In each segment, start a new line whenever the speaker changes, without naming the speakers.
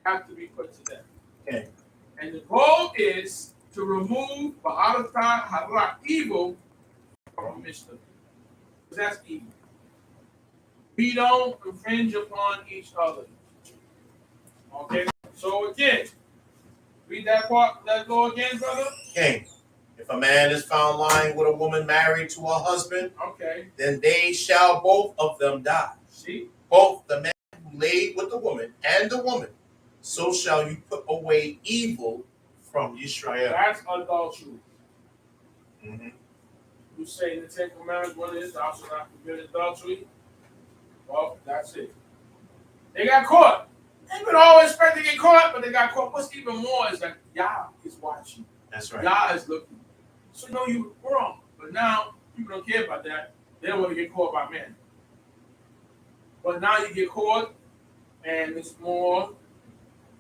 have to be put to death.
Okay.
And the goal is to remove ba'alata hara, evil, from mishnah. That's evil. We don't infringe upon each other. Okay? So again, read that part, that law again, brother.
Okay. If a man is found lying with a woman married to a husband,
okay,
then they shall both of them die.
See?
Both the man who laid with the woman and the woman. So shall you put away evil from Israel.
That's adultery.
Mm-hmm.
You say in the Ten Commandments, what is thou shalt not commit adultery? Well, that's it. They got caught. They would always expect to get caught, but they got caught. What's even more is that Yah is watching.
That's right.
Yah is looking. So no, you were wrong. But now people don't care about that. They don't want to get caught by men. But now you get caught, and it's more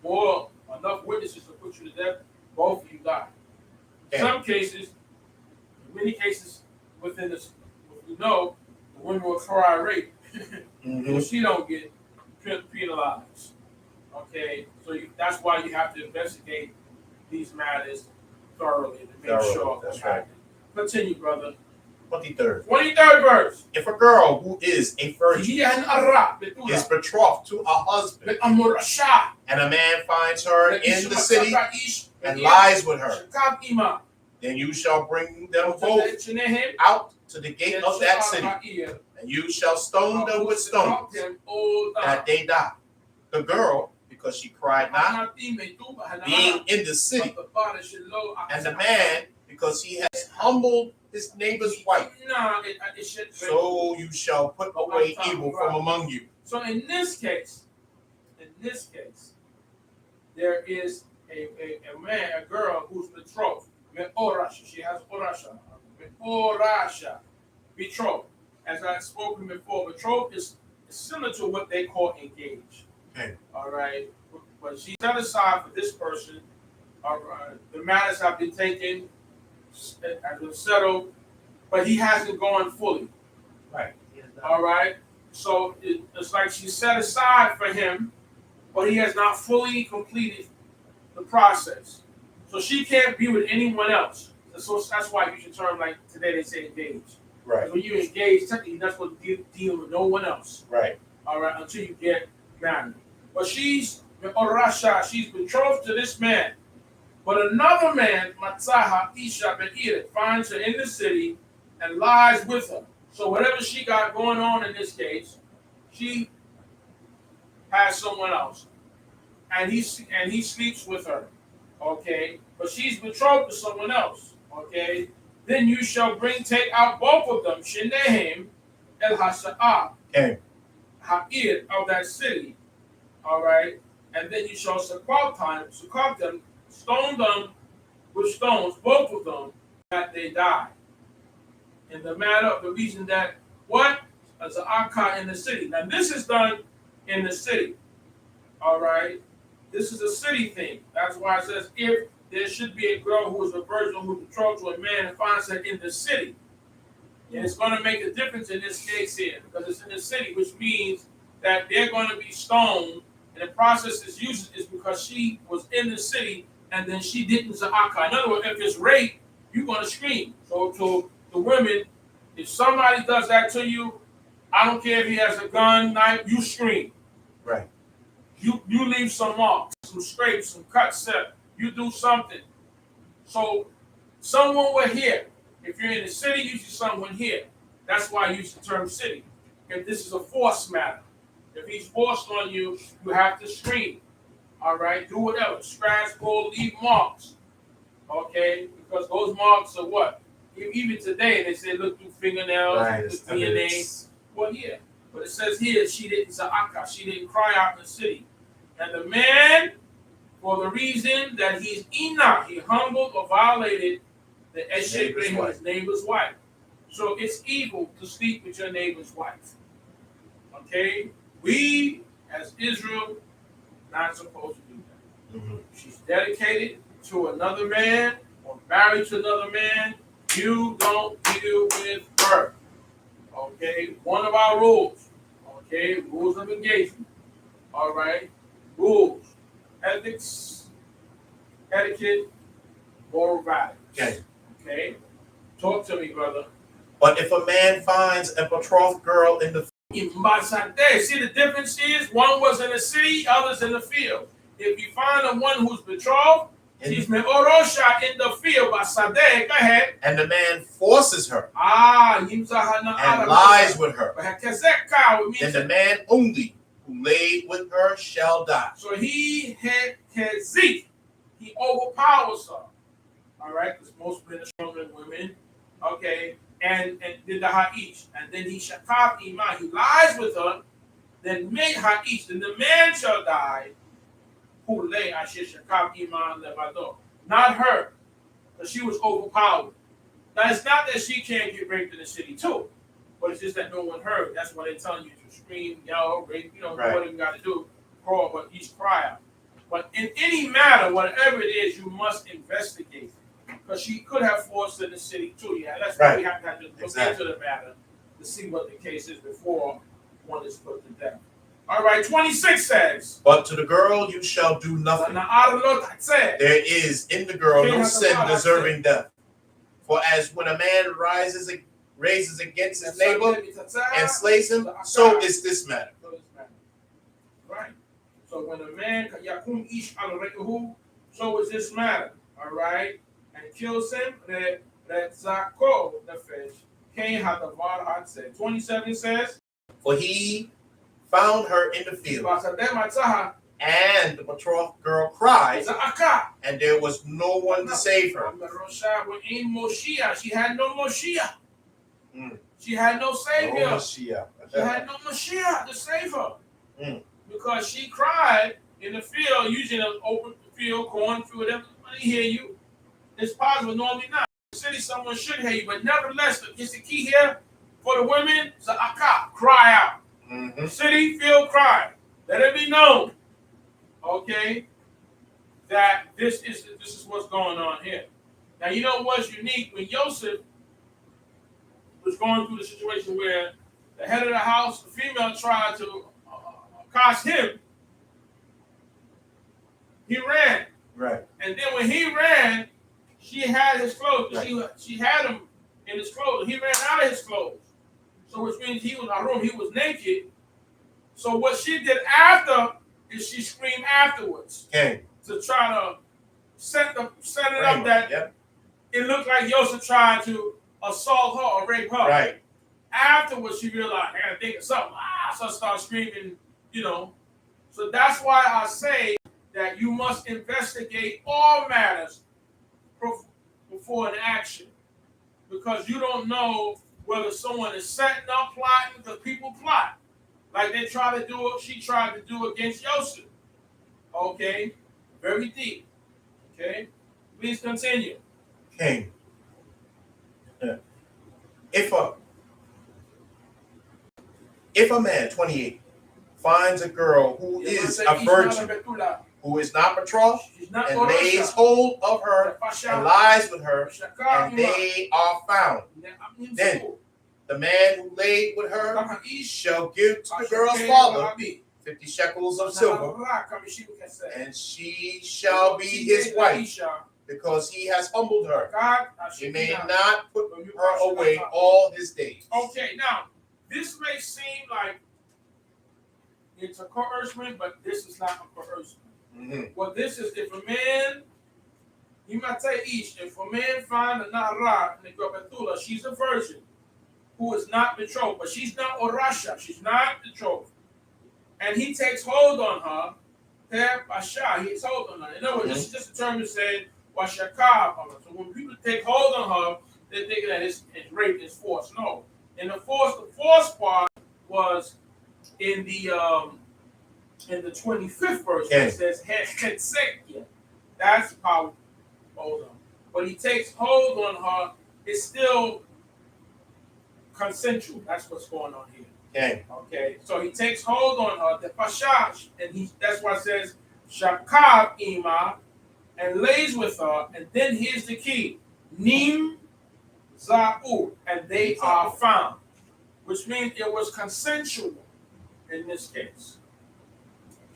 enough witnesses to put you to death. Both of you die. In some cases, in many cases within this, the women will try rape. Well, she don't get penalized. Okay, so that's why you have to investigate these matters thoroughly to make sure.
That's right.
Continue, brother.
23rd.
23rd verse.
If a girl who is a virgin is betrothed to a husband, and a man finds her in the city and lies with her, then you shall bring them both out to the gate of that city, and you shall stone them with stones, that they die. The girl, because she cried not, being in the city, and the man, because he has humbled his neighbor's wife. So you shall put away evil from among you.
So in this case, there is a girl who's betrothed. She has orasha. Betrothed. As I've spoken before, betrothed is similar to what they call engaged.
Okay.
All right. But she's set aside for this person. All right. The matters have been taken, have been settled, but he hasn't gone fully.
Right.
All right. So it's like she's set aside for him, but he has not fully completed the process. So she can't be with anyone else. So that's why you use the term, like today they say engaged.
Right.
When you engage, technically that's what deal with no one else.
Right.
All right. Until you get married. But she's betrothed to this man. But another man, Matzaha Isha Ben finds her in the city and lies with her. So whatever she got going on in this case, she has someone else. And he sleeps with her. Okay? But she's betrothed to someone else. Okay? Then you shall take out both of them, Shinehim El Hasha'ah, Ha'ir of that city. All right? And then you shall succumb them, stone them with stones, both of them, that they die. In the matter of the reason that what? As an akah in the city. Now this is done in the city. All right? This is a city thing. That's why it says if there should be a girl who is a virgin who is betrothed to a man and finds her in the city. And it's going to make a difference in this case here because it's in the city, which means that they're going to be stoned. And the process is because she was in the city and then she didn't za'aka. In other words, if it's rape, you're going to scream. So to the women, if somebody does that to you, I don't care if he has a gun, knife, you scream.
Right.
You leave some marks, some scrapes, some cuts, you do something. So someone will hear. If you're in the city, you see someone here. That's why I use the term city. If this is a force matter. If he's forced on you, you have to scream. All right? Do whatever. Scratch, pull, leave marks. Okay? Because those marks are what? Even today, they say look through fingernails, look through DNA. Well, yeah. But it says here, she didn't za'aka. She didn't cry out in the city. And the man, for the reason that he's enoch, he humbled or violated the eshebrehu, his neighbor's wife. So it's evil to sleep with your neighbor's wife. Okay? We, as Israel, not supposed to do that. Mm-hmm. She's dedicated to another man or married to another man. You don't deal with her. Okay? One of our rules. Okay? Rules of engagement. All right? Rules. ethics, etiquette, moral values.
Okay.
Okay? Talk to me, brother.
But if a man finds a betrothed girl in the
see the difference is one was in the city, others in the field. If you find the one who's betrothed, she's me'orosha in the field, basadeh, go ahead.
And the man forces her and lies with her, then the man only who laid with her shall die.
So he had kezik. He overpowers her. All right, because most men are stronger than women. Okay, and did the ha'ish, and then he shakav ima. He lies with her, then made ha'ish. Then the man shall die. Who lay asher shakav ima levado. Not her, because she was overpowered. Now it's not that she can't get raped in the city too, but it's just that no one heard. That's why they're telling you to scream, yell, rape. You know,
right.
Whatever you got to do, crawl, but each cry out. But in any matter, whatever it is, you must investigate. Because she could have forced in the city too. Yeah, that's why we have to look into the matter to see what the case is before one is put to death. All right, 26 says,
but to the girl you shall do nothing. There is in the girl no sin deserving death. For as when a man raises against his neighbor and slays him, so is this matter.
Right. So when a man so is this matter. All right. And kills him, that Zako, the fish, Cain had the var said. 27 says,
for he found her in the field, and the betrothed girl cried, and there was no one to save her.
She had no Moshiach. She had no savior. She had no Moshiach to save her. Because she cried in the field, using an open field, cornfield, everybody hear you. It's possible, normally not. In the city, someone should hear you, but nevertheless, it's the key here for the women. So cry out. City, field, cry. Let it be known, okay, that this is what's going on here. Now, you know what's unique? When Joseph was going through the situation where the head of the house, the female, tried to accost him, he ran.
Right.
And then when he ran, she had his clothes. Right. She had him in his clothes. He ran out of his clothes. So which means he was naked. So what she did after is she screamed afterwards.
Okay.
To try to set it up that it looked like Joseph tried to assault her or rape her.
Right.
Afterwards she realized, I gotta think of something. So I started screaming, you know. So that's why I say that you must investigate all matters before an action, because you don't know whether someone is setting up plotting, because people plot like they try to do it. She tried to do against Joseph. Okay, very deep. Okay, please continue.
Okay. If a man 28 finds a girl who is a virgin, who is not betrothed, and lays hold of her and lies with her, and they are found, then the man who laid with her shall give to the girl's father 50 shekels of silver, and she shall be his wife, because he has humbled her. He may not put her away all his days.
Okay, now, this may seem like it's a coercion, but this is not a coercion. What this is, if a man, you might say if a man find a nara in the Betula, she's a virgin who is not betrothed, but she's not orasha, she's not betrothed, and he takes hold on her, he takes hold on her. In other words, this is just a term to say washakab. So when people take hold on her, they think that it's rape, it's force. No, and the force part was in the 25th verse, it says Teitzei. That's how hold on. But he takes hold on her, it's still consensual. That's what's going on here. Okay. So he takes hold on her, the Parashat, and that's why it says Shakav Ima, and lays with her, and then here's the key. Nim Za'u, and they are found. Which means it was consensual in this case.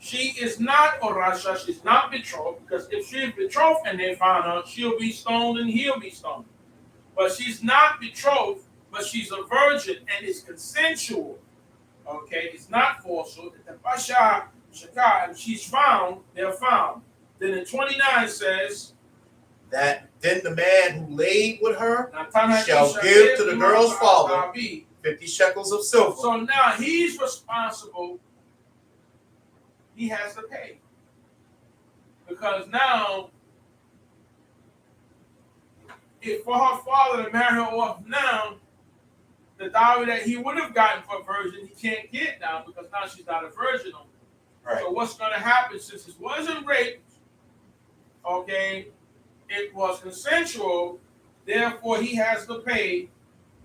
She is not Orasha, she's not betrothed, because if she is betrothed and they found her, she'll be stoned and he'll be stoned. But she's not betrothed, but she's a virgin and it's consensual. Okay, it's not forceful. And she's found, they're found. Then in 29 says
that then the man who laid with her shall give to the girl's father 50 shekels of silver.
So now he's responsible. He has to pay. Because now, if for her father to marry her off now, the dowry that he would have gotten for a virgin, he can't get now because now she's not a virgin. Right. So what's going to happen, since it wasn't rape, okay, it was consensual, therefore he has to pay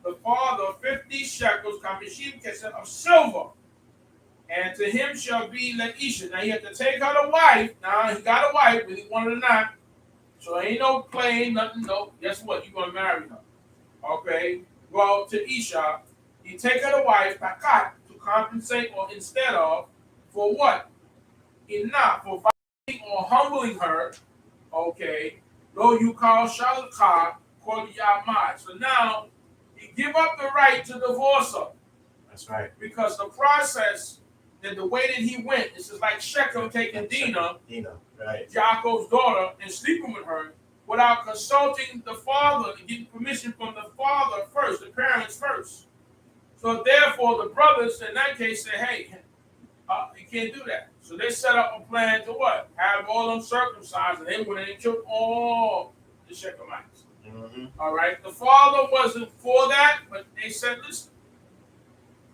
the father 50 shekels of silver. And to him shall be Leisha. Now he had to take her to wife. Now he got a wife, but he wanted her not. So ain't no claim, nothing, no. Guess what? You're going to marry her. Okay? Well, to Isha, he take her to wife, takat, to compensate or instead of, for what? Enough, for violating or humbling her. Okay? Though you call Shalakah, call Yamad. So now, he give up the right to divorce her.
That's right.
Because the process and the way that he went, this is like Shechem taking Dinah,
right,
Jacob's daughter, and sleeping with her without consulting the father and getting permission from the father first, the parents first. So therefore, the brothers in that case say, hey, you can't do that. So they set up a plan to what? Have all them circumcised, and they went in and killed all the Shechemites. Mm-hmm. All right. The father wasn't for that, but they said, listen,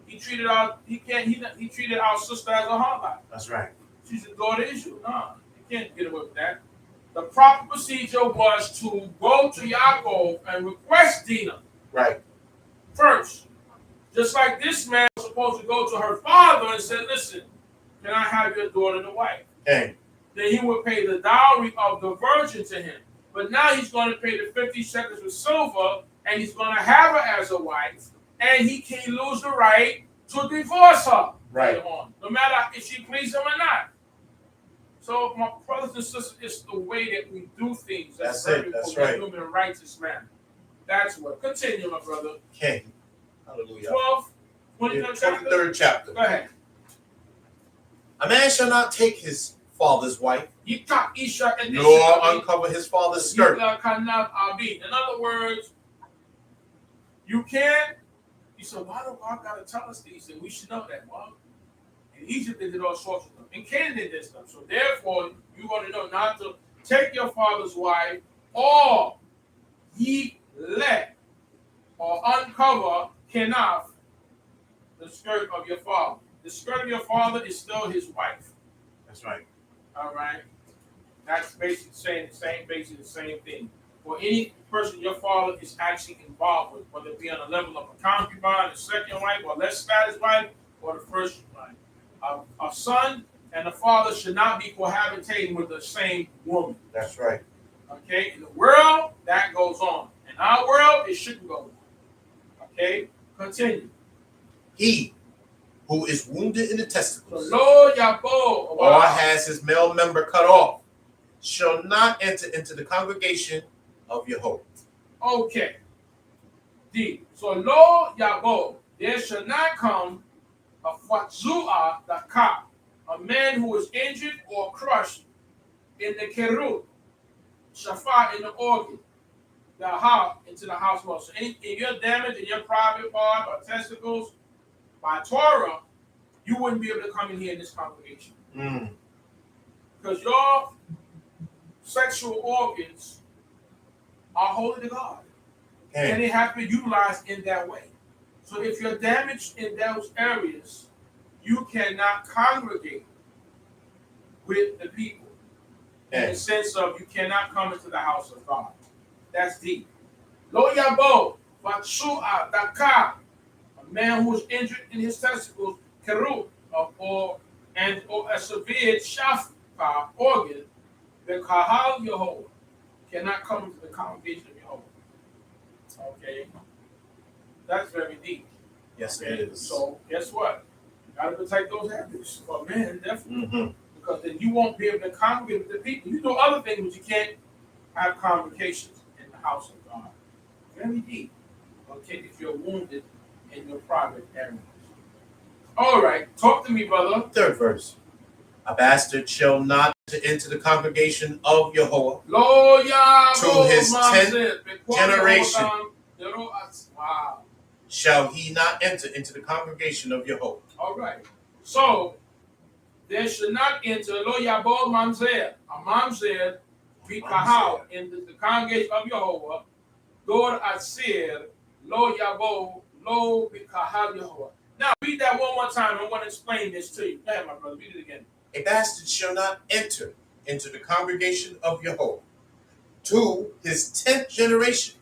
he treated our sister as a harlot.
That's right.
She's a daughter issue. No, you can't get away with that. The proper procedure was to go to Yaakov and request Dinah.
Right.
First. Just like this man was supposed to go to her father and say, listen, can I have your daughter to wife?
Okay.
Then he would pay the dowry of the virgin to him. But now he's going to pay the 50 shekels of silver, and he's going to have her as a wife, and he can lose the right to divorce her later on, no matter if she pleases him or not. So, my brothers and sisters, it's the way that we do things.
That's it. That's right.
Human righteous man. That's what. Continue, my brother.
Okay. Hallelujah.
23rd
chapter.
Go ahead.
A man shall not take his father's wife,
nor
uncover his father's skirt.
In other words, you can't. He said, why do God got to tell us these things? We should know that. Well, in Egypt, they did all sorts of stuff. In Canaan, they did stuff. So therefore, you want to know not to take your father's wife, or ye let, or uncover, kenaf, the skirt of your father. The skirt of your father is still his wife.
That's right.
All right. That's basically saying the same thing. For any person your father is actually involved with, whether it be on the level of a concubine, a second wife, or less status wife, or the first wife. A son and a father should not be cohabitating with the same woman.
That's right.
Okay? In the world, that goes on. In our world, it shouldn't go on. Okay? Continue.
He who is wounded in the testicles,
or
has his male member cut off, shall not enter into the congregation of Yehovah.
Okay. D. So lo yabo, there shall not come a fatzua daka, a man who is injured or crushed in the kerut, shafa in the organ, the heart into the house wall. So if you're damaged in your private part or testicles, by Torah, you wouldn't be able to come in here in this congregation. Because your sexual organs are holy to God. Okay. And they have to be utilized in that way. So if you're damaged in those areas, you cannot congregate with the people. Okay. In the sense of you cannot come into the house of God. That's deep. Lo yabo, vatsu'a, daka, a man who is injured in his testicles, kerut, or a severe shafka organ, the kahal Yehovah cannot come into the congregation of Yehovah. Okay, that's very deep.
Yes,
okay?
It is.
So guess what? You got to protect those habits. For men, definitely. because then you won't be able to congregate with the people. You do other things, but you can't have convocations in the house of God. Very deep. Okay, if you're wounded in your private areas. All right, talk to me, brother.
Third verse. A bastard shall not enter the congregation of Yahweh to his 10th generation.
Wow.
Shall he not enter into the congregation of Yahweh?
All right. So, there should not enter lo yabo mamzer, a mamzer, be kahal in the congregation of Yahweh. Dor asir lo yabo lo be kahal Yahweh. Now read that one more time. I want to explain this to you. Go ahead, my brother. Read it again.
A bastard shall not enter into the congregation of Yahweh. To his 10th generation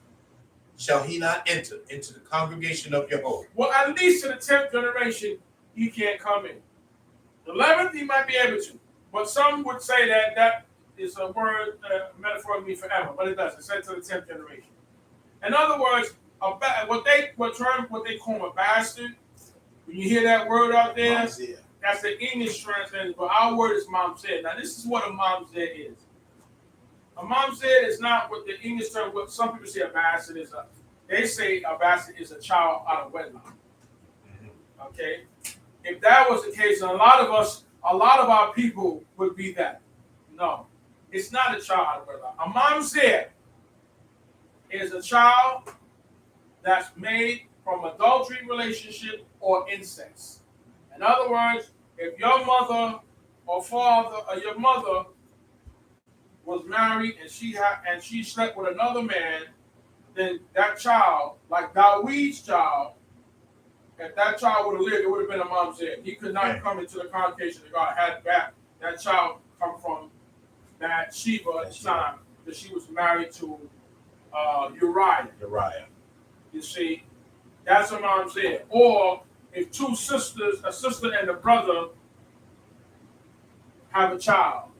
shall he not enter into the congregation of Yahweh.
Well, at least to the 10th generation, he can't come in. The 11th, he might be able to. But some would say that that is a word, metaphorically forever, but it doesn't. It says to the 10th generation. In other words, what they call a bastard, when you hear that word out there,
Mamzer.
That's the English translation, but our word is mamzer. Now, this is what a mamzer is. A mamzer is not what the English term, what some people say a bastard is. They say a bastard is a child out of wedlock. Okay? If that was the case, and a lot of our people would be that. No, it's not a child out of wedlock. A mamzer is a child that's made from adultery relationship or incest. In other words, if your mother or father or your mother was married and she slept with another man, then that child, like David's child, if that child would have lived, it would have been a mamzer. He could not come into the congregation of God. Had that child come from Bathsheba at the time that she was married to Uriah. You see, that's a mamzer. Or if two sisters, a sister and a brother, have a child,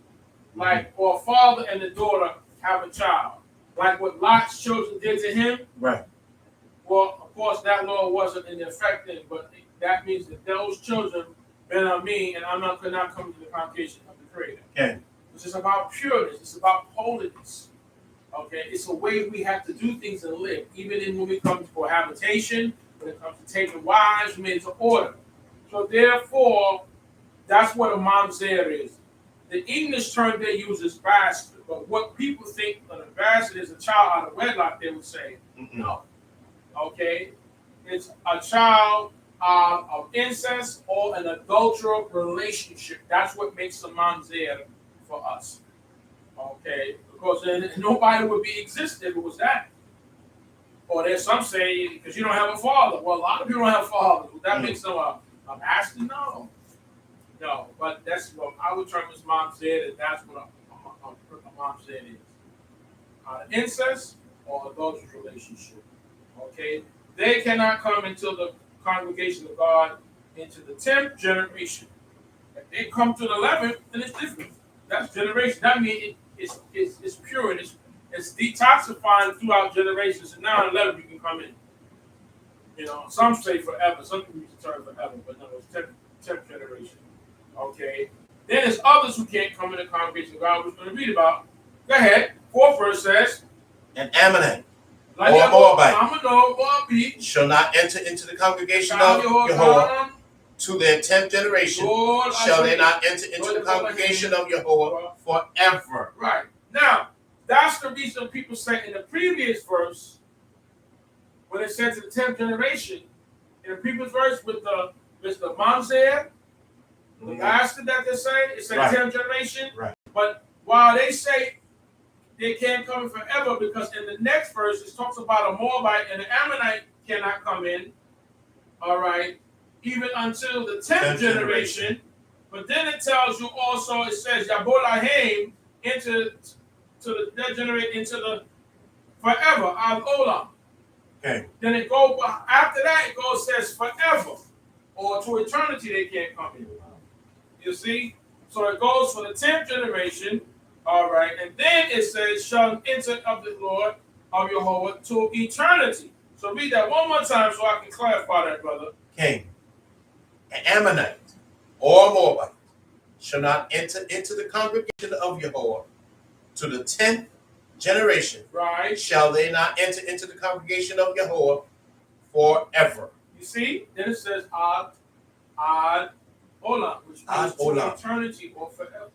or a father and a daughter have a child, like what Lot's children did to him.
Right.
Well, of course, that law wasn't in effect then, but that means that those children ben on me, and could not come to the congregation of the Creator.
Okay.
It's just about pureness. It's about holiness. Okay, it's a way we have to do things and live, even when we come to cohabitation. When it comes to taking wives, we made it to order. So therefore, that's what a mamzer is. The English term they use is bastard, but what people think of a bastard is a child out of wedlock, they would say, no. Okay? It's a child of incest or an adulteral relationship. That's what makes a mamzer for us. Okay? Because then nobody would be exist if it was that. Or there's some say, because you don't have a father. Well, a lot of people don't have fathers. Would that makes them a bastard? No. No, but that's what I would term as mamzer, and that's what a mamzer is. Incest or adulterous relationship. Okay? They cannot come into the congregation of God into the 10th generation. If they come to the 11th, then it's different. That's generation. That means it's pure and it's detoxifying throughout generations, and now in 11 you can come in. You know, some say forever, some people use the term forever, but no, it's 10th generation. Okay. Then there's others who can't come in the congregation of God, we're going to read about. Go ahead. 4th verse says,
an Amalek or a Moabite shall not enter into the congregation of Yahweh to their 10th generation. Shall they not enter into the congregation of Yahweh forever?
Right. Now, that's the reason people say in the previous verse, when it says the 10th generation, in the previous verse with the mamzer, the bastard that they say, it says 10th generation.
Right.
But while they say they can't come in forever, because in the next verse it talks about a Moabite and an Ammonite cannot come in, all right, even until the 10th generation. But then it tells you also, it says Yabolahem into the forever, Al Olam.
Okay.
Then it goes, after that it goes, says forever, or to eternity they can't come in. You see? So it goes for the 10th generation, all right, and then it says, shall enter of the Lord of Yahweh to eternity. So read that one more time so I can clarify that, brother.
Okay. An Ammonite or a Moabite shall not enter into the congregation of Yahweh to the 10th generation.
Right.
Shall they not enter into the congregation of Yahweh forever.
You see? Then it says ad olam, which means to eternity or forever.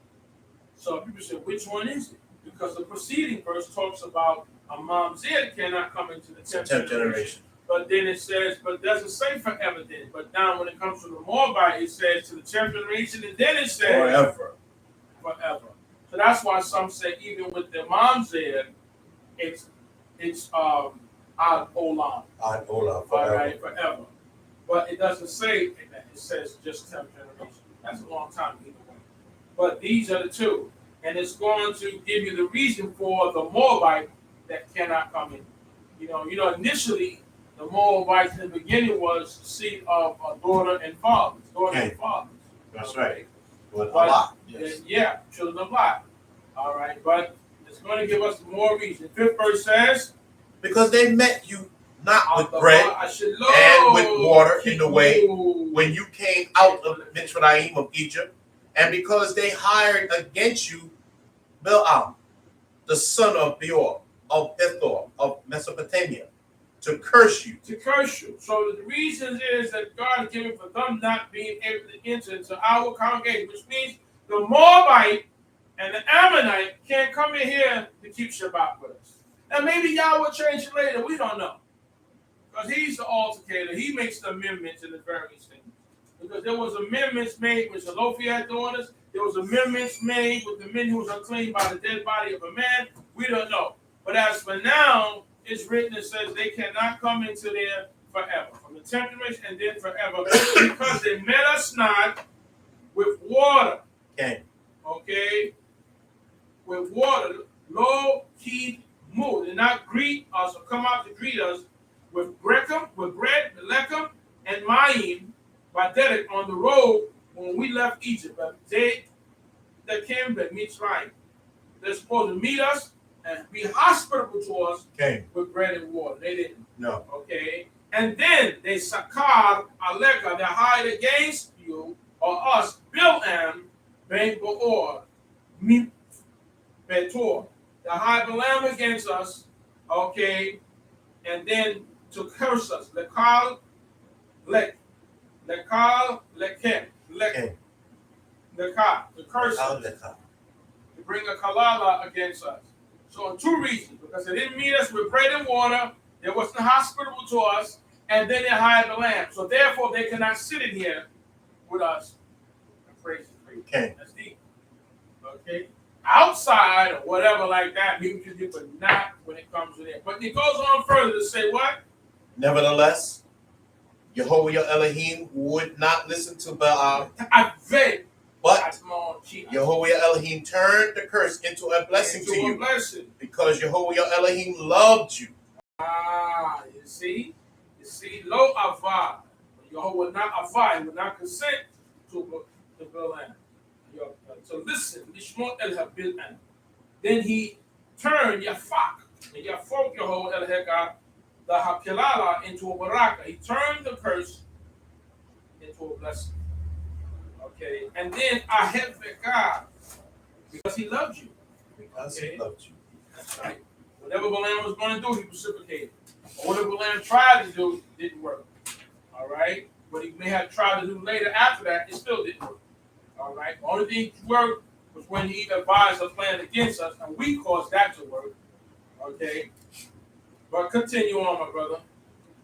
So people say, which one is it? Because the preceding verse talks about a mamzer cannot come into the 10th generation. But then it says, but it doesn't say forever then. But now when it comes to the Moabite, it says to the 10th generation, and then it says
forever.
Forever. So that's why some say even with the mamzer, it's ad olam.
Ad olam, forever.
All right, forever. But it doesn't say that. It says just 10th generation. That's a long time either way. But these are the two. And it's going to give you the reason for the Moabite that cannot come in. You know, initially the Moabites in the beginning was the seed of a daughter and fathers.
That's right.
But a lot. Yes. Yeah, children of Lot. All right, but it's going to give us more reason. 5th verse says,
because they met you not with bread and with water in the way when you came out of Mitzrayim of Egypt, and because they hired against you Balaam, the son of Beor, of Bethor, of Mesopotamia, to curse you. So the reason is that God is giving for them not being able to enter into our congregation, which means the Moabite and the Ammonite can't come in here to keep Shabbat with us. Now maybe Yah will change it later. We don't know. Because he's the altercator. He makes the amendments in the various things. Because there was amendments made with Zelophehad's daughters. There was amendments made with the men who was unclean by the dead body of a man. We don't know. But as for now, it's written, it says they cannot come into there forever. From the 10th generation and then forever. Because they met us not with water. Okay? With water. Lo ki mu. Did not greet us or come out to greet us with bread, lechem, and mayim, badelik, on the road when we left Egypt. But they came to Mitzrayim. They're supposed to meet us and be hospitable to us with bread and water. They didn't. No.
Okay. And then they sakar aleka, they hired against you or us, Bilam ben Beor, mi betor. They hired Balaam against us. Okay. And then to curse us. Lekal lekem. Lekal, to curse us. To bring a kalala against us. So two reasons. Because they didn't meet us with bread and water, they wasn't hospitable to us, and then they hired the lamb. So therefore they cannot sit in here with us and praise the
Okay.
That's deep. Okay. Outside or whatever like that, people can do, but not when it comes to that. But it goes on further to say what?
Nevertheless, Yehovah your Elohim would not listen to Balaam. But Yehovah your Elohim turned the curse into a blessing to you. Because Yehovah your Elohim loved you.
You see, lo avad. Yehovah would not avad, would not consent to Balaam. So listen, Lishmot el Habilan. Then he turned Yafak, and Yafok Yehovah el Heka, the Hakilala, into a baraka. He turned the curse into a blessing. Okay, and then Ahevekah, because he loved you.
Because he loved you.
That's right. Whatever Balaam was going to do, he reciprocated. Or whatever Balaam tried to do, didn't work. All right? What he may have tried to do later after that, it still didn't work. All right? The only thing that worked was when he advised a plan against us, and we caused that to work. Okay? But continue on, my brother.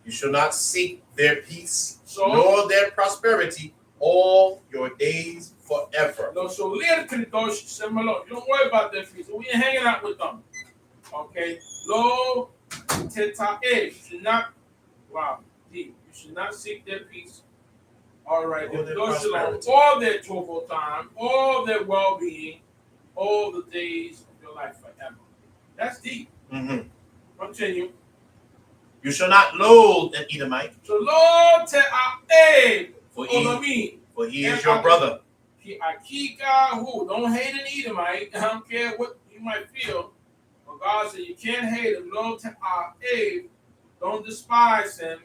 You shall not seek their peace, nor their prosperity, all your days forever.
No, so you don't worry about their peace. We ain't hanging out with them. Okay? Lo tetae. You should not, deep. You should not seek their peace. All right. All their trouble time, all their well-being, all the days of your life forever. That's deep.
Mm-hmm.
Continue.
You shall not loathe an Edomite.
So Lord te'a'eh.
For he is your brother.
Don't hate an Edomite. I don't care what you might feel. But God said you can't hate him. Lord te'a'eh. Don't despise him.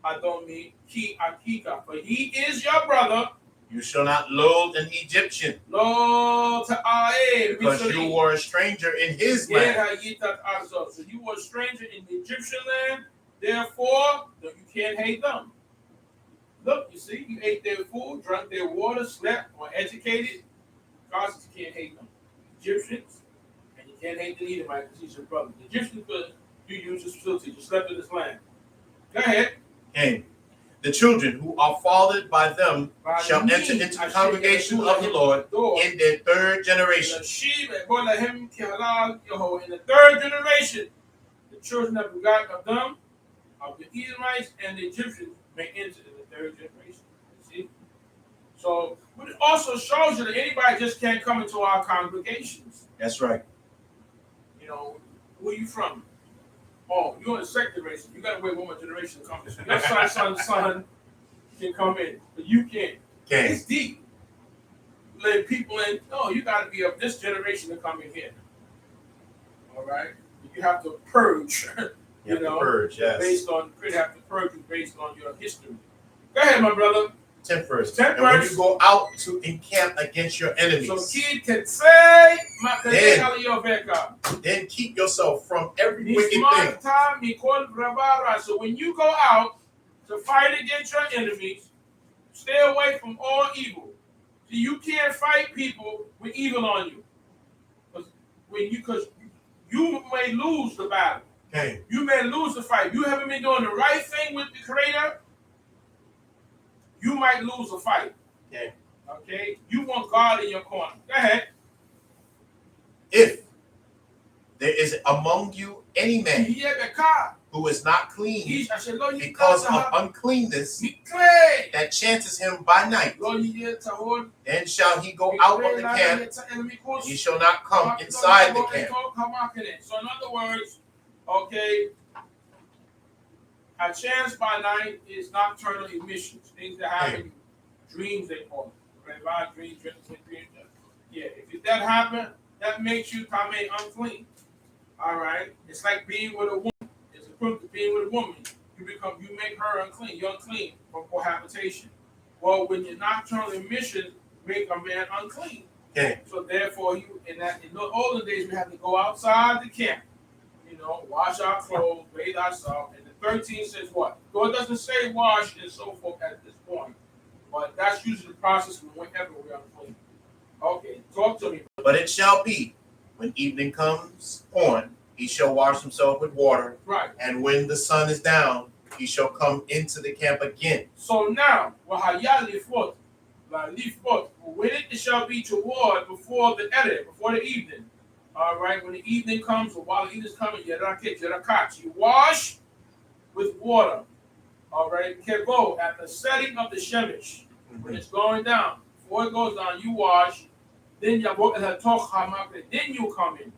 I don't mean ki akika. For he is your brother.
You shall not loathe an Egyptian, because you were a stranger in his land.
So you were a stranger in the Egyptian land, therefore you can't hate them. Look, you see, you ate their food, drank their water, slept, or educated. God says you can't hate them. Egyptians, and you can't hate the Edomite because he's your brother. The Egyptians, because you use his facility, you slept in his land. Go ahead.
Okay. The children who are fathered by them shall enter into the congregation of the Lord in their third generation.
In the third generation, the children that begotten of them, of the Edomites and the Egyptians, may enter in the third generation. See? So, but it also shows you that anybody just can't come into our congregations.
That's right.
You know, where you from? Oh, you're in the second generation. You got to wait one more generation to come in. Your son can come in, but you can't.
Okay.
It's deep. Let people in. No, you got to be of this generation to come in here. All right. You have to purge. You know,
purge. Yes.
Based on you have to purge based on your history. Go ahead, my brother.
10th verse.
10th
and when you go out to encamp against your enemies,
so Teitzei,
then keep yourself from every wicked thing.
So when you go out to fight against your enemies, stay away from all evil. See, you can't fight people with evil on you, because you may lose the battle.
Okay.
You may lose the fight. You haven't been doing the right thing with the Creator. You might lose a fight.
Okay.
Okay? You want God in your corner. Go ahead.
If there is among you any man who is not clean because of uncleanness that chances him by night, then shall he go out of the camp, and he shall not come inside the camp.
So in other words, okay, a chance by night is nocturnal emissions, things that happen, dreams they call it. Right? Dreams. Yeah, if that happen, that makes you unclean. All right, it's like being with a woman. It's equivalent to being with a woman. You make her unclean. You're unclean from cohabitation. Well, when your nocturnal emissions make a man unclean.
Okay.
So therefore, in the olden days, we had to go outside the camp. You know, wash our clothes, bathe ourselves. And the 13 says what? God doesn't say wash and so forth at this point, but that's usually the process whenever we're unclean. Okay, talk to me.
But it shall be, when evening comes on, he shall wash himself with water.
Right.
And when the sun is down, he shall come into the camp again.
So now, when it shall be toward before the evening. All right, when the evening comes, or while the evening is coming, you wash with water. All right, kevo, at the setting of the shemesh, when it's going down. Before it goes down, you wash. Then you come in.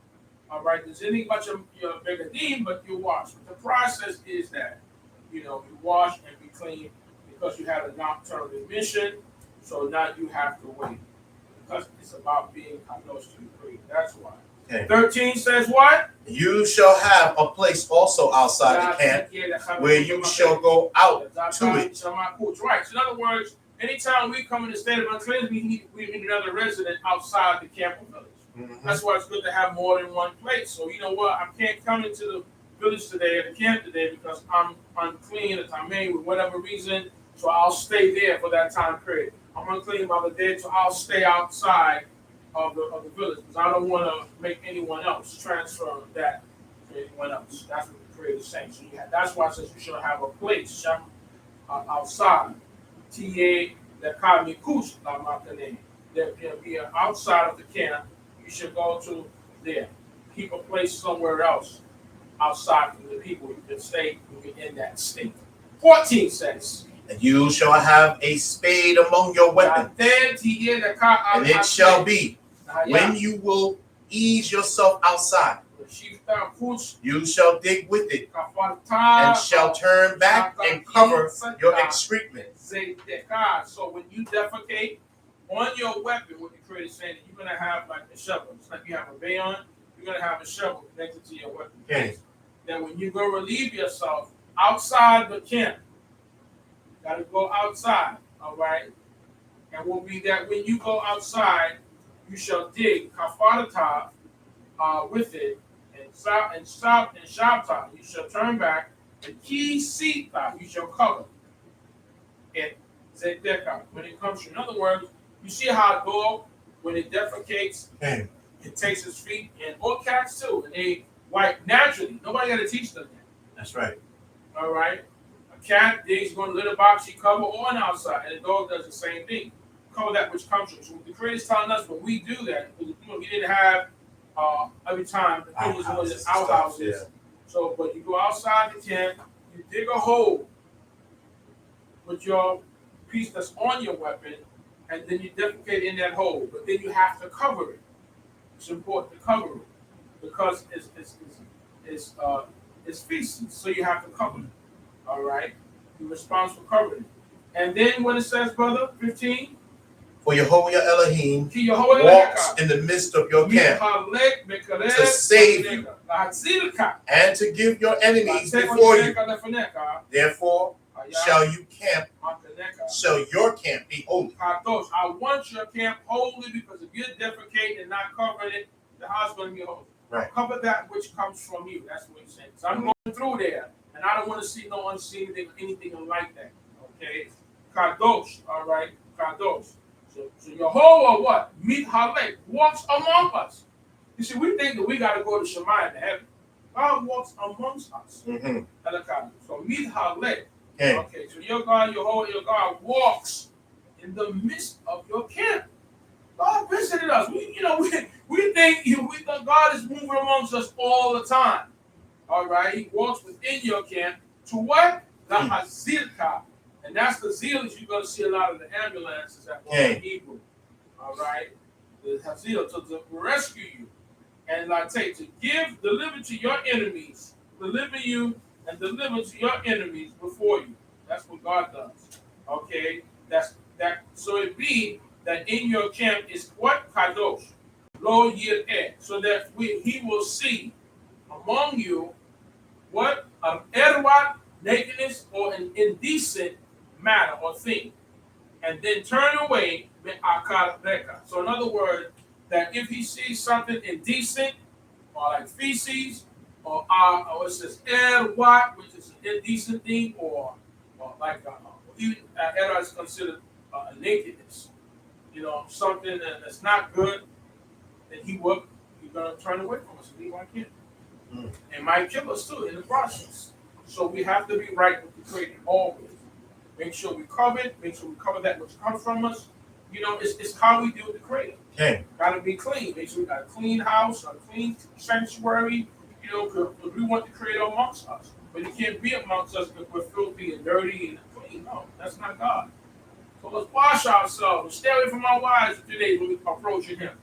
All right, there's anything about your begadim, but you wash. But the process is that, you wash and be clean because you had a nocturnal emission. So now you have to wait because it's about being close to the creed. That's why.
Okay.
13 says what?
You shall have a place also outside the camp where you shall go out to it.
Right. So in other words, anytime we come in the state of uncleanness, we need another resident outside the camp of village. Mm-hmm. That's why it's good to have more than one place. So you know what? I can't come into the village today or the camp today because I'm unclean or tamei with whatever reason. So I'll stay there for that time period. I'm unclean by the day, so I'll stay outside of the village because I don't want to make anyone else transfer that to anyone else. That's what the Creator is saying. So that's why it says you should have a place outside. There can be outside of the camp. You should go to there. Keep a place somewhere else outside from the people. You can stay in that state. 14 says,
and you shall have a spade among your weapons. And it shall be, when you will ease yourself outside, you shall dig with it, and shall turn back and cover your excrement.
So when you defecate on your weapon, what the Creator is saying, you're going to have like a shovel. It's like you have a bayon, you're going to have a shovel connected to your weapon.
Okay.
Then when you go relieve yourself outside the camp, got to go outside, all right? and will be that when you go outside, you shall dig kafarata with it, and shabta, you shall turn back, and ki sita, you shall cover it. Zedeka, when it comes to, in other words, you see how a dog, when it defecates, it takes its feet, and all cats too, and they wipe naturally. Nobody got to teach them that.
That's right.
All right. A cat digs going to litter box, she cover on outside, and the dog does the same thing. Cover that which comes from. So the Creator is telling us when we do that, we didn't have every time the thing was always outhouses. Yeah. So, but you go outside the camp, you dig a hole with your piece that's on your weapon, and then you defecate in that hole. But then you have to cover it. It's important to cover it because it's feces, so you have to cover it. All right, you're responsible for covering it. And then what it says, brother, 15.
For Yehovah your Elohim walks in the midst of your camp to save you and to give your enemies before you. Therefore, shall your camp be holy.
I want your camp holy, because if you're defecating and not covering it, the house is going to be holy.
Right.
Cover that which comes from you. That's what he's saying. So I'm going through there, and I don't want to see no unseen thing, anything like that. Okay? Kadosh. All right? Kadosh. So Yehovah what? Mithalek walks among us. You see, we think that we got to go to Shemayim to heaven. God walks amongst us.
Mm-hmm.
So Mithalek.
Okay,
so your God, Yehovah, your God walks in the midst of your camp. God visited us. We think God is moving amongst us all the time. All right, He walks within your camp to what? The Hazilka. And that's the zeal that you're going to see a lot of the ambulances that walk in Hebrew. All right? The Hazil, to rescue you. And like I say, to deliver to your enemies, deliver you and deliver to your enemies before you. That's what God does. Okay? That's that. So it be that in your camp is what? Kadosh. Lo yir'eh. So that He will see among you what? Erwat, nakedness, or an indecent matter or thing, and then turn away. So in other words, that if He sees something indecent or like feces or it says erwat, which is an indecent thing, or like even erwat is considered nakedness, something that's not good, then He's gonna turn away from us and leave our camp. And might kill us too in the process. So we have to be right with the Creator always. Make sure we cover it. Make sure we cover that which comes from us. It's how we deal with the Creator.
Okay.
Got to be clean. Make sure we got a clean house, a clean sanctuary. Because we want the Creator amongst us. But He can't be amongst us because we're filthy and dirty and clean. No, that's not God. So let's wash ourselves and stay away from our wives today when we approach Him,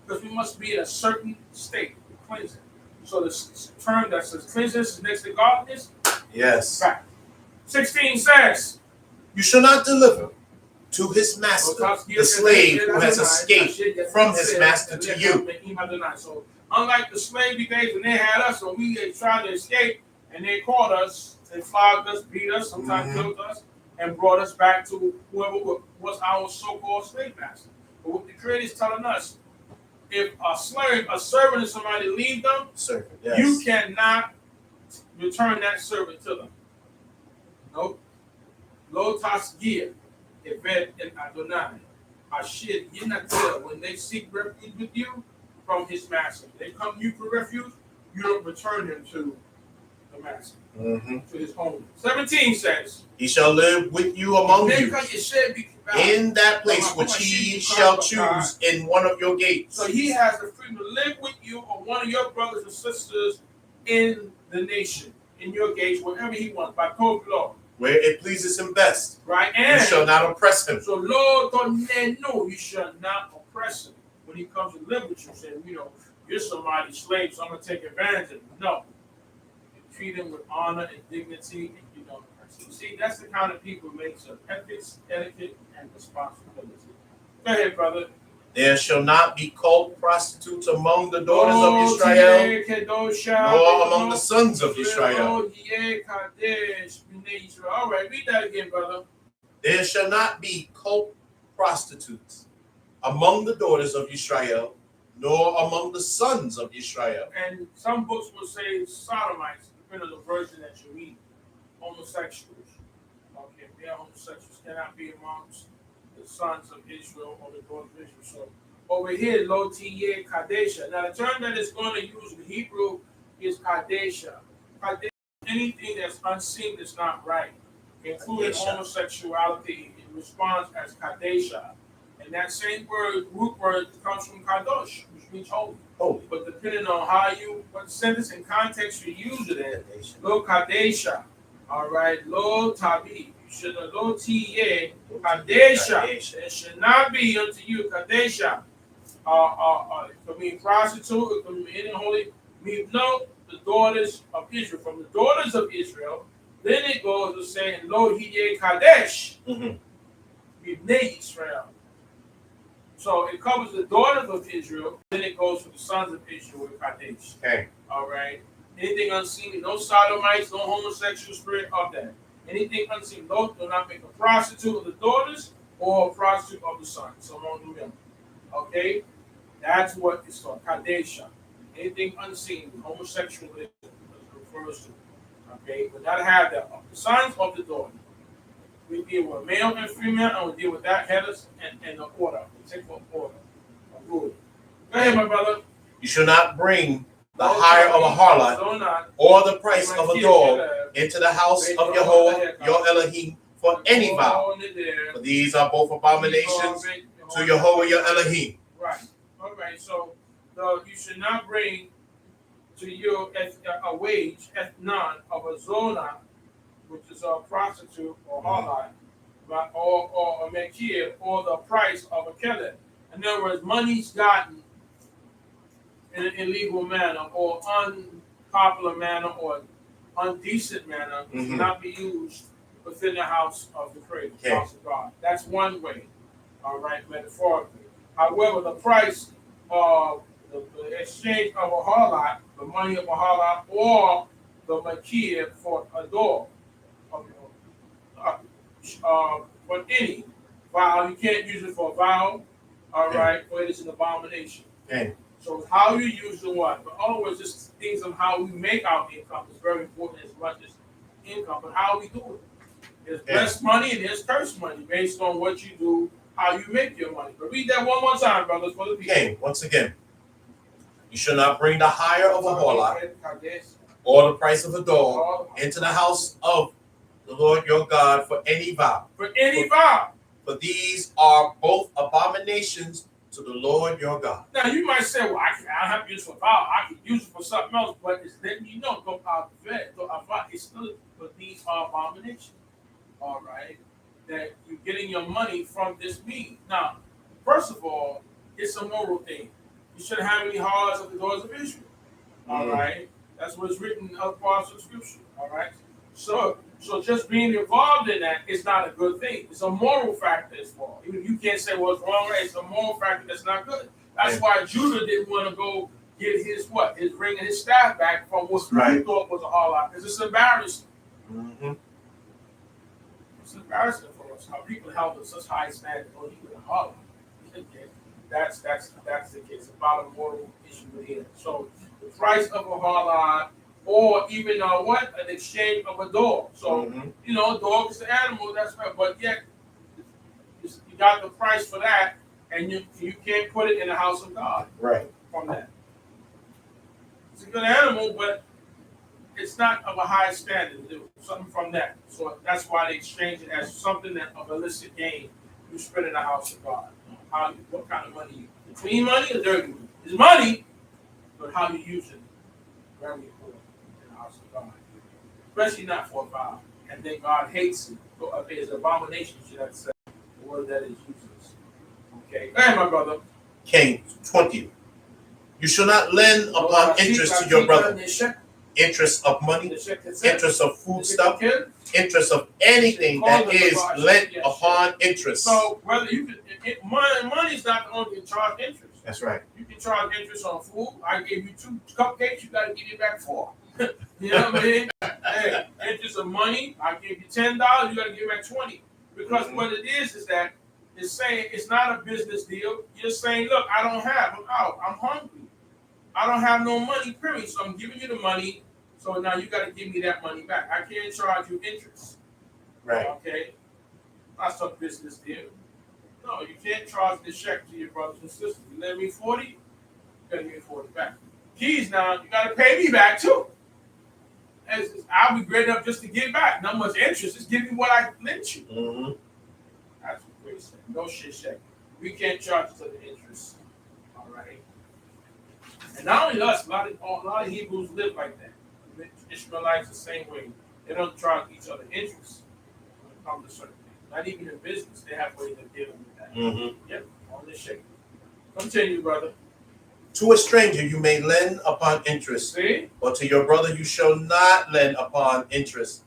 because we must be in a certain state of cleansing. So the term that says cleanliness is next to godliness.
Yes.
Fact. 16 says,
you shall not deliver to his master the slave who has escaped from his master to you.
So unlike the slavery days when they had us, when we tried to escape and they caught us, they flogged us, beat us, sometimes killed us, and brought us back to whoever was our so-called slave master. But what the Creator is telling us, if a servant is somebody leave them, you cannot return that servant to them. Nope. Lo tasgir, eved and Adonai. Ashid yinatel, when they seek refuge with you from his master. They come to you for refuge, you don't return him to the master, to his home. 17 says,
he shall live with you among you in that place which he shall choose in one of your gates.
So he has the freedom to live with you or one of your brothers and sisters in the nation, in your gates, wherever he wants, by Torah law.
Where it pleases him best.
Right, and
you shall not oppress him.
So Lord don't know you shall not oppress him. When he comes to live with you, saying, you're somebody's slave, so I'm gonna take advantage of him. No. You treat him with honor and dignity, and you don't oppress him. See, that's the kind of people who makes of ethics, etiquette, and responsibility. Go ahead, brother.
There shall not be cult prostitutes among the daughters of Israel, nor among the sons of Israel.
All right, read that again, brother.
There shall not be cult prostitutes among the daughters of Israel, nor among the sons of Israel.
And some books will say sodomites, depending on the version that you read. Homosexuals. Okay, they are homosexuals, cannot be amongst the sons of Israel or the daughters of Israel. So over here, lo tiye kadesha. Now the term that is going to use in Hebrew is kadesha. Kadesha, anything that's unseen is not right, including homosexuality. It responds as kadesha. And that same word, root word, comes from kadosh, which means holy.
Holy.
But depending on how you, what sentence and context you use it in, lo kadesha, all right, lo tabi, you should have lo tiye kadesha. It should not be unto you kadesha. It could mean prostitute, it could mean any holy. No, the daughters of Israel. From the daughters of Israel, then it goes to saying lo hiye kadesh, B'nei Israel. So it covers the daughters of Israel, then it goes to the sons of Israel with Kadesh.
Okay.
All right. Anything unseen, no sodomites, no homosexual spirit of that. Anything unseen, do not make a prostitute of the daughters or a prostitute of the sons among the men. Okay? That's what it's called, Kadesha. Anything unseen, homosexualism refers to. Okay? But not have that. The sons of the daughters. We deal with male and female, and we deal with that headers and the order. We take for order. Good. Go ahead, my brother.
You should not bring the hire of a harlot or the price of a dog into the house of Yehovah your Elohim for any vow. For these are both abominations to Yehovah your Elohim.
Right. All right. So you should not bring to you a wage, none of a zona, which is a prostitute or harlot, or a mekir, or the price of a kelet. In other words, money's gotten in an illegal manner, or unpopular manner, or undecent manner, cannot be used within the house of the creator, house of God. That's one way, all right, metaphorically. However, the price of the exchange of a harlot, the money of a harlot, or the mekir for a dog, for any vow, you can't use it for a vow, all right, but it's an abomination.
Okay.
So how you use the what? But always just things of how we make our income is very important as much as income, but how we do it. There's blessed money and there's cursed money based on what you do, how you make your money. But read that one more time, brothers, for the people.
Okay, once again. You should not bring the hire of a harlot or the price of a dog into the house of the Lord your God for any vow.
For any vow.
For these are both abominations to the Lord your God.
Now you might say, well, I don't have to use it for vow. I can use it for something else, but it's letting you know, it's still, but these are abominations. All right, that you're getting your money from this means. Now, first of all, it's a moral thing. You shouldn't have any harlots of the daughters of Israel. All right, that's what's written in other parts of Scripture. All right, so just being involved in that is not a good thing. It's a moral factor as well. You can't say, well, it's wrong, right? It's a moral factor that's not good. That's why Judah didn't want to go get his ring and his staff back from what he thought was a harlot, because it's embarrassing. It's embarrassing for us how people held us such high standards. Oh, he was a harlot. That's the case. About a moral issue here. So the price of a harlot, or even an exchange of a dog. So a dog is an animal, that's right. But yet you got the price for that, and you can't put it in the house of God.
Right.
From that, it's a good animal, but it's not of a high standard to do something from that. So that's why they exchange it as something that of illicit gain you spend in the house of God. What kind of money? Clean money or dirty money? It's money, but how you use it, very important in the house of God. Especially not for a vow. And then God hates it. It's an abomination, should I say, the word that is useless. Okay. Go ahead, my brother.
King 20. You shall not lend upon interest to your brother. Interest of money, interest of foodstuff, interest of anything that is lent upon interest.
So whether you can, money is not the only charge interest.
That's right.
You can charge interest on food. I gave you 2 cupcakes, you got to give me back 4. You know what I mean? Hey, interest of money, I gave you $10, you got to give me back 20. Because what it is that is saying it's not a business deal. You're saying, look, I don't have, I'm out, I'm hungry. I don't have no money, period. So I'm giving you the money. So now you got to give me that money back. I can't charge you interest.
Right.
Okay? That's a business deal. No, you can't charge this check to your brothers and sisters. You lend me 40, you got to give me 40 back. Keys now, you got to pay me back too. I'll be great enough just to give back. Not much interest. Just give me what I lent you.
Mm-hmm.
That's what we're saying. No shit check. We can't charge to the interest. All right? And not only us, a lot of Hebrews live like that. The Ishmaelites the same way. They don't charge each other interest when it comes to certain things. Not even in business, they have ways of dealing with that.
Mm-hmm.
Yep, on this shape. Continue, brother.
To a stranger you may lend upon interest,
See?
but to your brother you shall not lend upon interest,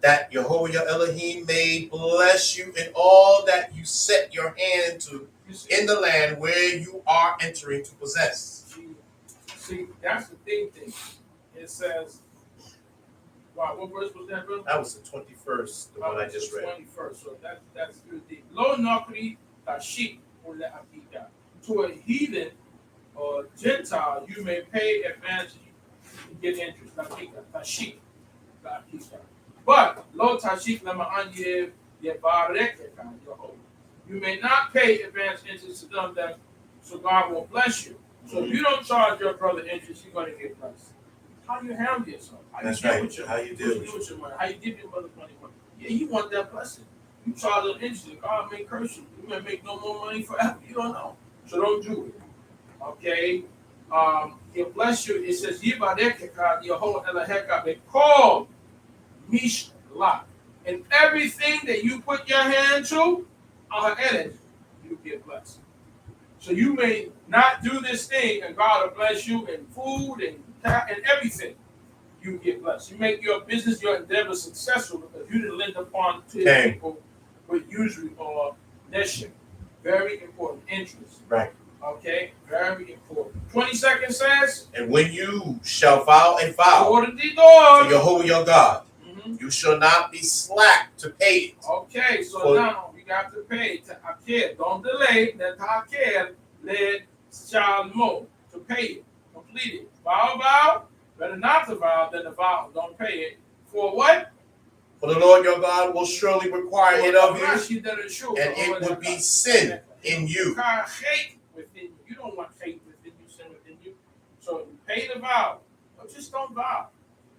that Yehovah your Elohim may bless you in all that you set your hand to in the land where you are entering to possess.
See, that's the thing. It says, wow, what verse was that, brother?
That was the 21st, the one I just read.
21st, so that's good. Lo nokri tashik or le'akika. To a heathen or Gentile, you may pay advance and get interest. Tashik. But lo tashik lema'an yevarekeka. You may not pay advance interest to them, that so God will bless you. So if you don't charge your brother interest, you're going to get blessed. How do you handle yourself?
That's right. How you deal with
your money? How you give your brother money? Yeah, you want that blessing. You charge them interest, God may curse you. You may make no more money forever. You don't know. So don't do it. Okay? He'll bless you. It says, Yibadekeka, Yehovah Elaheka, they call Mishlah. And everything that you put your hand to, you get blessed. So you may not do this thing, and God will bless you in food and everything. You get blessed. You make your business, your endeavor successful because you didn't lend upon to people with usury or neshek. Very important. Interest.
Right.
Okay? Very important. 20 seconds says,
and when you shall vow a vow
to
Yehovah your God, you shall not be slack to pay it.
Okay, so now we got to pay to akir. Don't delay. Let akir let shalmo to pay it. Complete it. Vow. Better not to vow than to vow. Don't pay it. For what?
For the Lord your God will surely require it of you, and it would be sin in you.
You don't want hate within you, sin within you. So you pay the vow, but just don't vow.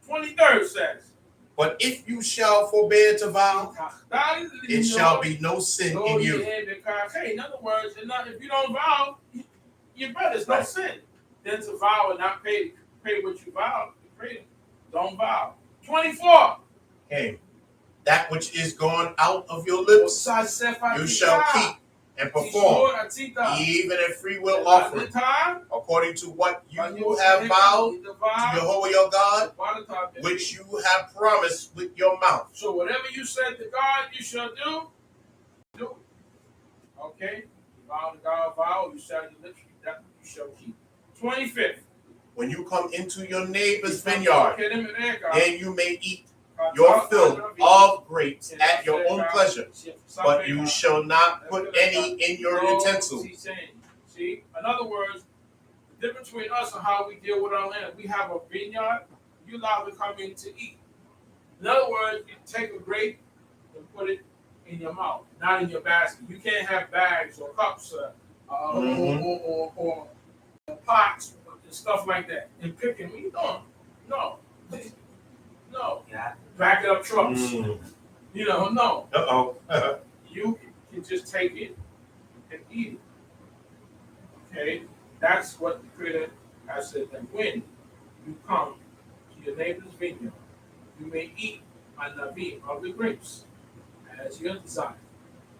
23rd says,
but if you shall forbear to vow, it shall be no sin in you.
In other words, if you don't vow, your brother's no sin. Then to vow and not pay what you vowed, don't vow. 24.
Okay. That which is gone out of your lips, you shall keep and perform, even a free will offering, according to what you have vowed to Yehovah your God, which you have promised with your mouth.
So whatever you said to God you shall do it. Okay? You vow to God, vow, you shall lips, that you shall keep. 25th.
When you come into your neighbor's vineyard, then you may eat your fill of grapes at your own pleasure, but you shall not put any in your utensil.
See, in other words, the difference between us and how we deal with our land, we have a vineyard, you're allowed to come in to eat. In other words, you take a grape and put it in your mouth, not in your basket. You can't have bags or cups or pots and stuff like that. And picking, what are you doing? No.
Yeah.
Back it up trucks. No.
Uh-oh.
You can just take it and eat it. Okay? That's what the Creator has said, that when you come to your neighbor's vineyard, you may eat a navi of the grapes as your desire.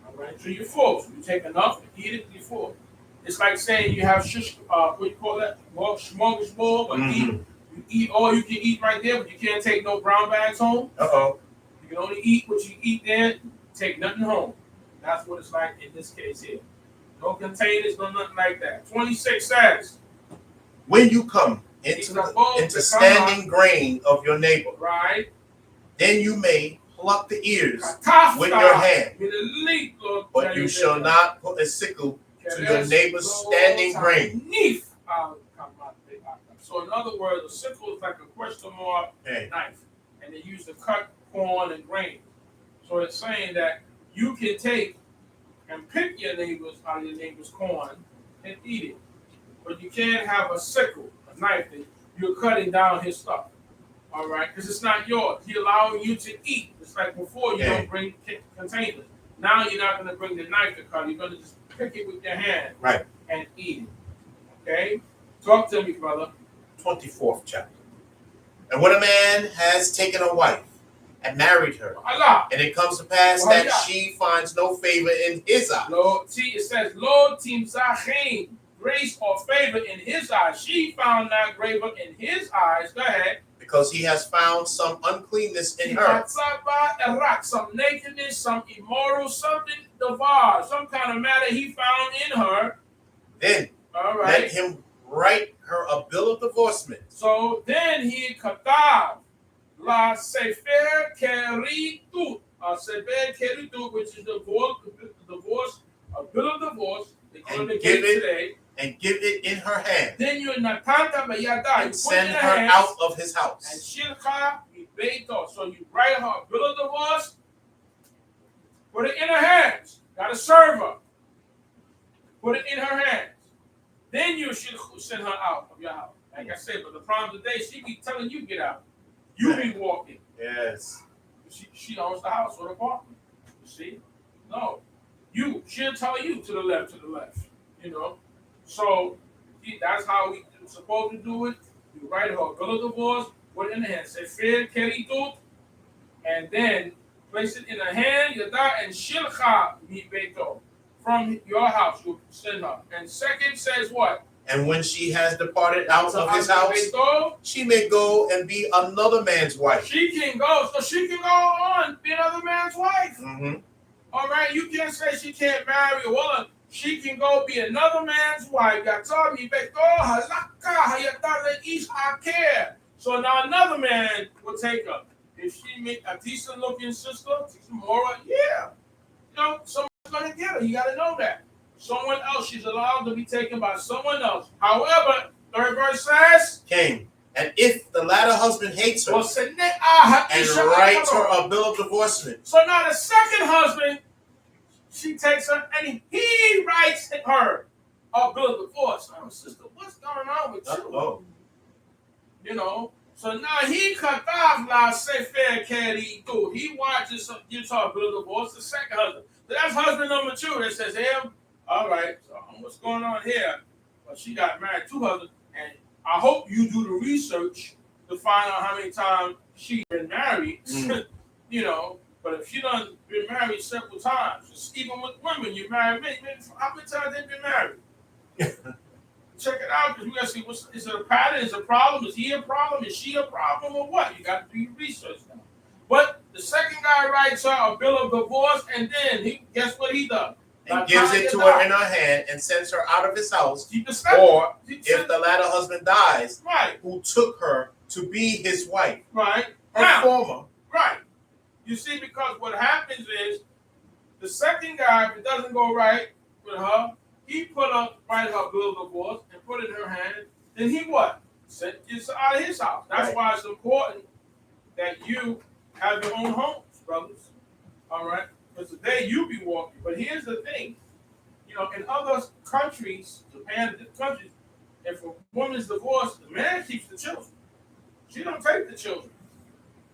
All right? So you're full. So you take enough and eat it before. It's like saying you have what do you call that? Smorgasbord, but you eat all you can eat right there, but you can't take no brown bags home.
Uh-oh.
You can only eat what you eat there, take nothing home. That's what it's like in this case here. No containers, no nothing like that. 26 says,
when you come into standing grain of your neighbor,
right,
then you may pluck the ears with your hand, but you shall not put a sickle to your neighbor's standing grain.
So in other words, a sickle is like a question mark knife, and they use to cut corn and grain. So it's saying that you can take and pick your neighbors out of your neighbor's corn and eat it, but you can't have a sickle, a knife that you're cutting down his stuff. All right, because it's not yours. He's allowing you to eat. It's like before you don't bring containers. Now you're not going to bring the knife to cut. You're going to just pick it with your hand and eat it. Okay? Talk to me, brother.
24th chapter. And when a man has taken a wife and married her, and it comes to pass that she finds no favor in his eyes.
Lord, see, it says, Lord Timzachain, grace or favor in his eyes. She found not favor in his eyes. Go ahead.
Because he has found some uncleanness in her.
Some nakedness, some immoral, something devour, some kind of matter he found in her.
Then let him write her a bill of divorcement.
So then he katav la sefer keritut, which is divorce, a bill of divorce.
And give it in her hand.
Then you and
send her out of his house.
And shilcha mibeito. So you write her a bill of divorce, put it in her hands. Gotta serve her. Put it in her hands. Then you should send her out of your house. Like I said, but the problem today, she be telling you get out. You be walking.
Yes.
She owns the house or the apartment. You see? No. She'll tell you to the left. You know? So that's how we supposed to do it. You write her a bill of divorce, put it in the hand, say fair keritut, and then place it in her hand, yada, and shilcha mi beito. From your house, you send her. And second says what?
And when she has departed out of his house, she may go and be another man's wife.
She can go on, be another man's wife.
Mm-hmm.
All right, you can't say she can't marry a woman. She can go be another man's wife. So now another man will take her. If she make a decent looking sister, moral, someone's gonna get her. You gotta know that. Someone else, she's allowed to be taken by someone else. However, third verse says,
King, and if the latter husband hates her and writes her a bill of divorcement.
So now the second husband, she takes her and he writes her a bill of divorce. Oh, sister, what's going on with you? You know, so now he katav la sefer keritut. He watches, gives her a bill of divorce. The second husband. So that's husband number 2 that says, him. All right, so what's going on here? Well, she got married 2 husbands, and I hope you do the research to find out how many times she's been married. You know, but if she done been married several times, just even with women, you married men, how many times they've been married? Check it out, because we gotta see is it a pattern, is it a problem, is he a problem, is she a problem, or what? You got to do your research now. But the second guy writes her a bill of divorce, and then guess what he does?
And gives it to her in her hand and sends her out of his house. Or if the latter husband dies, who took her to be his wife. Her former.
You see, because what happens is the second guy, if it doesn't go right with her, he write her bill of divorce and put it in her hand. Then he what? Sent it out of his house. That's why it's important that you have your own homes, brothers. All right? Because today you be walking. But here's the thing. You know, in other countries, Japan, countries, if a woman's divorced, the man keeps the children. She don't take the children.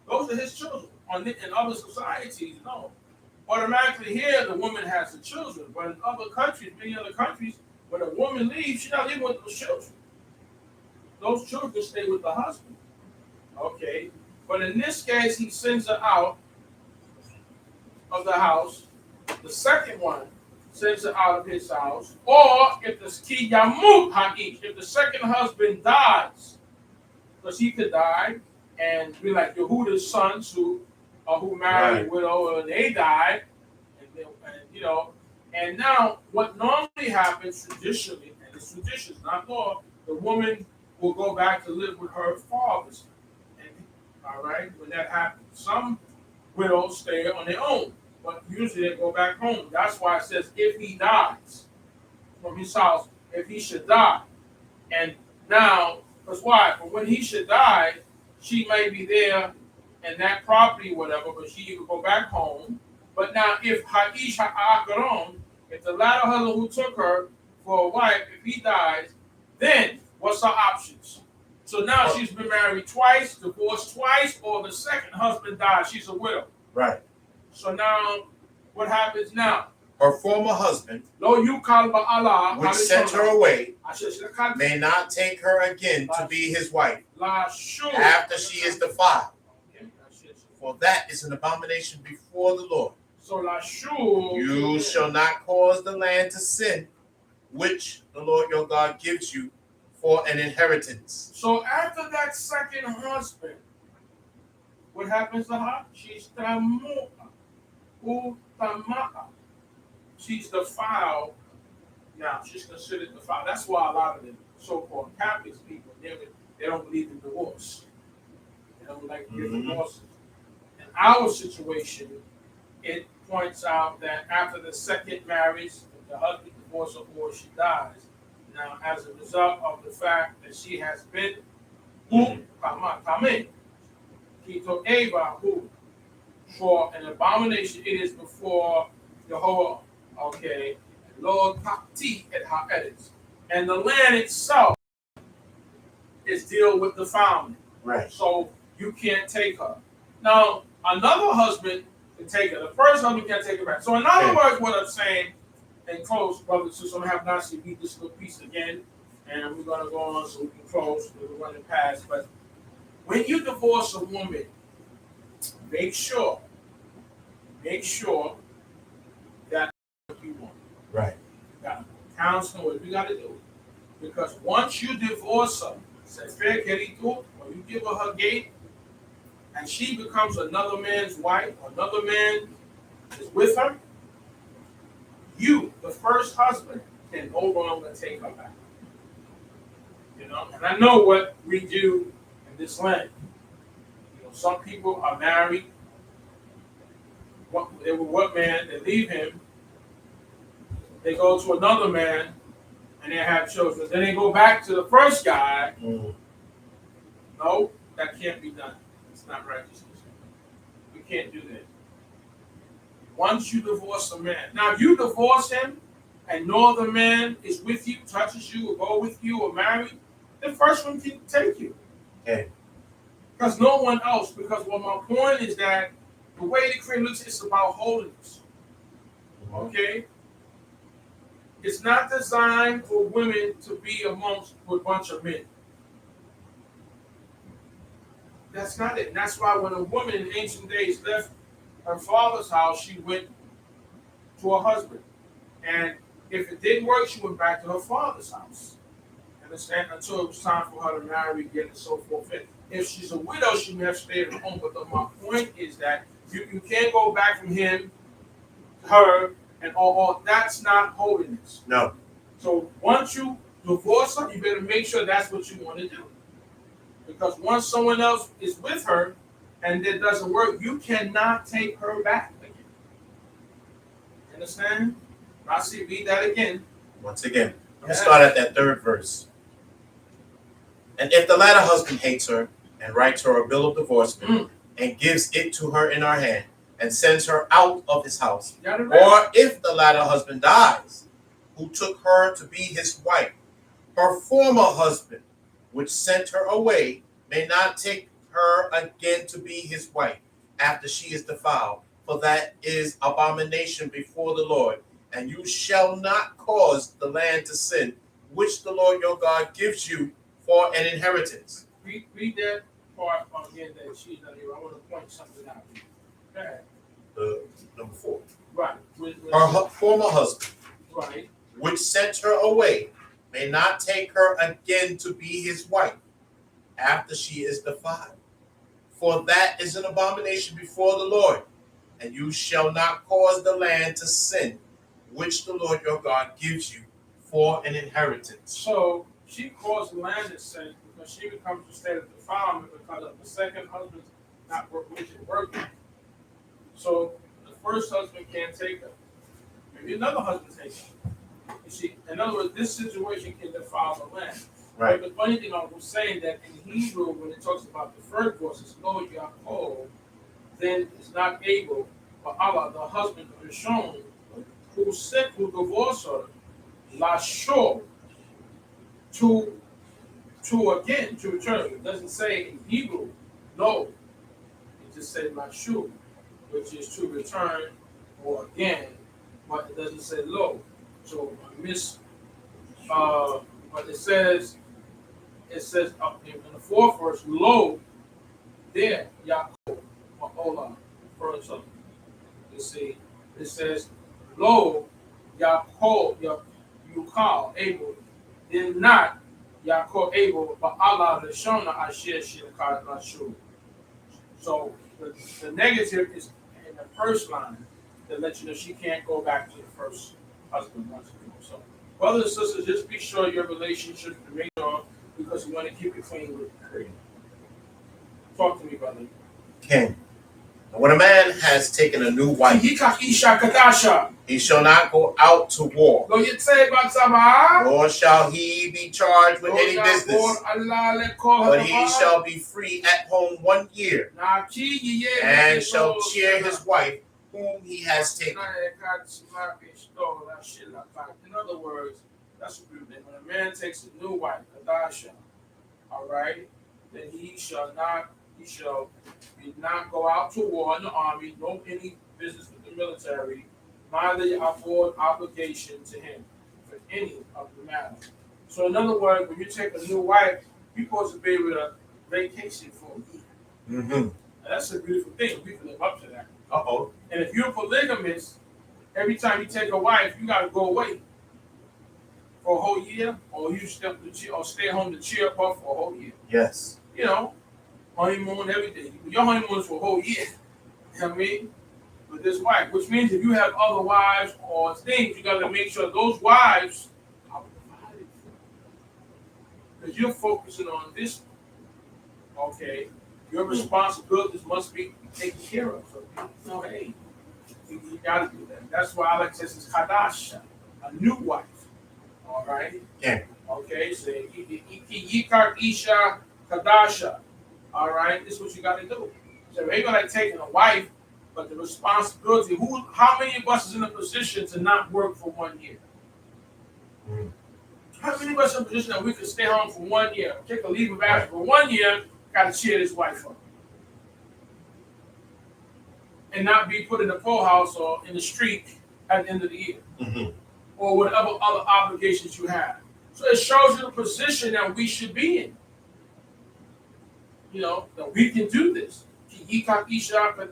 Those are his children. In other societies, no. Automatically here, the woman has the children. But in other countries, many other countries, when a woman leaves, she's not living with those children. Those children stay with the husband. Okay. But in this case, he sends her out of the house. The second one sends her out of his house. Or if the if the second husband dies, because he could die, and be like Yehuda's sons who married a widow and they died, and now what normally happens traditionally, and it's tradition, not law, the woman will go back to live with her fathers. All right, when that happens, some widows stay on their own. But usually they go back home. That's why it says if he dies from his house, if he should die. And now, because why? But when he should die, she may be there in that property, whatever, but she could go back home. But now, if Ha'ish Ha'akaron, if the latter husband who took her for a wife, if he dies, then what's her options? So now she's been married twice, divorced twice, or the second husband died. She's a widow.
Right.
So now, what happens now?
Her former husband,
which
sent her away, may not take her again to be his wife after she is defiled. For that is an abomination before the Lord. You shall not cause the land to sin, which the Lord your God gives you for an inheritance.
So after that second husband, what happens to her? She's she's defiled. Now she's considered defiled. That's why a lot of the so-called Catholic people they don't believe in divorce. They don't like to get divorces. In our situation, it points out that after the second marriage, if the husband divorces her or she dies, now as a result of the fact that she has been for an abomination, it is before Jehovah. Okay, Lord Takti et Ha'edis. And the land itself is deal with the family.
Right.
So you can't take her. Now, another husband can take her. The first husband can't take her back. So in other words, what I'm saying, and close, brothers and sisters, I'm going to have Nancy read this little piece again, and we're going to go on so we can close. We're running past. But when you divorce a woman, make sure that you want.
Right.
You got to counsel what you got to do. Because once you divorce her, or you give her her gate, and she becomes another man's wife, another man is with her, you, the first husband, can no longer take her back. You know, and I know what we do in this land. You know, some people are married. They were what man? They leave him. They go to another man, and they have children. Then they go back to the first guy. No, that can't be done. It's not righteousness. We can't do that. Once you divorce a man, now if you divorce him, and no other man is with you, touches you, or go with you, or marry, the first one can take you.
Okay.
Because no one else. Because what my point is that the way the Creator looks, it's about holiness. Okay. It's not designed for women to be amongst a bunch of men. That's not it. And that's why when a woman in ancient days left her father's house, she went to her husband. And if it didn't work, she went back to her father's house. Understand? Until it was time for her to marry again and so forth. And if she's a widow, she may have stayed at home. But my point is that you can't go back from him, her, and all. That's not holiness.
No.
So once you divorce her, you better make sure that's what you want to do. Because once someone else is with her and it doesn't work, you cannot take her back again. Understand? I see, read that again.
Once again, let's start at that third verse. And if the latter husband hates her and writes her a bill of divorcement and gives it to her in her hand and sends her out of his house, or if the latter husband dies, who took her to be his wife, her former husband, which sent her away, may not take her again to be his wife after she is defiled, for that is abomination before the Lord. And you shall not cause the land to sin, which the Lord your God gives you for an inheritance.
Read that part again that she's not here. I want to point something out. Okay.
Number 4.
Right.
Her former husband,
right,
which sent her away, may not take her again to be his wife after she is defiled. For that is an abomination before the Lord. And you shall not cause the land to sin, which the Lord your God gives you for an inheritance.
So she caused the land to sin because she becomes a state of defilement because of the second husband's not working. So the first husband can't take her. Maybe another husband takes her. You see, in other words, this situation can defile the land.
Right.
But the funny thing I was saying that in Hebrew, when it talks about the first divorce, it's Lord Yaakov, then it's not able, but Allah, the husband of Rishon, who divorced her, Lashor, to return. It doesn't say in Hebrew, no. It just says Lashur, which is to return or again, but it doesn't say lo. So but it says in the fourth verse, lo, there, Yaakov, or Ola, first son. You see, it says, lo, Yaakov, Yukal, able, then not Yaakov able, but Allah Rishona Asher Shilkar Lashur. So the negative is in the first line to let you know she can't go back to the first husband once again. So, brothers and sisters, just be sure your relationships remain on because you want to keep it clean with the Creator. Talk to me, brother.
King. When a man has taken a new wife, he shall not go out to war, nor shall he be charged with any business, but he shall be free at home 1 year, and shall cheer his wife whom he has taken.
In other words, that's what we've been. When a man takes a new wife, Kadasha, all right, then he shall not go out to war in the army, no any business with the military, neither afford obligation to him for any of the matter. So in other words, when you take a new wife, you're supposed to be able to vacation for a year.
Mm-hmm.
And that's a beautiful thing. We can live up to that.
Uh-oh.
And if you're a polygamist, every time you take a wife, you got to go away for a whole year, or you stay home to cheer up for a whole year.
Yes.
You know, honeymoon, everything. Your honeymoon is for a whole year. You know what I mean? With this wife, which means if you have other wives or things, you got to make sure those wives are provided for. Because you're focusing on this. Okay, your responsibilities must be taken care of. So, hey, you got to do that. That's why Alex says it's Kadasha, a new wife. All right?
Yeah.
Okay, so Yikar Isha Kadasha. All right, this is what you got to do. So maybe like taking a wife, but the responsibility, how many of us is in a position to not work for 1 year?
Mm.
How many of us in a position that we could stay home for 1 year, take a leave of absence for 1 year, got to cheer this wife up? And not be put in the poorhouse or in the street at the end of the year.
Mm-hmm.
Or whatever other obligations you have. So it shows you the position that we should be in. You know, that we can do this. You're not going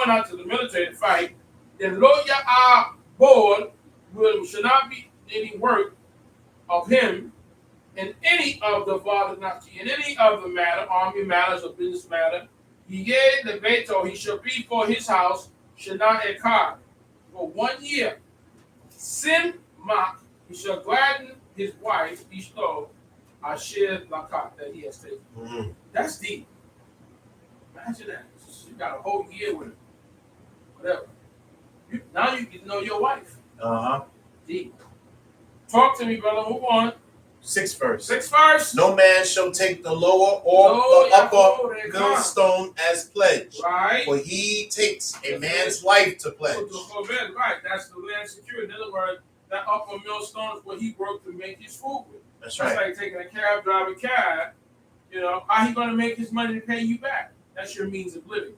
out to the military to fight. Then board should not be any work of him in any of the in any of the matter, army matters or business matter. He shall be for his house, should not ekar, for 1 year. Sin mak, he shall gladden his wife, Ishto, Asher Lakat, that he has taken.
Mm-hmm.
That's deep. Imagine that. You got a whole year with him. Whatever. Now you get to know your wife.
Uh-huh.
Deep. Talk to me, brother. Move on.
6th verse.
6th verse.
No man shall take the lower or the upper millstone as pledge.
Right.
For he takes a man's life to pledge.
Right. That's the land security. In other words, that upper millstone is what he worked to make his food with.
That's right.
That's like taking a cab, drive a cab. You know, how he going to make his money to pay you back? That's your means of living.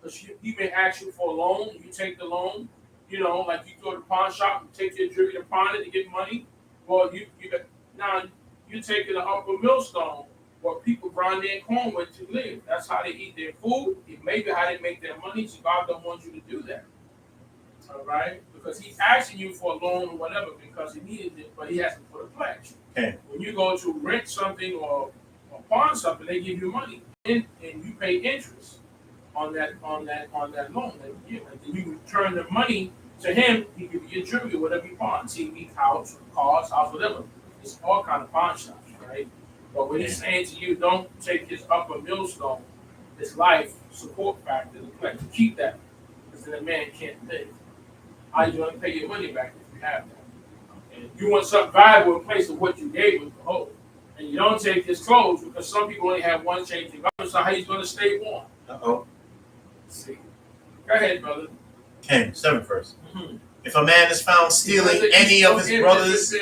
Because he may ask you for a loan. You take the loan. You know, like you go to the pawn shop and take your jewelry to pawn it to get money. Well, now you're taking an upper millstone where people grind their corn with to live. That's how they eat their food. It may be how they make their money. So God don't want you to do that. All right? Because he's asking you for a loan or whatever because he needed it, but he hasn't put a pledge.
Okay.
When you go to rent something or pawn something, they give you money and you pay interest on that loan that you give. And then you return the money to him, he give you your jewelry, whatever you pawn, TV, couch, cars, house, whatever. It's all kind of pawn shops, right? But what he's saying to you, don't take his upper millstone this life support factor to play to keep that, because then a man can't live. How you gonna pay your money back if you have that? And you want something valuable in place of what you gave him to hold. And you don't take his clothes because some people only have one change in garment, so how he's gonna stay warm? See. Go ahead, brother.
Okay, 7th verse. Mm-hmm. If a man is found stealing any of his brothers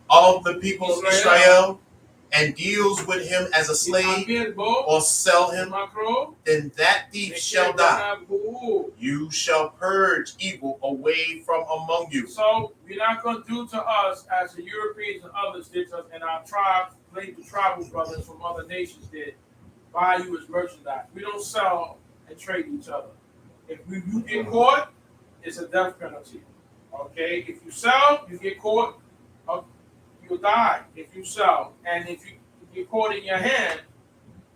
of the people of Israel and deals with him as a slave or sell him, then that thief shall die. You shall purge evil away from among you.
So we're not going to do to us as the Europeans and others did to us, and our tribes, the tribal brothers from other nations did, buy you as merchandise. We don't sell and trade each other. If you get caught, it's a death penalty. Okay? If you sell, you get caught, you'll die if you sell. And if you get caught in your hand,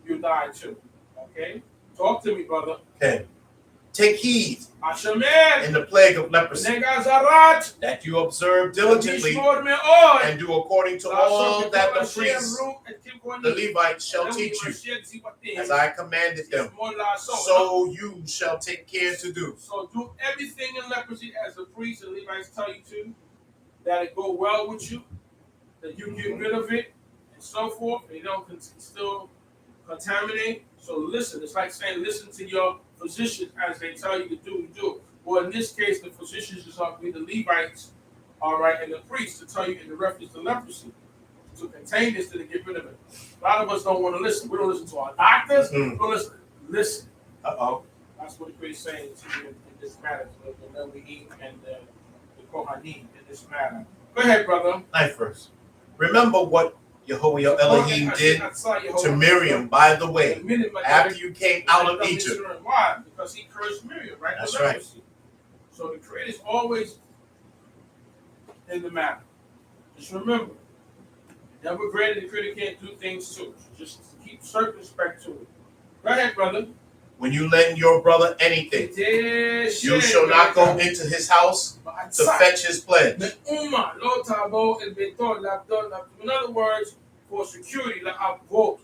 you'll die too. Okay? Talk to me, brother.
Okay. Take heed
Shamayim
in the plague of leprosy that you observe diligently and do according to all that the priests, the Levites, shall teach you, as I commanded them. So you shall take care to do.
So do everything in leprosy as the priests and Levites tell you to, that it go well with you, that you get rid of it, and so forth, and you don't still contaminate. So listen, it's like saying listen to your physicians as they tell you to do. Well, in this case, the physicians is going to be the Levites, all right, and the priests to tell you in the reference to leprosy, to contain this, to get rid of it. A lot of us don't want to listen. We don't listen to our doctors. We don't listen. That's what the priest is saying to you in this matter. So the Levirate and the Kohanim in this matter. Go ahead, brother.
9th verse. Remember what Yehovah your Elohim did to Miriam, by the way, after you came out of Egypt.
Why? Because he cursed Miriam, right?
That's right.
So the Creator is always in the matter. Just remember, never granted the Creator can't do things to us. Just keep circumspect to it. Go ahead, brother.
When you lend your brother anything, you shall not go into his house to fetch his pledge.
In other words, for security, like our vote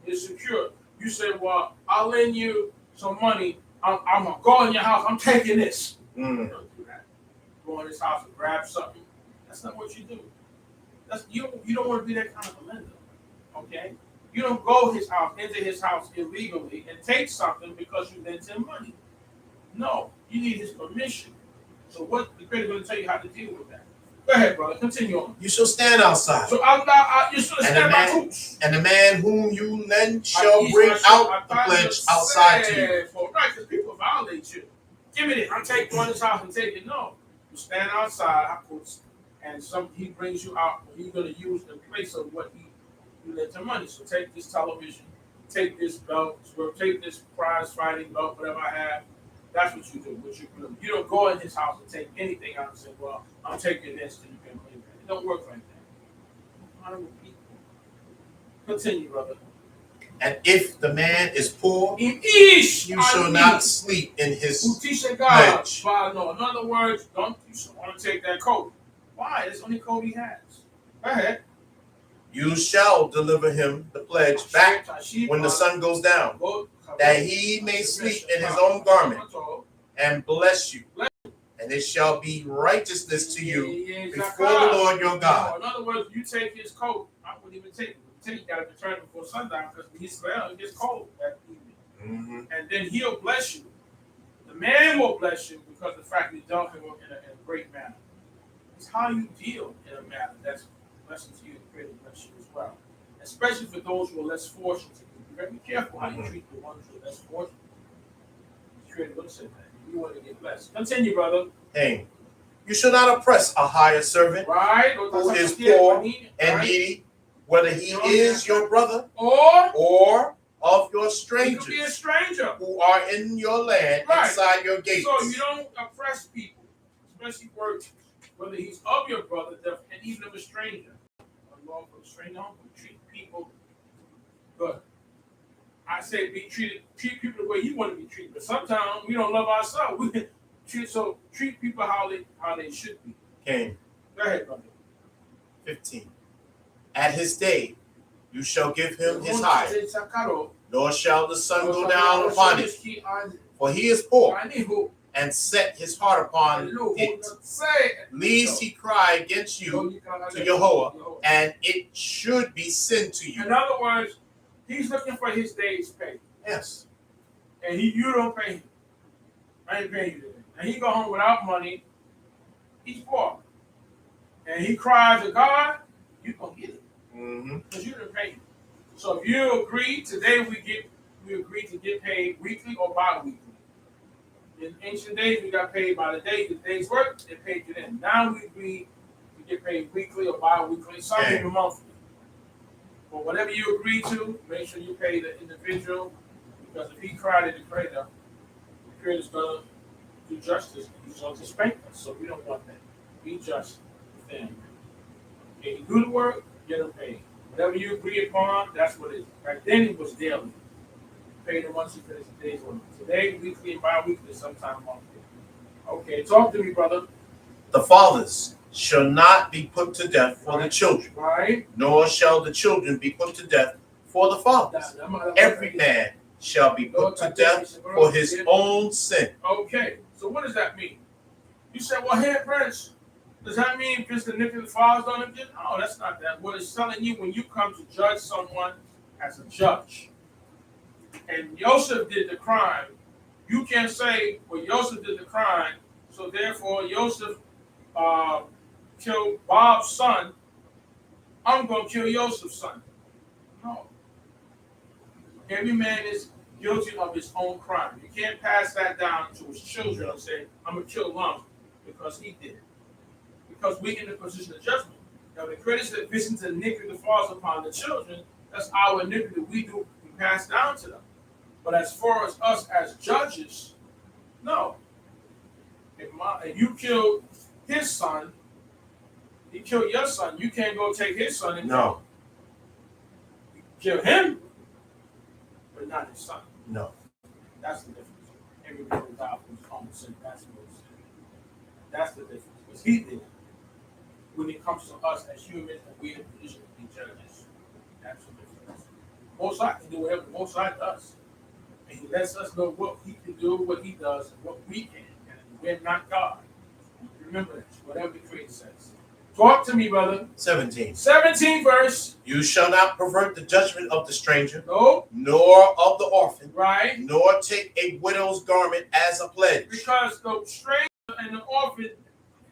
is secure. You say, well, I'll lend you some money. I'm going to go in your house. I'm taking this. Don't do that. Go in his house and grab something. That's not what you do. You don't want to be that kind of a lender. Okay? You don't go into his house illegally and take something because you lent him money. No, you need his permission. So what the Creator going to tell you how to deal with that? Go ahead, brother. Continue on.
You shall stand outside.
So you should stand by troops.
And the man whom you lend shall bring out the pledge outside to you.
Right, because people violate you. Give me this. I'm taking one in his house and take it. No, you stand outside, and he brings you out. He's going to use in place of what you lent him money. So take this television, take this belt, take this prize fighting belt, whatever I have. That's what you do. You don't go in his house and take anything out and say, well, I'm taking this till you can bring it. It don't work like that. Honorable people. Continue, brother.
And if the man is poor, you shall not sleep in his pledge.
No, in other words, you want to take that coat. Why? It's the only coat he has. Go ahead.
You shall deliver him the pledge back when the sun goes down, that he may sleep in his own garment and bless you. And it shall be righteousness to you before the Lord your God.
In other words, you take his coat. I wouldn't even take it. You got to return it before sundown because it gets cold that evening. And then he'll bless you. The man will bless you because of the fact that you dealt him in a great manner. It's how you deal in a manner that's blessing to you and create a blessing as well. Especially for those who are less fortunate. You got to be careful how you treat the ones who are less fortunate. Create a blessing. You want to get blessed. Continue, brother.
Hey, you should not oppress a hired servant who is poor and needy, whether he is your brother or of your strangers.
He could be a stranger
who are in your land inside your gates.
So you don't oppress people, especially workers, whether he's of your brother and even of a stranger. A stranger, don't treat people good. I say treat people the way you want to be treated. But sometimes we don't love ourselves. Treat people how they should be.
Okay.
Go ahead, brother.
15. At his day, you shall give him his hire, nor shall the sun go down upon it, for he is poor, and set his heart upon it, lest he cry against you to Jehovah, and it should be sin to you.
In other words, he's looking for his day's pay.
Yes.
And you don't pay him. I ain't paying you today. And he go home without money. He's poor. And he cries to God, you gonna get it. Because you didn't pay him. So if you agree, today we agree to get paid weekly or bi-weekly. In ancient days, we got paid by the day's work, they paid you then. Now we agree to get paid weekly or bi-weekly, some even monthly. But whatever you agree to, make sure you pay the individual, because if he cried to the Creator's going to do justice. He's going to spank us, so we don't want that. Be just with them. Okay, you do the work, get them paid. Whatever you agree upon, that's what it is. Back then it was daily. Paid him once he finished the day's work. Today, weekly and bi-weekly, sometime monthly. Okay, talk to me, brother.
The fathers shall not be put to death for the children, nor shall the children be put to death for the fathers. Every man shall be put to death for his own sin.
Okay, so what does that mean? You said, well, here, Prince, does that mean if it's the nip of the fathers don't object? No, that's not that. What it's telling you, when you come to judge someone as a judge, and Joseph did the crime, you can't say, well, Joseph did the crime, so therefore Joseph killed Bob's son, I'm going to kill Joseph's son. No. Every man is guilty of his own crime. You can't pass that down to his children and say, I'm going to kill Lum because he did it. Because we're in the position of judgment. Now, the credits that visit the iniquity that falls upon the children, that's our iniquity we pass down to them. But as far as us as judges, no. If you killed his son, he killed your son, you can't go take his son and
no.
Kill him, but not his son.
No.
That's the difference. Everybody will die for his own sin. That's what it said. That's the difference. Because he did it. When it comes to us as humans and we're in a position to be judges. That's the difference. Most High can do whatever the Most High does. And he lets us know what he can do, what he does, and what we can. And we're not God. Remember that. Whatever the Creator says. Talk to me, brother.
17.
17 verse.
You shall not pervert the judgment of the stranger,
no,
nor of the orphan,
right,
nor take a widow's garment as a pledge.
Because the stranger and the orphan,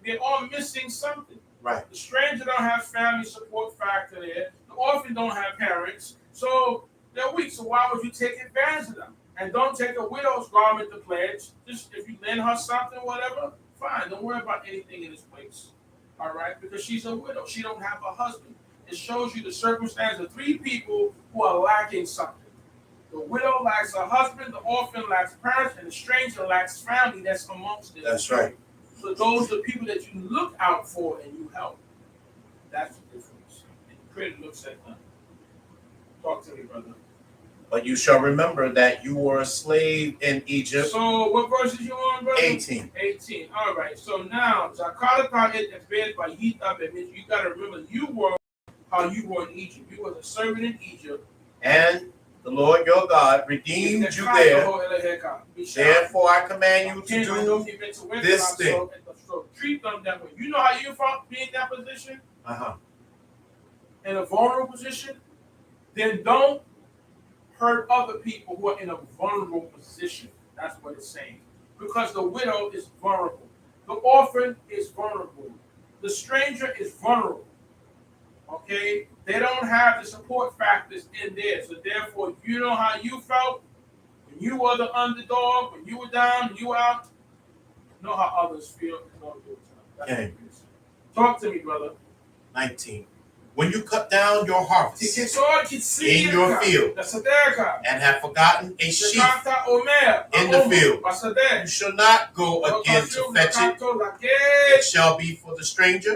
they're all missing something.
Right.
The stranger don't have family support factor there. The orphan don't have parents. So they're weak. So why would you take advantage of them? And don't take a widow's garment to pledge. Just if you lend her something, whatever, fine. Don't worry about anything in this place. All right, because she's a widow. She don't have a husband. It shows you the circumstance of three people who are lacking something. The widow lacks a husband, the orphan lacks parents, and the stranger lacks family that's amongst them.
That's right.
So those are the people that you look out for and you help. That's the difference. And the Creator looks at them. Talk to me, brother.
But you shall remember that you were a slave in Egypt.
So what verse is you on, brother?
18.
18. All right. So now, you got to remember you were how you were in Egypt. You were a servant in Egypt.
And the Lord your God redeemed you there. Therefore I command you to do this thing.
So treat them that way. You know how you felt being in that position? In a vulnerable position? Then don't hurt other people who are in a vulnerable position. That's what it's saying. Because the widow is vulnerable. The orphan is vulnerable. The stranger is vulnerable. Okay? They don't have the support factors in there. So therefore, you know how you felt when you were the underdog, when you were down, when you were out. You know how others feel.
Okay.
Talk to me, brother.
19. When you cut down your harvest in your field and have forgotten a sheaf in the field, you shall not go again to fetch it. It shall be for the stranger,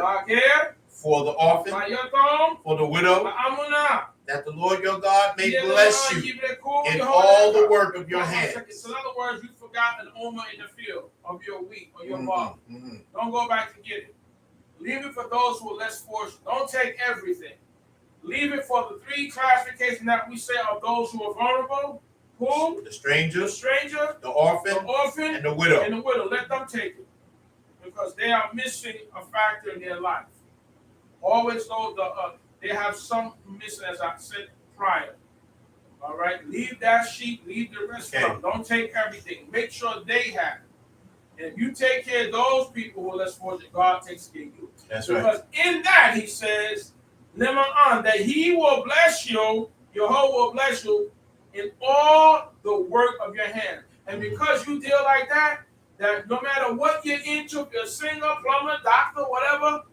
for the orphan, for the widow, that the Lord your God may bless you in all the work of your hands.
So in other words, you forgot an omer in the field of your wheat or your barley. Don't go back to get it. Leave it for those who are less fortunate. Don't take everything. Leave it for the three classifications that we say are those who are vulnerable. Who?
The stranger,
the
orphan, and the widow.
Let them take it. Because they are missing a factor in their life. Always know they have some missing, as I said prior. All right? Leave that sheep, leave the rest of them. Don't take everything. Make sure they have it. And if you take care of those people who are less fortunate, God takes care of you.
That's
right.
Because
in that, he says, that he will bless you, Jehovah will bless you in all the work of your hand. And because you deal like that no matter what you're into, if you're a singer, plumber, doctor, whatever,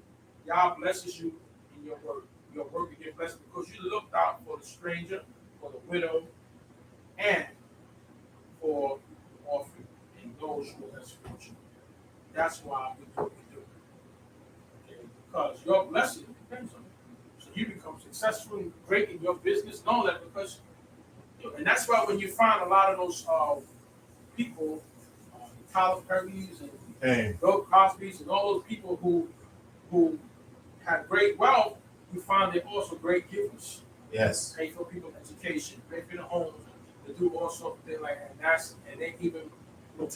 God blesses you in your work. Your work will get blessed because you looked out for the stranger, for the widow, and for the orphan and those who are less fortunate. That's why we do what we do. Okay? Because your blessing depends on it. So you become successful and great in your business and all that because, and that's why when you find a lot of those people, Tyler Perry's and Bill Cosby's and all those people who have great wealth, you find they're also great givers.
Yes.
Pay for people's education, pay for the homes, they do all sorts of things like that. And they even more,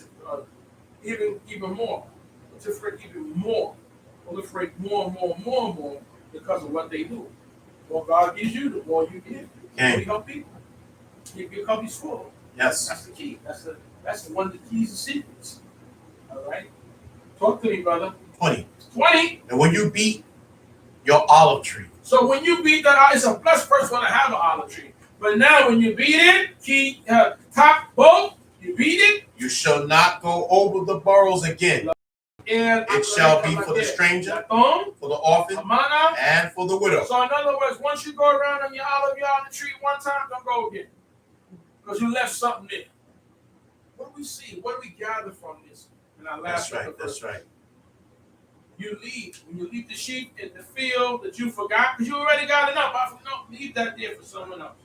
proliferate more because of what they do. The more God gives you, the more you give. The more you help people. Keep your cupboards full.
Yes.
That's the key. That's one of the keys and secrets. All right? Talk to me, brother.
20.
And
when you beat your olive tree.
So when you beat that, it's a blessed person to have an olive tree. But now when you beat it, top both, you beat it.
You shall not go over the boroughs again.
And
it shall be for the stranger, for the orphan, and for the widow.
So in other words, once you go around on your olive tree one time, don't go again. Because you left something there. What do we see? What do we gather from this? In our last
That's right.
You leave. When you leave the sheep in the field that you forgot, because you already got enough. Leave that there for someone else.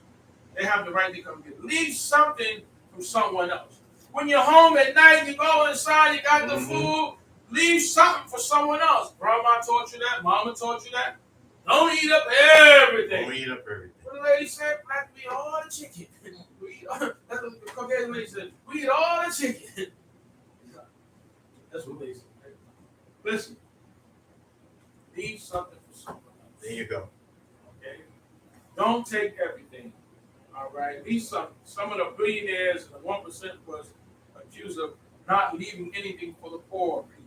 They have the right to come get it. Leave something for someone else. When you're home at night, you go inside, you got the food, leave something for someone else. Grandma taught you that. Mama taught you that. Don't eat up everything. What the lady said, black we eat all the chicken. That's what the Caucasian lady said. We eat all the chicken. That's what they said. Listen. Leave something for someone else.
There you go.
Okay? Don't take everything. All right? Leave something. Some of the billionaires and the 1% was accused of not leaving anything for the poor people.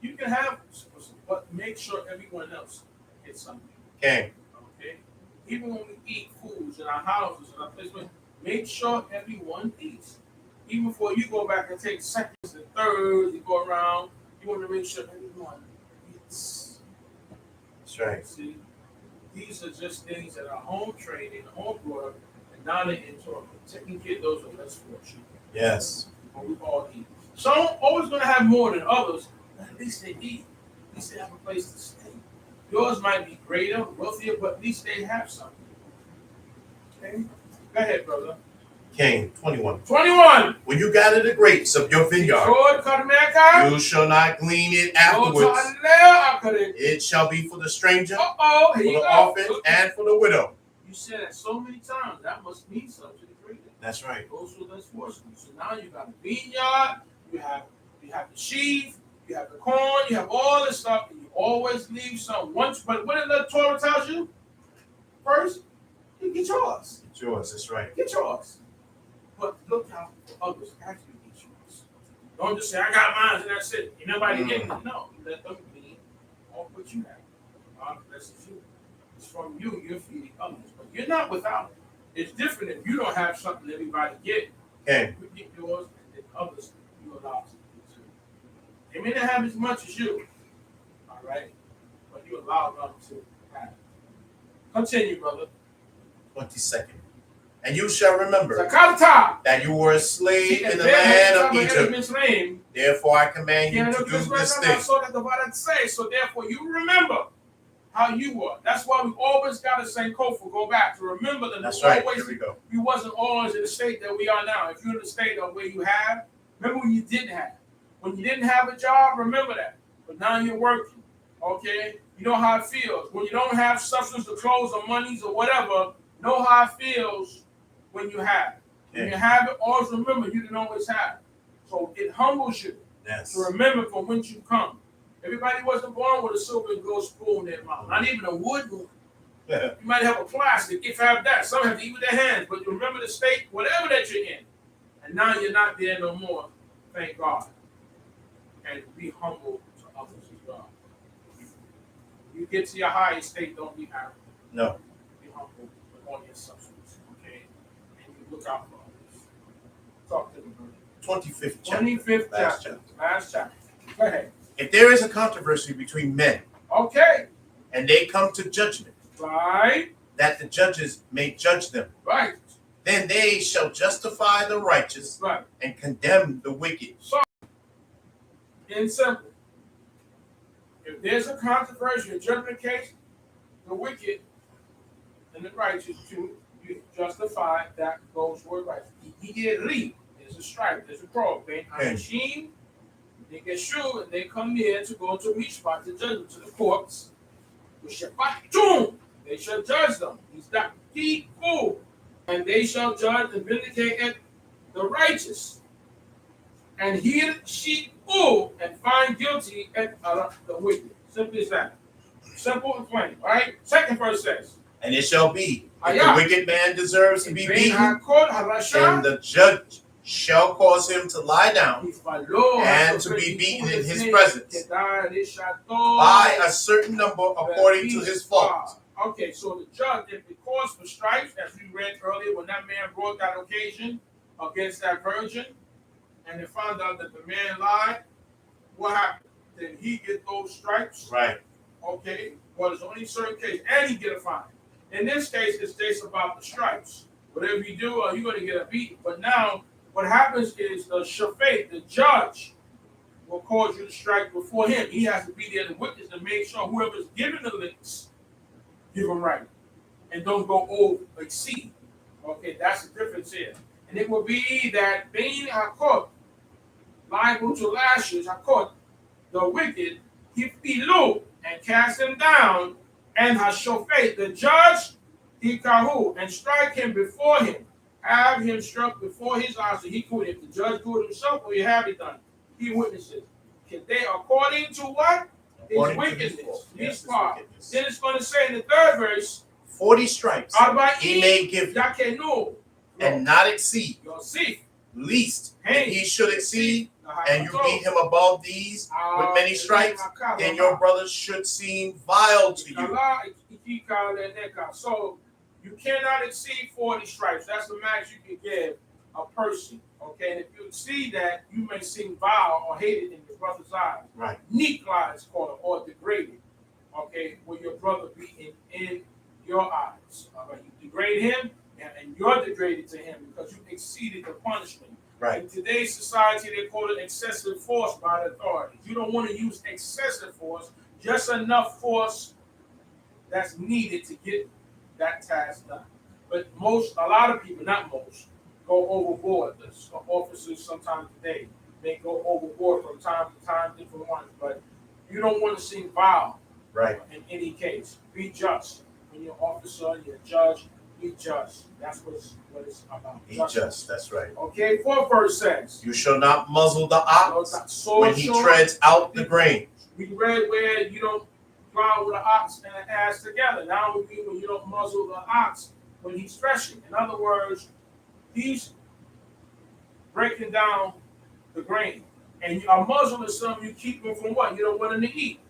You can have, but make sure everyone else gets something.
Okay.
Even when we eat foods in our houses and our places, make sure everyone eats. Even before you go back and take seconds and thirds, you go around, you want to make sure everyone eats.
That's right.
See, these are just things that are home training, home brought up, and now they're in Torah. Taking care of those who are less fortunate.
Yes.
But we all eat. Some always going to have more than others, but at least they eat. At least they have a place to stay. Yours might be greater, wealthier, but at least they have something. Okay? Go ahead, brother.
Cain, 21. When you gather the grapes of your vineyard, you shall not glean it afterwards. It shall be for the stranger, for the orphan, and for the widow.
You said that so many times. That must mean something to the greater.
That's right.
Those who are less fortunate. So now you got the vineyard, you have the sheaf, you have the corn, you have all this stuff, and you always leave some. Once, but what did the Torah tells you? First, you get yours.
Get yours, that's right.
Get yours. But look how others actually get yours. Don't just say, I got mine and that's it. Ain't nobody getting it. No, let them glean all what you have. God blesses you. It's from you, you're feeding others. But you're not without it. It's different if you don't have something everybody get.
Okay.
You get yours and then others you allow to get too. They may not have as much as you. All right? But you allow them to have it. Continue, brother.
22nd. And you shall remember that you were a slave in the land of Egypt. Therefore I command you to do this thing.
So therefore you remember how you were. That's why we always got to say Kofu, go back to remember that.
That's right. Here we go.
You wasn't always in the state that we are now. If you're in the state of where you have, remember when you didn't have. When you didn't have a job, remember that. But now you're working. Okay? You know how it feels when you don't have substance or clothes or monies or whatever. Know how it feels when you have it. When you have it, always remember you didn't always have it. So it humbles you to remember from whence you come. Everybody wasn't born with a silver and gold spoon in their mouth, not even a wood one. You might have a plastic, if you have that. Some have to eat with their hands, but you remember the state, whatever that you're in. And now you're not there no more. Thank God. And be humble to others as well. You get to your higher state, don't be arrogant.
No.
Be humble with all your substance, okay? And you look out for others. Talk to them.
25th chapter.
25th chapter. Last chapter. Go ahead.
If there is a controversy between men,
okay,
and they come to judgment,
right,
that the judges may judge them,
right,
then they shall justify the righteous,
right,
and condemn the wicked.
So, in simple, if there's a controversy, a judgment case, the wicked and the righteous you justify that those who are righteous. There's a stripe, there's a cross. Hygiene, they get shoe, and they come here to go to Mishpat, to judge to the courts. They shall judge them. He's that people, and they shall judge and vindicate the righteous, and heal sheep and find guilty at the wicked. Simply as that. Simple and plain. Right? Second verse says,
and it shall be, if the wicked man deserves to be beaten, and the judge shall cause him to lie down and to be beaten in his presence by a certain number according to his fault.
Okay, so the judge, if it calls for stripes, as we read earlier, when that man brought that occasion against that virgin, and they found out that the man lied, what happened? Did he get those stripes?
Right.
Okay, well, there's only certain case, and he get a fine. In this case, it's just about the stripes. Whatever you do, you're going to get a beat. But now, what happens is the shafet, the judge, will cause you to strike before him. He has to be there to witness and make sure whoever's giving the licks, give them right. And don't go over, exceed. Okay, that's the difference here. And it will be that being hakot, liable to lashes, hakot, the wicked, hifilu, and cast him down, and hashofet, the judge, hikahu, and strike him before him. Have him struck before his eyes, so he could, if the judge do it himself, or you have it done. He witnesses. Can they, according to what? His wickedness. His part. Then it's going to say in the third verse,
40 stripes he may give you, and not exceed, least he should exceed, and you beat him above these with many stripes, then your brothers should seem vile to you.
So you cannot exceed 40 stripes. That's the max you can give a person. Okay, and if you exceed that, you may seem vile or hated in your brother's eyes.
Right.
Nikla is called, or degraded. Okay, will your brother be in your eyes? All right, you degrade him, and you're degraded to him because you exceeded the punishment.
Right.
In today's society, they call it excessive force by the authorities. You don't want to use excessive force, just enough force that's needed to get that task done. But a lot of people, not most, go overboard. The officers sometimes today, they go overboard from time to time, different ones. But you don't want to seem vile.
Right.
In any case, be just. When you're an officer, you're a judge, be just. That's what it's about.
Be just, that's right.
Okay, 4th verse says,
you shall not muzzle the ox when he treads out the grain.
We read where you don't plow with the ox and the ass together. Now we mean when you don't muzzle the ox when he's threshing. In other words, he's breaking down the grain. And a muzzle is something you keep him from what? You don't want him to eat.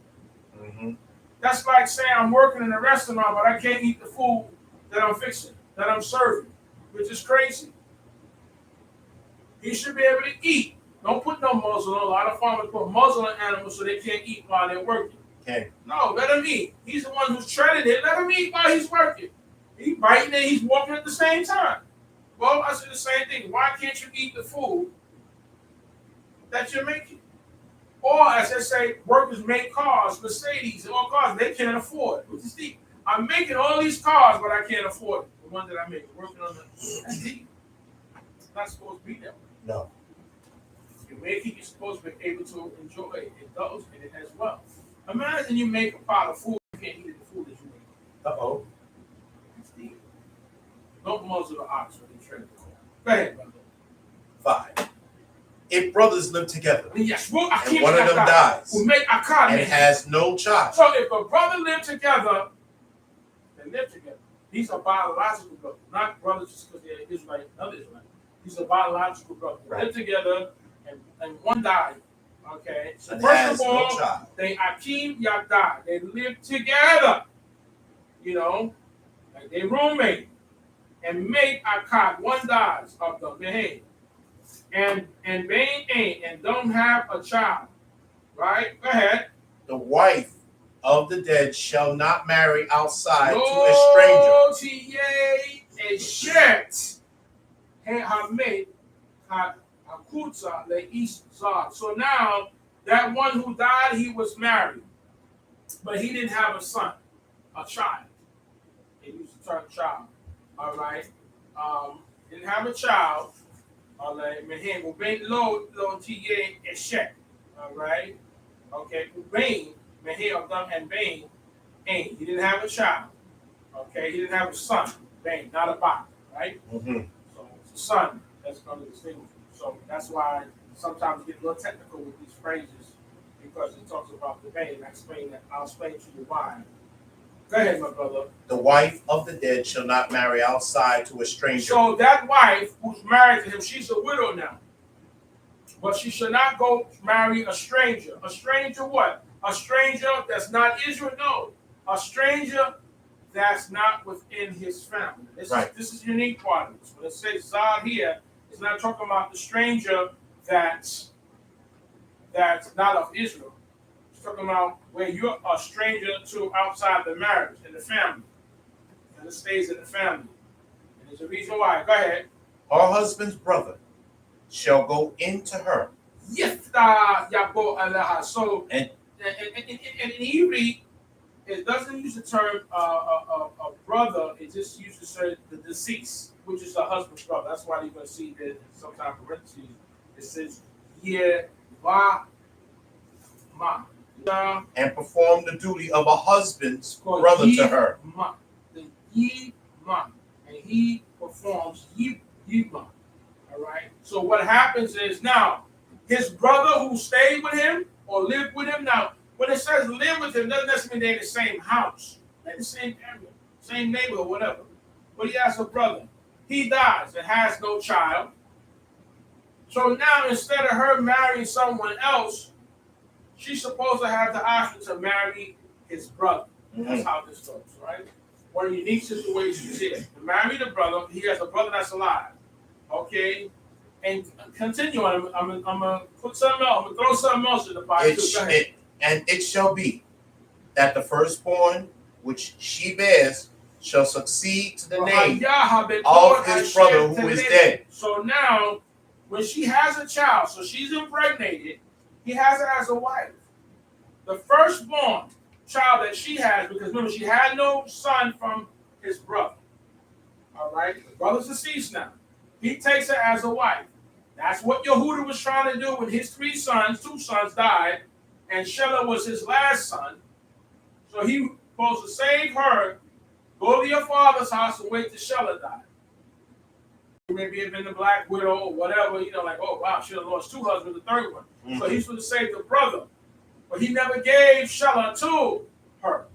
Mm-hmm.
That's like saying I'm working in a restaurant, but I can't eat the food that I'm fixing, that I'm serving, which is crazy. He should be able to eat. Don't put no muzzle on. A lot of farmers put muzzle on animals so they can't eat while they're working.
Okay.
No, let him eat. He's the one who's treading it. Let him eat while he's working. He's biting and he's walking at the same time. Well, I said the same thing. Why can't you eat the food that you're making? Or, as I say, workers make cars, Mercedes, and all cars they can't afford. Which is deep. I'm making all these cars, but I can't afford it. The one that I make, working on that's deep. It's not supposed to be that way.
No.
You're making, you're supposed to be able to enjoy it, indulge in it as well. Imagine you make a pot of food, you can't eat the food that you make.
Uh-oh.
Don't muzzle the ox when you trade the corn. Go ahead, brother.
5. If brothers live together,
yes,
and one of them dies, and has no child.
So if a brother live together, they live together. These are biological brothers, not brothers just because they're Israelite, another Israelite. These are biological brothers. They live together, and one died. Okay, so first of all, they akim yada. They live together. You know, like they roommate and mate akad. One dies of them. Behave. And Bain ain't and don't have a child, right? Go ahead.
The wife of the dead shall not marry outside to a stranger.
A shirt. Her mate, so now that one who died, he was married, but he didn't have a son, a child. He used the term child. All right. Didn't have a child. All right. All right. Okay. Bain, and Bain, ain't. He didn't have a child. Okay. He didn't have a son. Bain, not a body. Right.
Mm-hmm.
So it's a son that's going to distinguish him. So that's why sometimes we get a little technical with these phrases because it talks about the Bain. I'll explain to you why. Go ahead, my brother.
The wife of the dead shall not marry outside to a stranger.
So that wife who's married to him, she's a widow now. But she should not go marry a stranger. A stranger what? A stranger that's not Israel? No. A stranger that's not within his family. This is the unique part of this. When it says Zah here, it's not talking about the stranger that's not of Israel. Talking about where you're a stranger to outside the marriage in the family, and it stays in the family. And there's a reason why. Go ahead.
Her husband's brother shall go into her.
So, and in Hebrew, it doesn't use the term a brother. It just uses the deceased, which is a husband's brother. That's why you're going to see that sometimes parentheses. It says ma.
And perform the duty of a husband's brother to her.
And he performs yima. All right. So what happens is now his brother who stayed with him or lived with him. Now, when it says live with him, doesn't necessarily mean they're in the same house, they're in the same area, same neighborhood, whatever. But he has a brother. He dies and has no child. So now instead of her marrying someone else, she's supposed to have the option to marry his brother. Mm-hmm. That's how this goes, right? One of the unique situations here. To marry the brother, he has a brother that's alive. Okay? And continue on. I'm gonna put something else. I'm gonna throw something else in the Bible.
And it shall be that the firstborn which she bears shall succeed to the name of his brother who is dead.
So now, when she has a child, so she's impregnated, he has her as a wife. The firstborn child that she has, because remember, she had no son from his brother. All right? The brother's deceased now. He takes her as a wife. That's what Yehuda was trying to do when his two sons died, and Shelah was his last son. So he was supposed to save her, go to your father's house and wait till Shelah died. Maybe it had been the black widow or whatever, like, oh, wow, she lost two husbands, the third one. Mm-hmm. So he's supposed to save the brother. But he never gave Shelah to her.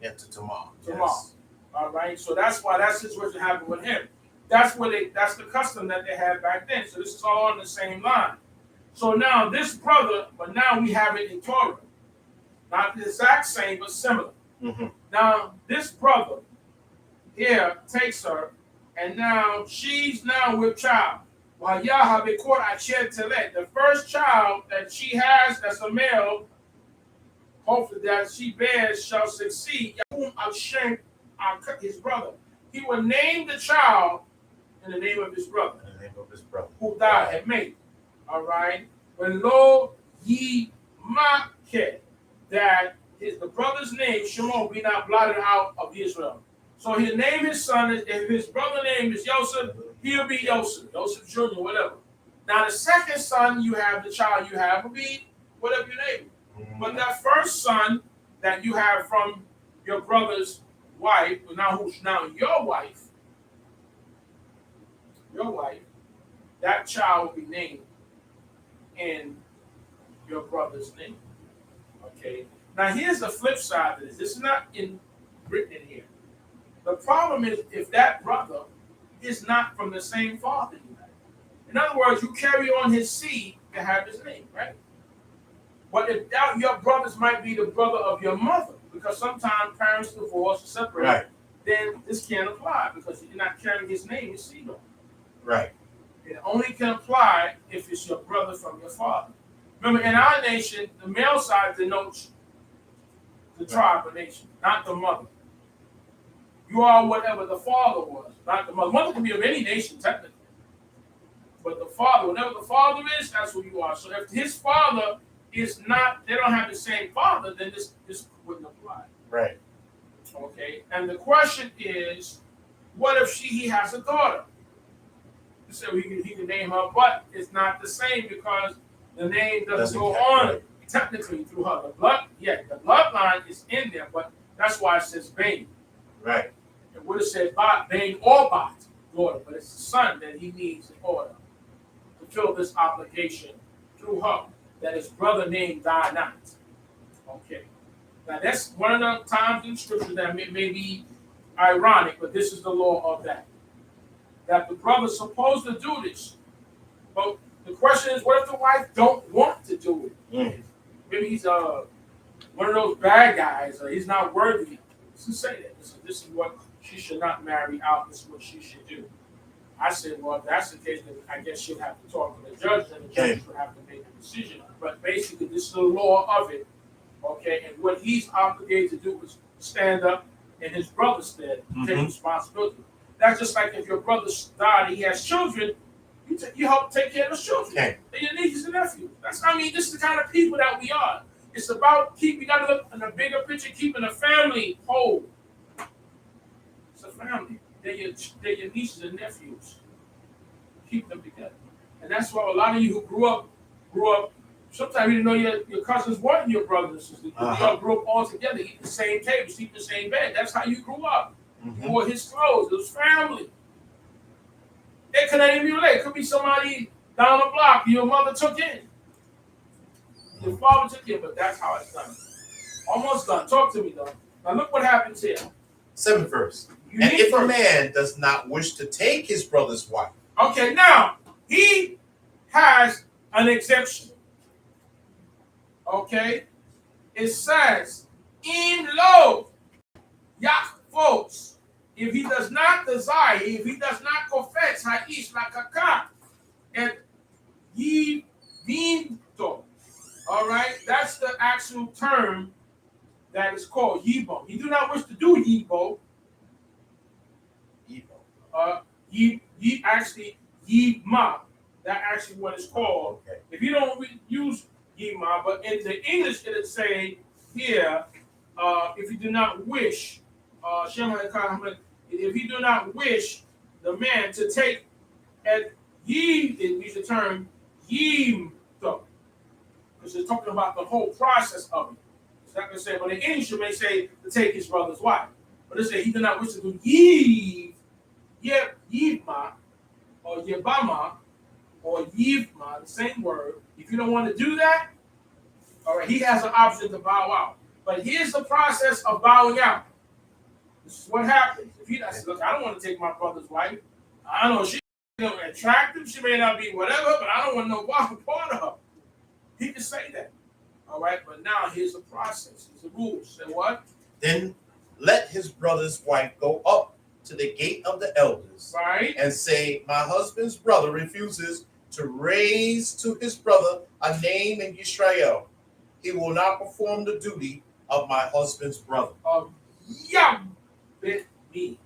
Yeah, to Tamar.
Yes. All right, so that's why that situation happened with him. That's the custom that they had back then. So this is all on the same line. So now this brother, but now we have it in Torah. Not the exact same, but similar. Mm-hmm. Now, this brother here takes her, and now she's now with child. The first child that she has that's a male, hopefully that she bears shall succeed. His brother. He will name the child in the name of his brother.
In the name of his brother.
Who died and made. All right. When lo ye make that the brother's name, Shimon, be not blotted out of Israel. So he'll name his son, if his brother's name is Yosef, he'll be Yosef Jr., whatever. Now the second son you have, the child you have, will be whatever you name him. But that first son that you have from your brother's wife, who's now your wife, that child will be named in your brother's name. Okay. Now here's the flip side of this. This is not written in here. The problem is if that brother is not from the same father you have. In other words, you carry on his seed to have his name, right? But if your brothers might be the brother of your mother, because sometimes parents divorce or separate,
right,
then this can't apply because you're not carrying his name, his seed on.
Right.
It only can apply if it's your brother from your father. Remember, in our nation, the male side denotes the tribe or nation, not the mother. You are whatever the father was, not the mother. Mother can be of any nation, technically. But the father, whatever the father is, that's who you are. So if his father is not, they don't have the same father, then this wouldn't apply.
Right.
Okay. And the question is, what if he has a daughter? You said he can name her, but it's not the same because the name doesn't go on technically through her. The bloodline is in there, but that's why it says Bane.
Right.
It would have said Bane or Bat, daughter, but it's the son that he needs in order to fill this obligation through her, that his brother name die not. Okay. Now that's one of the times in scripture that may be ironic, but this is the law of that. That the brother's supposed to do this. But the question is, what if the wife don't want to do it? Maybe he's one of those bad guys, or he's not worthy. To say that. This is what she should not marry out. This is what she should do. I said, well, if that's the case, then I guess she'll have to talk to the judge, and the judge will have to make a decision. But basically, this is the law of it. Okay, and what he's obligated to do is stand up in his brother's stead, take responsibility. That's just like if your brother died and he has children, you help take care of those children. And your nieces and nephews. This is the kind of people that we are. It's about you got to look in the bigger picture, keeping a family whole. It's a family. They're your nieces and nephews. Keep them together. And that's why a lot of you who grew up, sometimes you didn't know your cousins weren't your brothers and sisters. You all grew up all together, eat the same table, sleep in the same bed. That's how you grew up. Wore his clothes. It was family. It could not even be related. It could be somebody down the block your mother took in. Your father took in, but that's how it's done. Almost done. Talk to me, though. Now look what happens here.
7th verse. And if a man does not wish to take his brother's wife.
Okay, now he has an exemption. Okay? It says, in lo, yak folks. If he does not desire, if he does not confess, ha'ish lakaka, and ye vinto. All right, that's the actual term that is called yibo. He do not wish to do yibo. Yima. That's actually what it's called. Okay. If you don't use yima, but in the English it'll say here, if you do not wish, if you do not wish the man to take at ye, it means the term yim, because it's talking about the whole process of it. It's not going to say, but in English you may say to take his brother's wife. But it says he did not wish to do yivma, or yibama, or yivma, the same word. If you don't want to do that, all right, he has an option to bow out. But here's the process of bowing out. This is what happens. If he does, look, I don't want to take my brother's wife. I don't know, she's attractive, she may not be whatever, but I don't want no part of her. He can say that. All right, but now here's the process. Here's the rules. Say what?
Then let his brother's wife go up to the gate of the elders,
right,
and say, my husband's brother refuses to raise to his brother a name in Israel. He will not perform the duty of my husband's brother.
Bit me.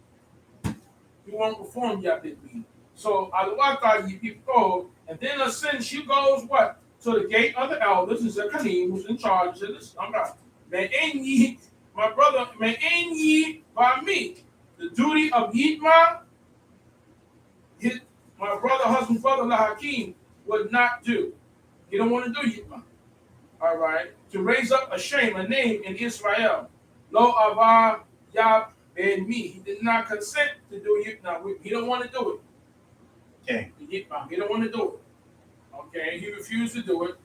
He won't perform bit me. So Alawaka Yipiko, and then since she goes what? To the gate of the elders, is a Kanim who's in charge of this. My brother, by me. The duty of Yitma, my husband's brother, Hakim, would not do. He don't want to do Yitma. all right, to raise up a shame, a name in Israel. Lo avar yab ben me. He did not consent to do it. Now, he don't want to do it.
Okay.
He don't want to do it. Okay, he refused to do it.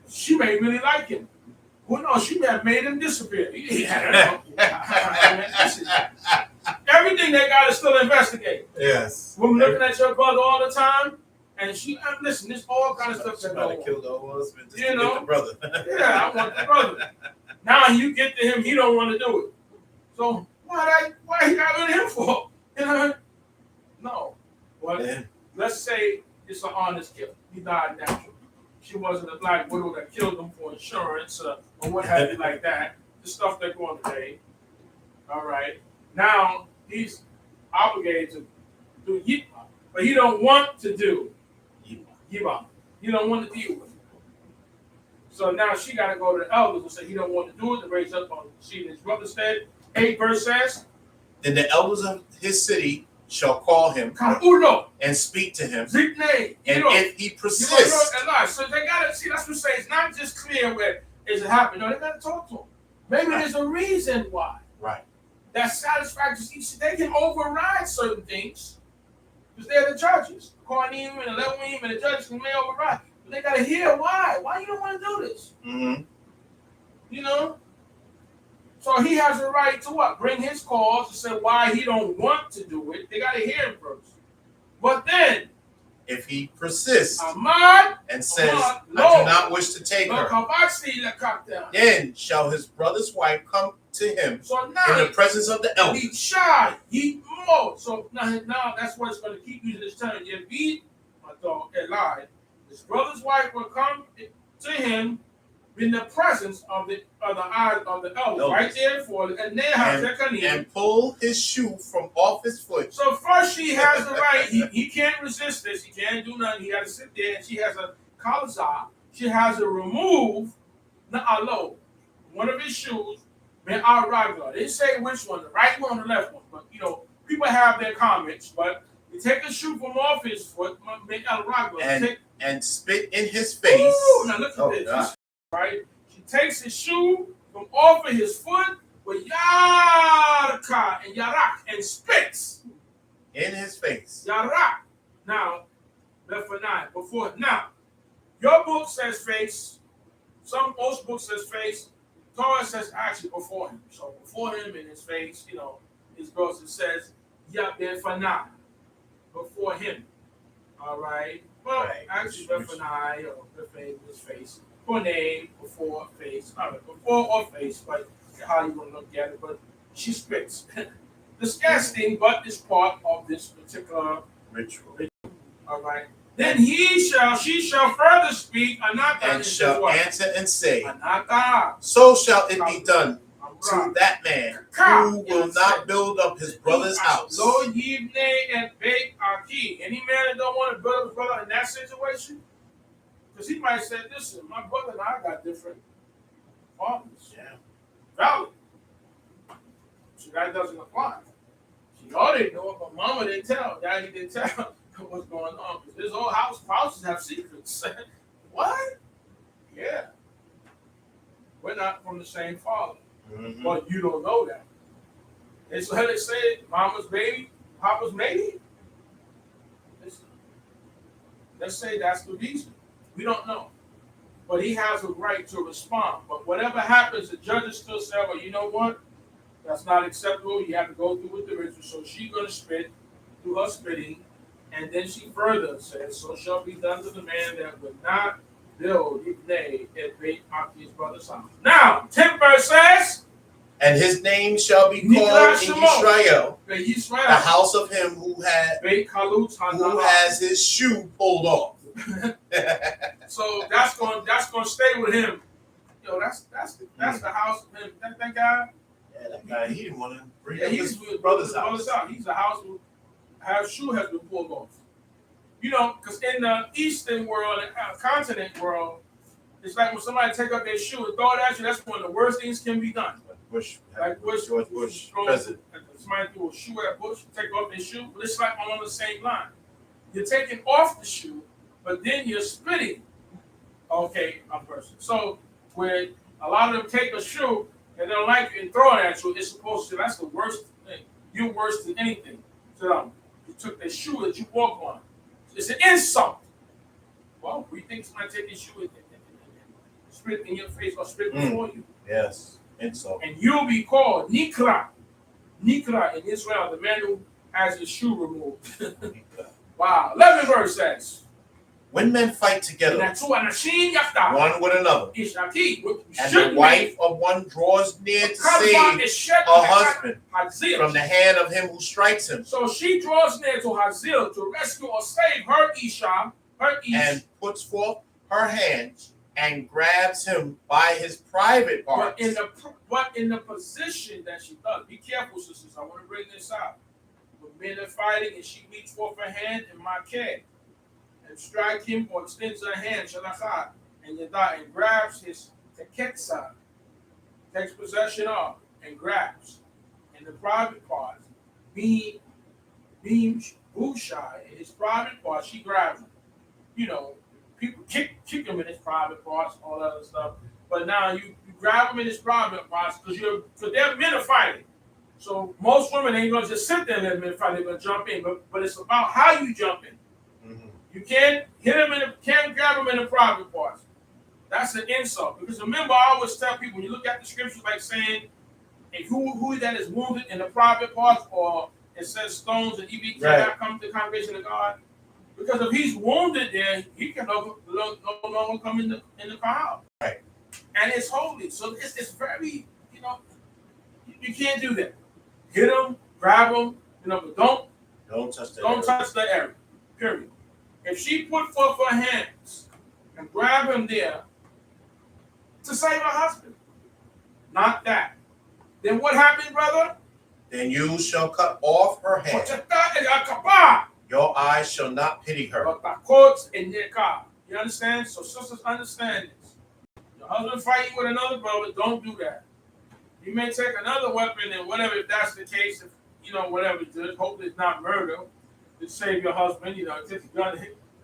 She may really like him. Who knows? She may have made him disappear. Everything they got is still investigated.
Yes.
Woman looking at your brother all the time, and she, listen, this all kind of stuff.
Somebody killed the old husband just
you
to
know?
get the brother.
Yeah, I want the brother. Now you get to him, he don't want to do it. So why he got rid of him for? You know? No. Well, let's say it's an honest kill. He died naturally. She wasn't a black widow that killed him for insurance or what have you like that. The stuff they're going today. All right. Now he's obligated to do yipma, but he don't want to do yipma. He don't want to deal with it. So now she got to go to the elders and say he don't want to do it to raise up on she his brother said. 8 verse says,
then the elders of his city shall call him and speak to him. And if he persists,
so they gotta see. That's what I'm saying. It's not just clear where it's happening. No, they gotta talk to him. Maybe there's a reason why.
Right.
That's satisfactory. They can override certain things because they're the judges. Kohanim and the Levirate and the judges may override, but they gotta hear why. Why you don't want to do this?
Mm-hmm.
You know. So he has a right to what? Bring his cause to say why he don't want to do it. They got to hear him first. But then,
if he persists and says, I do not wish to take her, then shall his brother's wife come to him in the presence of the elders.
So now that's what's going to keep using this term. His brother's wife will come to him in the presence of the elders, right there for and
pull his shoe from off his foot.
So first she has the right, he can't resist this, he can't do nothing, he has to sit there, and she has a kalazah, she has to remove the alo, one of his shoes, and they didn't say which one, the right one or the left one, but people have their comments, but you take a shoe from off his foot,
and spit in his face.
Ooh, now look at this. God. Right? She takes his shoe from off of his foot with yarka and yarak and spits
in his face.
Yarak. Now, before now, your book says face. Most books says face. Torah says actually before him. So before him in his face, his verse it says Yabefanai. Before him. All right. Well,
right.
Actually Befanai or his face. For name, before face, before or face, but how you want to look at it, but she spits. Disgusting, but it's part of this particular
ritual.
All right. Then she shall further speak,
and shall answer and say,
Anata.
So shall it be done to that man who will not build up his brother's house.
Any man that don't want to build up his brother in that situation, because he might say, listen, my brother and I got different fathers.
Yeah.
Valid. So that doesn't apply. She already know it, but mama didn't tell. Daddy didn't tell what's going on. Because this whole houses have secrets. What? Yeah. We're not from the same father.
Mm-hmm.
But you don't know that. And so they say, mama's baby, papa's maybe. Let's say that's the reason. We don't know. But he has a right to respond. But whatever happens, the judges still say, well, you know what? That's not acceptable. You have to go through with the ritual. So she's going to spit, do her spitting. And then she further says, so shall be done to the man that would not build his brother's house. Now, 10th verse says,
and his name shall be called in Israel, the house of him who has his shoe pulled off.
So that's going to stay with him. That's the house of him. That guy.
Yeah, that guy. He didn't want to bring up his brother's house.
He's a house who his shoe has been pulled off. Because in the Eastern world, the continent world, it's like when somebody take up their shoe and throw it at you. That's one of the worst things can be done.
Bush,
George Bush, president. Somebody threw a shoe at Bush, take off their shoe. But it's like on the same line. You're taking off the shoe, but then you're spitting. Okay, a person. So where a lot of them take a shoe and they don't like it and throw it at you. It's supposed to, that's the worst thing. You're worse than anything to them. You took the shoe that you walk on. It's an insult. Well, we think somebody take your shoe and spit in your face or spit before you.
Yes, insult.
And you'll be called Nikra. Nikra in Israel, the man who has his shoe removed. Wow. 11th verse says,
when men fight together, one with another, and the wife of one draws near to save her husband from the hand of him who strikes him.
So she draws near to Hazil to rescue or save her Isha,
and puts forth her hands and grabs him by his private parts.
But in the position that she does, be careful, sisters. I want to bring this out. When men are fighting and she reaches forth her hand in my care and strike him or extends her hand, shalachat, and grabs his teketza, takes possession of, and grabs in the private parts, beam bushai, in his private parts, she grabs him. You know, people kick him in his private parts, all that other stuff. But now you grab him in his private parts because their men are fighting. So most women ain't gonna just sit there and let men fight, they're gonna jump in. But it's about how you jump in. Mm-hmm. You can't can't grab him in the private parts. That's an insult. Because remember, I always tell people when you look at the scriptures like saying, if who that is wounded in the private parts, or it says stones and he cannot come to the congregation of God. Because if he's wounded there, he can no longer come in the crowd.
Right.
And it's holy. So it's very, you can't do that. Hit him, grab him, but don't touch that area. Period. If she put forth her hands and grab him there to save her husband, not that. Then what happened, brother?
Then you shall cut off her hand. Your eyes shall not pity her.
You understand? So sisters, understand this. Your husband fighting with another brother, don't do that. You may take another weapon and whatever, if that's the case, if whatever, just hope it's not murder to save your husband, take a gun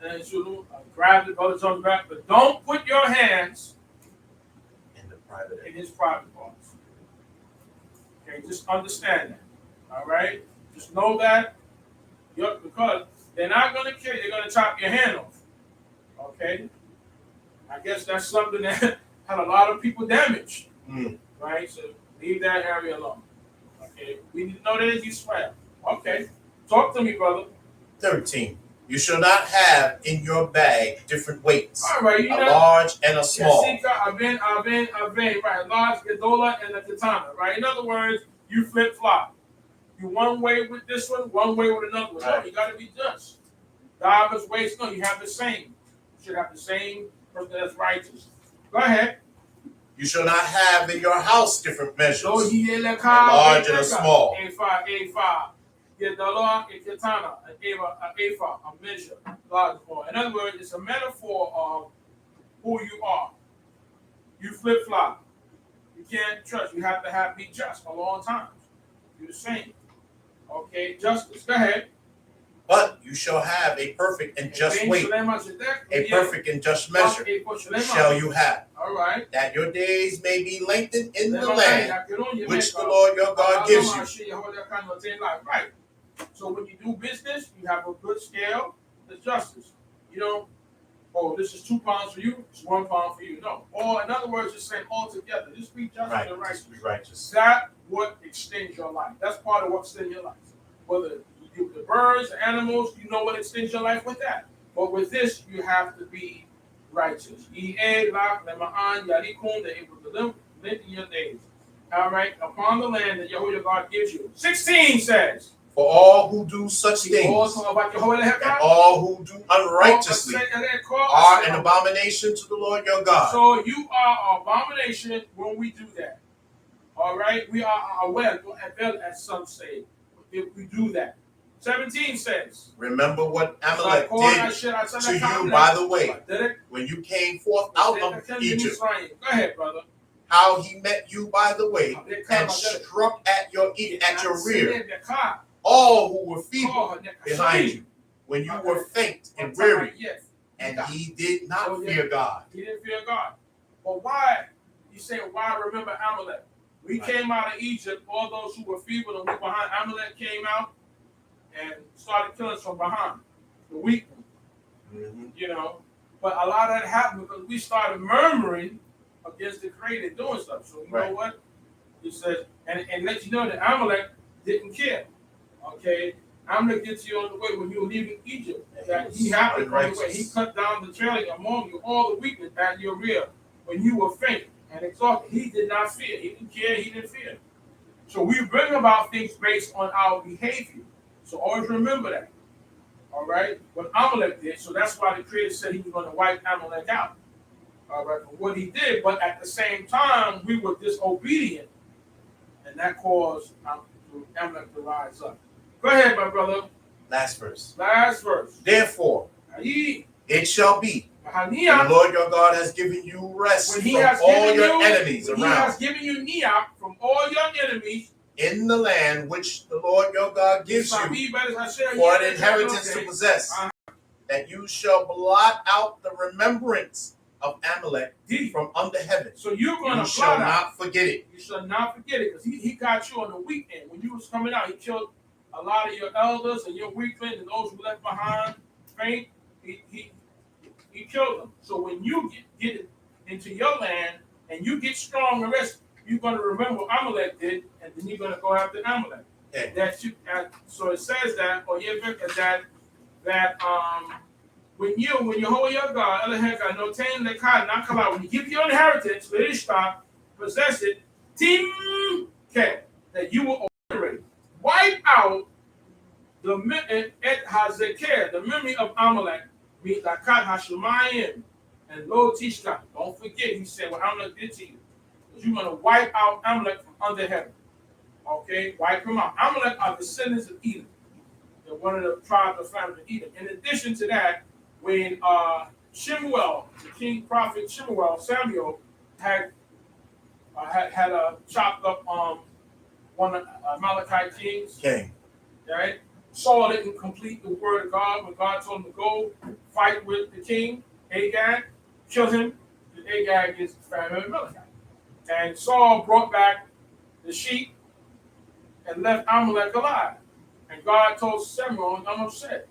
and shoot him, grab the brother's on the back, but don't put your hands in his private parts. Okay, just understand that. All right? Just know that. Because they're not going to kill you, they're going to chop your hand off. Okay? I guess that's something that had a lot of people damaged. Right? So leave that area alone. Okay? We need to know that it's Israel. Okay. Talk to me, brother.
13. You shall not have in your bag different weights.
All right,
a large and a small.
Right. Large, gadola, and a katana. Right? In other words, you flip-flop. You one way with this one way with another one. Right. No, you got to be just. God's ways, no, you have the same. You should have the same person that's righteous. Go ahead.
You shall not have in your house different measures, a large and a small.
A5. A katana, a measure, large and small. In other words, it's a metaphor of who you are. You flip-flop. You can't trust. You have to be just a long time. You're the same. Okay, justice. Go ahead.
But you shall have a perfect and just weight. A perfect and just measure shall you have.
All right.
That your days may be lengthened in the land which the Lord your God gives you.
Right. So when you do business, you have a good scale. There's justice. You don't, this is 2 pounds for you, it's 1 pound for you. No. Or in other words, just saying all together. Just be just and righteous. That what extends your life. That's part of what extends your life. Whether you do the birds, the animals, you know what extends your life with that. But with this, you have to be righteous. All right, upon the land that Yahweh your God gives you. 16 says,
for all who do such things, and all who do unrighteously, are an abomination to the Lord your God.
So you are an abomination when we do that. All right? We are aware, as some say, if we do that. 17 says,
remember what Amalek did to you by the way, when you came forth out of Egypt.
Go ahead, brother.
How he met you by the way and struck at your rear all who were feeble behind you, when you were faint and weary, and he did not fear God.
He didn't fear God. But why He said, why remember Amalek? We came out of Egypt, all those who were feeble and weak behind. Amalek came out and started killing us from behind, the weak ones, you know. But a lot of that happened because we started murmuring against the Creator doing stuff. So you know what? He says, and let you know that Amalek didn't care. Okay? Amalek gets you on the way when you were leaving Egypt. That he happened on the way. He cut down the trailing among you, all the weakness at your rear when you were faint and exhausted. He did not fear. He didn't care. He didn't fear. So we bring about things based on our behavior. So always remember that. All right? What Amalek did. So that's why the Creator said he was going to wipe Amalek out. All right? For what he did. But at the same time, we were disobedient. And that caused Amalek to rise up. Go ahead, my brother.
Last verse.
Last verse.
Therefore, it shall be, when the Lord your God has given you rest from all your enemies around. He has given you niak from all your enemies in the land which the Lord your God gives you for an inheritance to possess, that you shall blot out the remembrance of Amalek from under heaven. So you're going to shall not forget it. You shall not forget it, because he got you on the weekend. When you was coming out, he killed a lot of your elders and your weaklings and those who left behind faint. He killed them. So when you get into your land and you get strong and rest, you're going to remember what Amalek did, and then you're going to go after Amalek. Okay. So it says that, or when you hold your God, when you give your inheritance, possess it, that you will obliterate, wipe out the memory of Amalek, Shamayim and Lo Tishka. Don't forget, he said what Amalek did to you. Because you're going to wipe out Amalek from under heaven. Okay? Wipe them out. Amalek are descendants of Edom. They're one of the tribes of family of Edom. In addition to that, when Shemuel, the king prophet Samuel, had chopped up one of Amalekite kings. Okay. Right? Saul didn't complete the word of God when God told him to go fight with the king, Agag, kill him, and Agag gets the family of Amalekite. And Saul brought back the sheep and left Amalek alive. And God told Samuel, and I'm upset,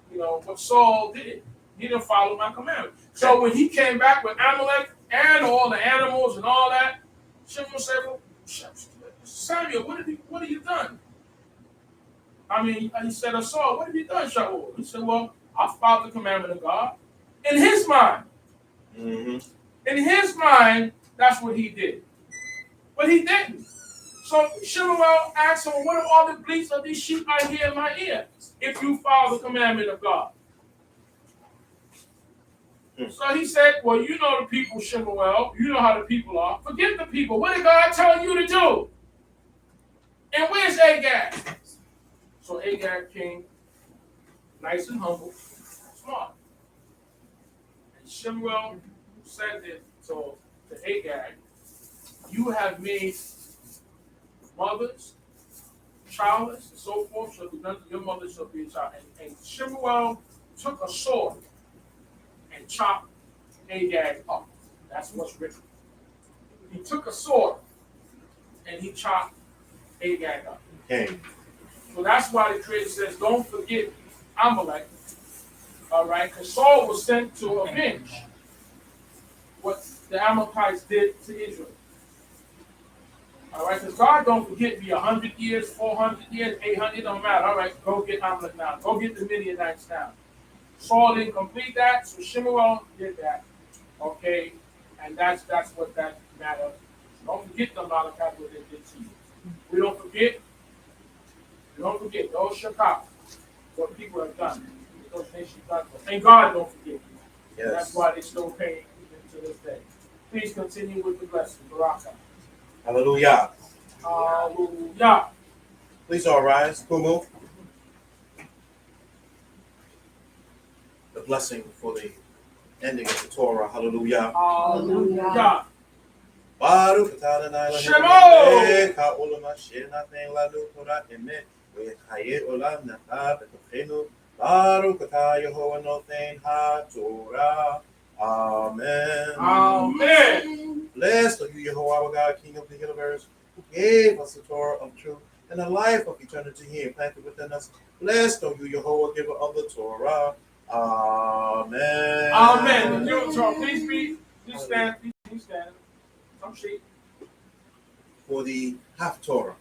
you know, what Saul did. He didn't follow my commandment. So when he came back with Amalek and all the animals and all that, Samuel said, well, Samuel, what have you done? I mean, he said to Saul, what have you done, Shaul? He said, well, I followed the commandment of God. In his mind. In his mind, that's what he did. But he didn't. So Shemuel asked him, what are all the bleats of these sheep I hear in my ear? If you follow the commandment of God. So he said, well, you know the people, Shemuel. You know how the people are. Forget the people. What did God tell you to do? And where's Agag? So Agag came nice and humble, smart. And Shemuel said to Agag, you have made mothers childless and so forth, shall be done to your mother shall be a child. And Shemuel took a sword and chopped Agag up. That's what's written. He took a sword and he chopped Agag up. Okay. So that's why the Creator says, don't forget Amalek. All right, because Saul was sent to avenge what the Amalekites did to Israel. All right, because God don't forget me 100 years, 400 years, 800, it don't matter. All right, go get Amalek now. Go get the Midianites now. Saul didn't complete that, so Shemuel did that. Okay, and that's what that matter. Don't forget the Amalekites, what they did to you. We don't forget. Those Shakak, what people have done. Those nations done. And God don't forget. Yes. That's why they still pay even to this day. Please continue with the blessing. Baraka. Hallelujah.
Hallelujah.
Please all rise. Kumu. The blessing for the ending of the Torah. Hallelujah.
Hallelujah.
Baruch
Shemo.
Baruch atah Yehovah noten haTorah. Amen.
Amen.
Blessed are you, Jehovah, our God, King of the universe, who gave us the Torah of truth and the life of eternity here planted within us. Blessed are you, Jehovah, giver of the Torah. Amen.
Amen. Please stand. Please stand. Come shape.
For the half Torah.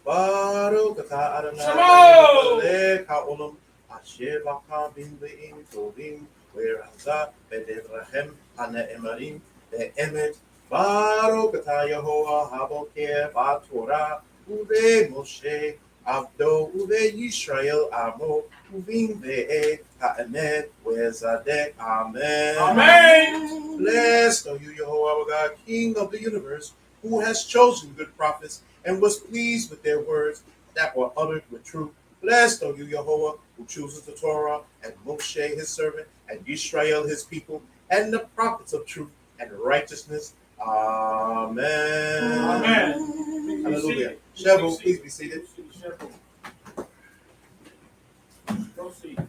Baruch atah Adonai
Shalom.
ha'olam asher baka b'nvi'im tovim v'razah v'devrachem ha'ne'emarim ve'emet. Baruch atah Yehovah haboker b'Torah uve'Moshe Avdo uve'Yisrael amo uv'imve'e ha'emet ve'zadek. Amen.
Amen.
Blessed are you, Yehovah, our God, King of the universe, who has chosen good prophets and was pleased with their words that were uttered with truth. Blessed are you, Jehovah, who chooses the Torah, and Moshe his servant, and Yisrael his people, and the prophets of truth and righteousness. Amen.
Amen.
Hallelujah. Shavuot, please be seated.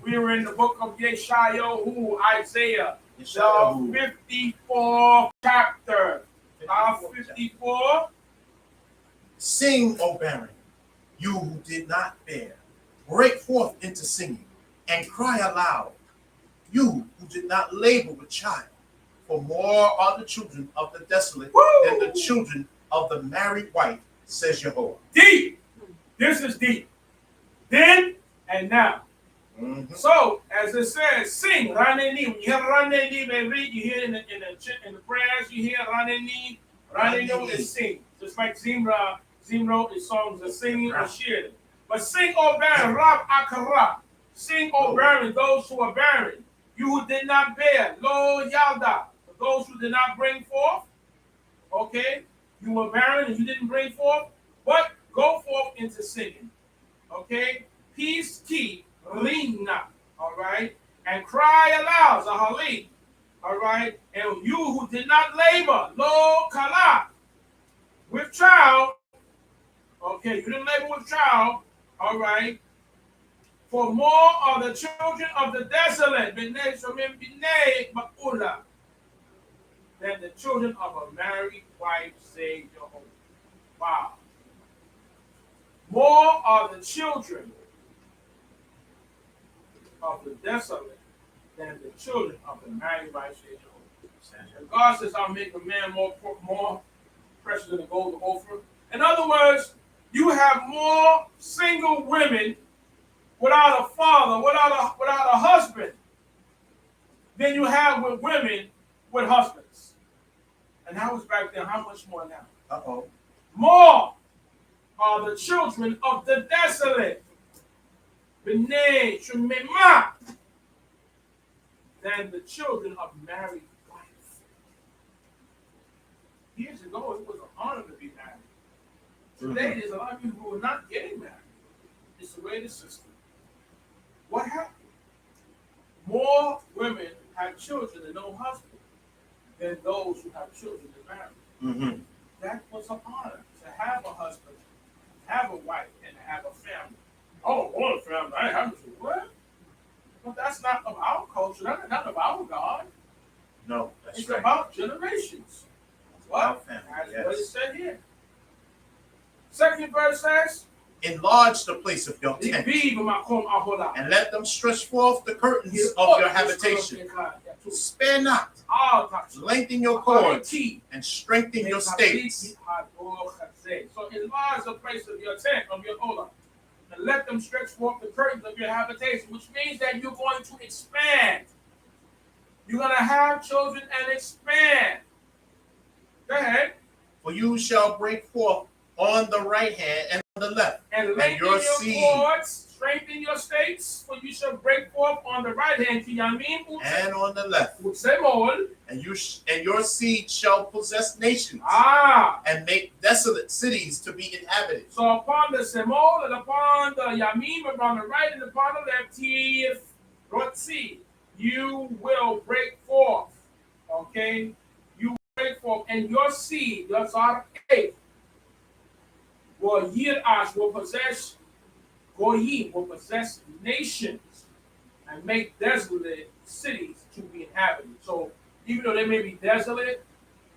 We are in the book of Yeshayahu, Isaiah, the 54th chapter. 54.
Sing, O barren, you who did not bear. Break forth into singing and cry aloud, you who did not labor with child. For more are the children of the desolate than the children of the married wife, says Jehovah.
Deep. This is deep. Then and now. Mm-hmm. So, as it says, sing, raneni. When you hear raneni, they read, you hear in the prayers, you hear raneni. Raneni is sing. Just like Zimra is songs of singing or cheering. But sing, O barren, Rab Akara. Sing, O barren, those who are barren. You who did not bear, Lo Yalda. Those who did not bring forth. Okay? You were barren and you didn't bring forth. But go forth into singing. Okay? Peace keep. Lina, all right, and cry aloud, Zahali, all right, and you who did not labor, Lo Kala, with child, okay, you didn't labor with child, all right, for more are the children of the desolate than the children of a married wife, say Jehovah. Wow. More are the children of the desolate than the children of the married wife, says Jehovah. And God says, I'll make a man more precious than the gold of Ophir. In other words, you have more single women without a father, without a husband, than you have with women with husbands. And that was back then. How much more now?
Uh-oh.
More are the children of the desolate than the children of married wives. Years ago, it was an honor to be married. Today, there's a lot of people who are not getting married. It's the way the system. What happened? More women have children and no husband than those who have children and married. Mm-hmm. That was an honor to have a husband, have a wife, and to have a family. Oh, one family. I have to what? Well, that's not of our culture. That's not of our God.
No, that's
it's
right.
about generations. What? That's
yes.
what it said here. Second verse says,
enlarge the place of your tent, and let them stretch forth the curtains of your habitation. Spare not, lengthen your cords, and strengthen your stakes.
So enlarge the place of your tent, of your hola, and let them stretch forth the curtains of your habitation, which means that you're going to expand. You're going to have children and expand. Go ahead.
For you shall break forth on the right hand and on the left,
and your seed, cords, strengthen your stakes, for you shall break forth on the right hand
and on the left, and your seed shall possess nations, and make desolate cities to be inhabited.
So upon the semol and upon the yamim, upon the right and upon the left, you will break forth. Okay, you will break forth, and your seed, your zar will possess Goyim, will possess nations and make desolate cities to be inhabited. So even though they may be desolate,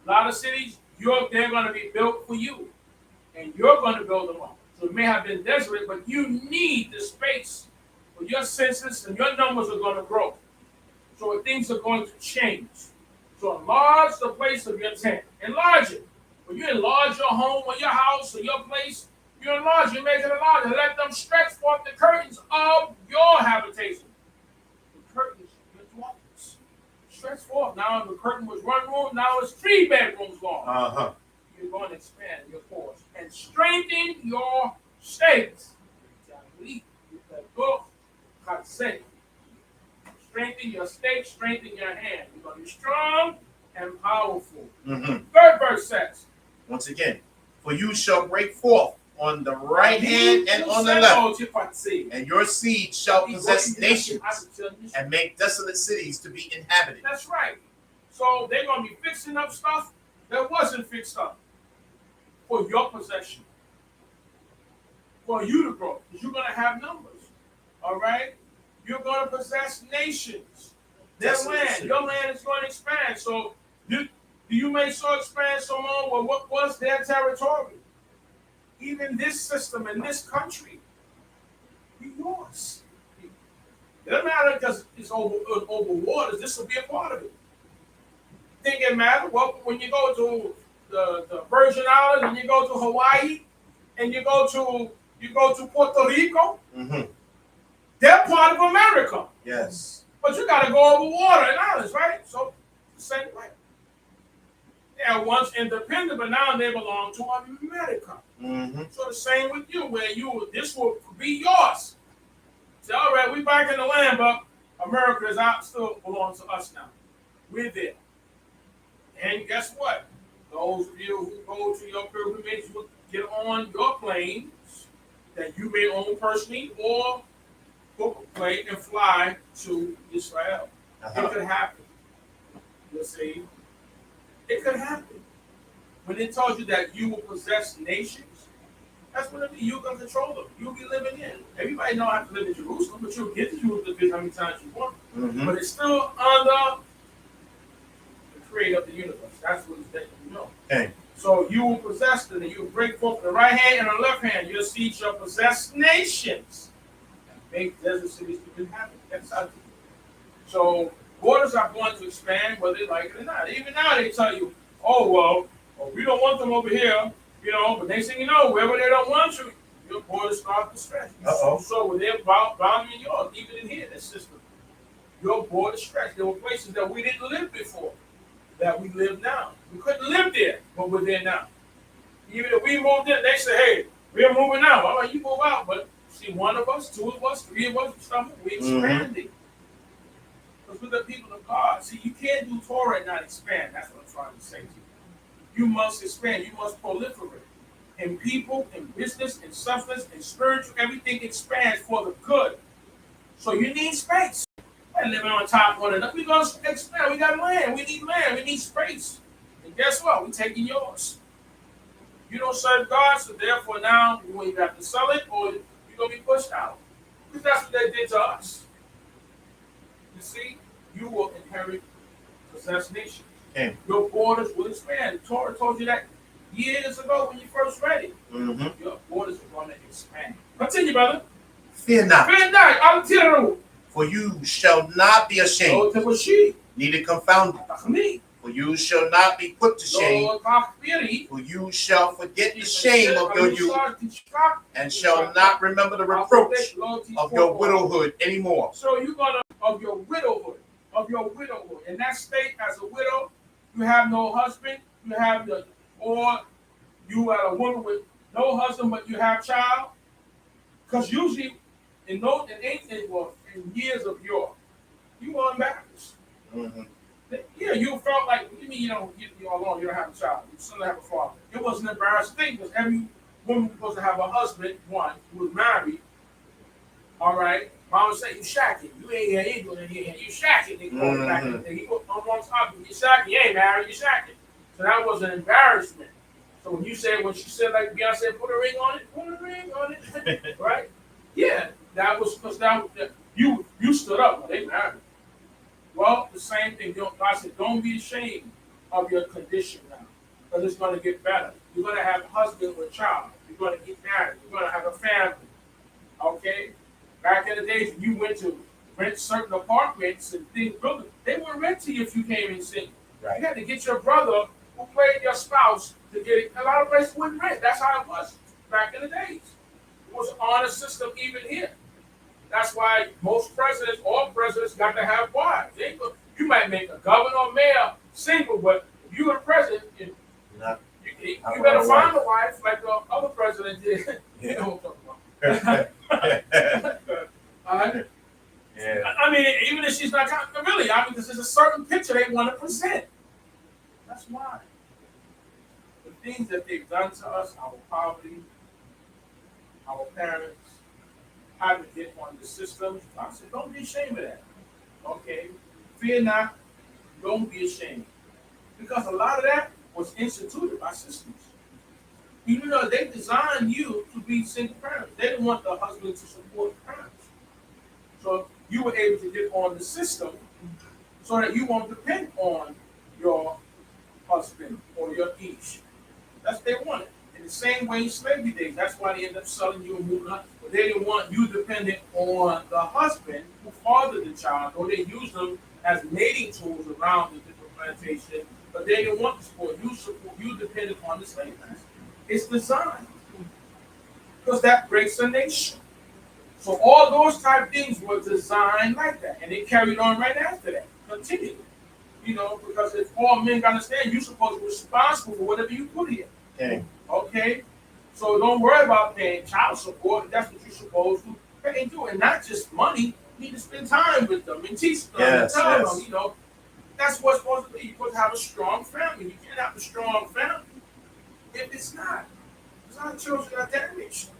A lot of cities, they're going to be built for you, and you're going to build them up. So it may have been desolate, but you need the space for your census, and your numbers are going to grow. So things are going to change. So enlarge the place of your tent. Enlarge it. When you enlarge your home or your house or your place, you enlarge, you make it larger. Let them stretch forth the curtains of your habitation. The curtains, your dwellings. Stretch forth. Now the curtain was 1 room, now it's 3 bedrooms long. You're going to expand your force and strengthen your stakes. Strengthen your stake, strengthen your hand. You're going to be strong and powerful. Third verse says,
once again, for you shall break forth on the right hand and on the left, and your seed shall possess nations and make desolate cities to be inhabited.
That's right. So they're going to be fixing up stuff that wasn't fixed up for your possession, for you to grow, because you're going to have numbers. All right? You're going to possess nations. Their land, your land is going to expand. So you may so expand so long, well, what was their territory? Even this system in this country, be yours. It doesn't matter because it's over waters. This will be a part of it. Think it matters? Well, when you go to the Virgin Islands, and you go to Hawaii, and you go to Puerto Rico, they're part of America.
Yes.
But you got to go over water and islands, right? So the same way. They were once independent, but now they belong to America. So the same with you, where this will be yours. Say, all right, we back in the land, but America is out, still belongs to us now. We're there. And guess what? Those of you who go to your pilgrimage will get on your planes that you may own personally, or book a plane and fly to Israel. It could happen. You see? It could happen. When it tells you that you will possess nations, that's when you can control them. You'll be living in. Everybody know how to live in Jerusalem, but you'll get to Jerusalem how many times you want. But it's still under the creator of the universe. That's what it's letting you know.
Okay.
So you will possess them, and you will break forth with the right hand and the left hand. Your seed shall possess nations and make desert cities to be inhabited. That's how. So borders are going to expand whether they like it or not. Even now they tell you, oh, well, we don't want them over here, but next thing you know, wherever they don't want you, your borders start to stretch. So with their boundary in yours, even in here, this system, your borders stretch. There were places that we didn't live before, that we live now. We couldn't live there, but we're there now. Even if we moved in, they say, hey, we're moving out. All right, you move out, but see, 1 of us, 2 of us, 3 of us, we're expanding. Because we're the people of God. See, you can't do Torah and not expand. That's what I'm trying to say to you. You must expand. You must proliferate. In people, in business, in substance, in spiritual, everything expands for the good. So you need space. We're living on top of one another. We're going to expand. We got land. We need land. We need space. And guess what? We're taking yours. You don't serve God, so therefore now you either have to sell it or you're going to be pushed out. Because that's what they did to us. You see, you will inherit possess nations. Your borders will expand. The Torah told you that years ago when you first read it. Your borders are going to expand. Continue, brother.
Fear not.
Fear not. I'll tell you.
For you shall not be ashamed, neither confounded. For you shall not be put to shame. For you shall forget the shame of your youth, and shall not remember the reproach of your widowhood anymore.
So you're going to, of your widowhood. In that state, as a widow, you have no husband, or you are a woman with no husband, but you have child. Because usually, in years of yore, you were embarrassed. Yeah, you felt like, what do you mean you're alone, you don't have a child, you still have a father. It was an embarrassing thing because every woman was supposed to have a husband, one, who was married. All right? Mom would say, you shacking. You ain't doing anything. You shacking. He put on one top, you shacking. You ain't married, you shacking. So that was an embarrassment. So when she said, like Beyonce, put a ring on it, right? Yeah, that was because you stood up when they married. Well, the same thing. God said, don't be ashamed of your condition now. Because it's going to get better. You're going to have a husband with a child. You're going to get married. You're going to have a family. Okay? Back in the days when you went to rent certain apartments and things, they wouldn't rent to you if you came in single.
Right.
You had to get your brother who played your spouse to get it. A lot of places wouldn't rent. That's how it was back in the days. It was an honor system even here. That's why most presidents, all presidents, got to have wives. You might make a governor or mayor single, but if you were the president, you better find a wife like the other president did.
Yeah.
You know what I'm talking about. All right?
Yeah.
I mean, even if she's not really, I mean, this is a certain picture they want to present. That's why. The things that they've done to us, our poverty, our parents, having to get on the system, I said, don't be ashamed of that. Okay? Fear not, don't be ashamed. Because a lot of that was instituted by systems. Even though they designed you to be single parents, they didn't want the husband to support the parents. So you were able to get on the system so that you won't depend on your husband or your ish. That's what they wanted. In the same way in slavery days, that's why they ended up selling you a moving up. But they didn't want you dependent on the husband who fathered the child, or they used them as mating tools around the different plantation. But they didn't want to support you dependent on the slave master. It's designed. Because that breaks a nation. So all those type of things were designed like that. And they carried on right after that. Continually. You know, because if all men understand, you're supposed to be responsible for whatever you put here.
Okay.
Okay? So don't worry about paying child support. That's what you're supposed to pay and do. And not just money. You need to spend time with them and teach them and tell them, you know. That's what's supposed to be. You're supposed to have a strong family. You can't have a strong family if it's not. It's not children that are damaged.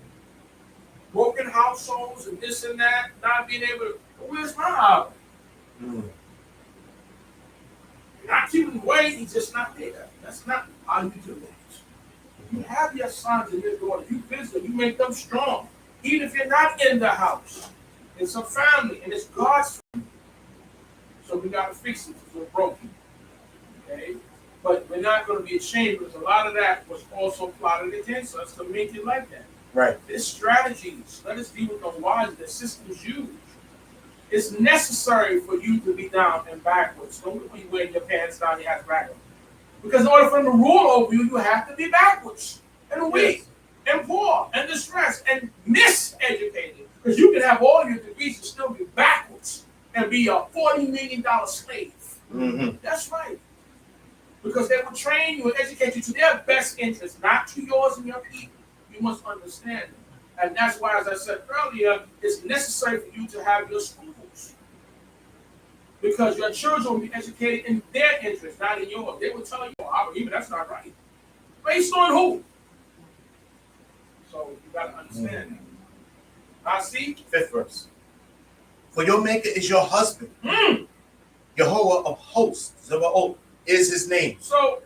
Broken households and this and that, not being able to, where's my house? Not keeping away, he's just not there. That's not how you do that. You have your sons and your daughters, you visit them, you make them strong. Even if you're not in the house. It's a family and it's God's family. So we got to fix it because we're broken. Okay? But we're not going to be ashamed because a lot of that was also plotted against us to make it like that.
Right.
There's strategies. Let us deal with the wise that systems use. It's necessary for you to be down and backwards. Don't be wearing your pants down your ass backwards. Because in order for them to rule over you, you have to be backwards and weak and poor and distressed and miseducated. Because you can have all your degrees and still be backwards and be a $40 million slave.
Mm-hmm.
That's right. Because they will train you and educate you to their best interest, not to yours and your people. You must understand it. And that's why, as I said earlier, it's necessary for you to have your schools. Because your children will be educated in their interest, not in yours. They will tell you, oh, even that's not right. Based on who? So you got to understand that. I see.
5th verse. For your maker is your husband. Jehovah of hosts, Zebaoth, is his name.
So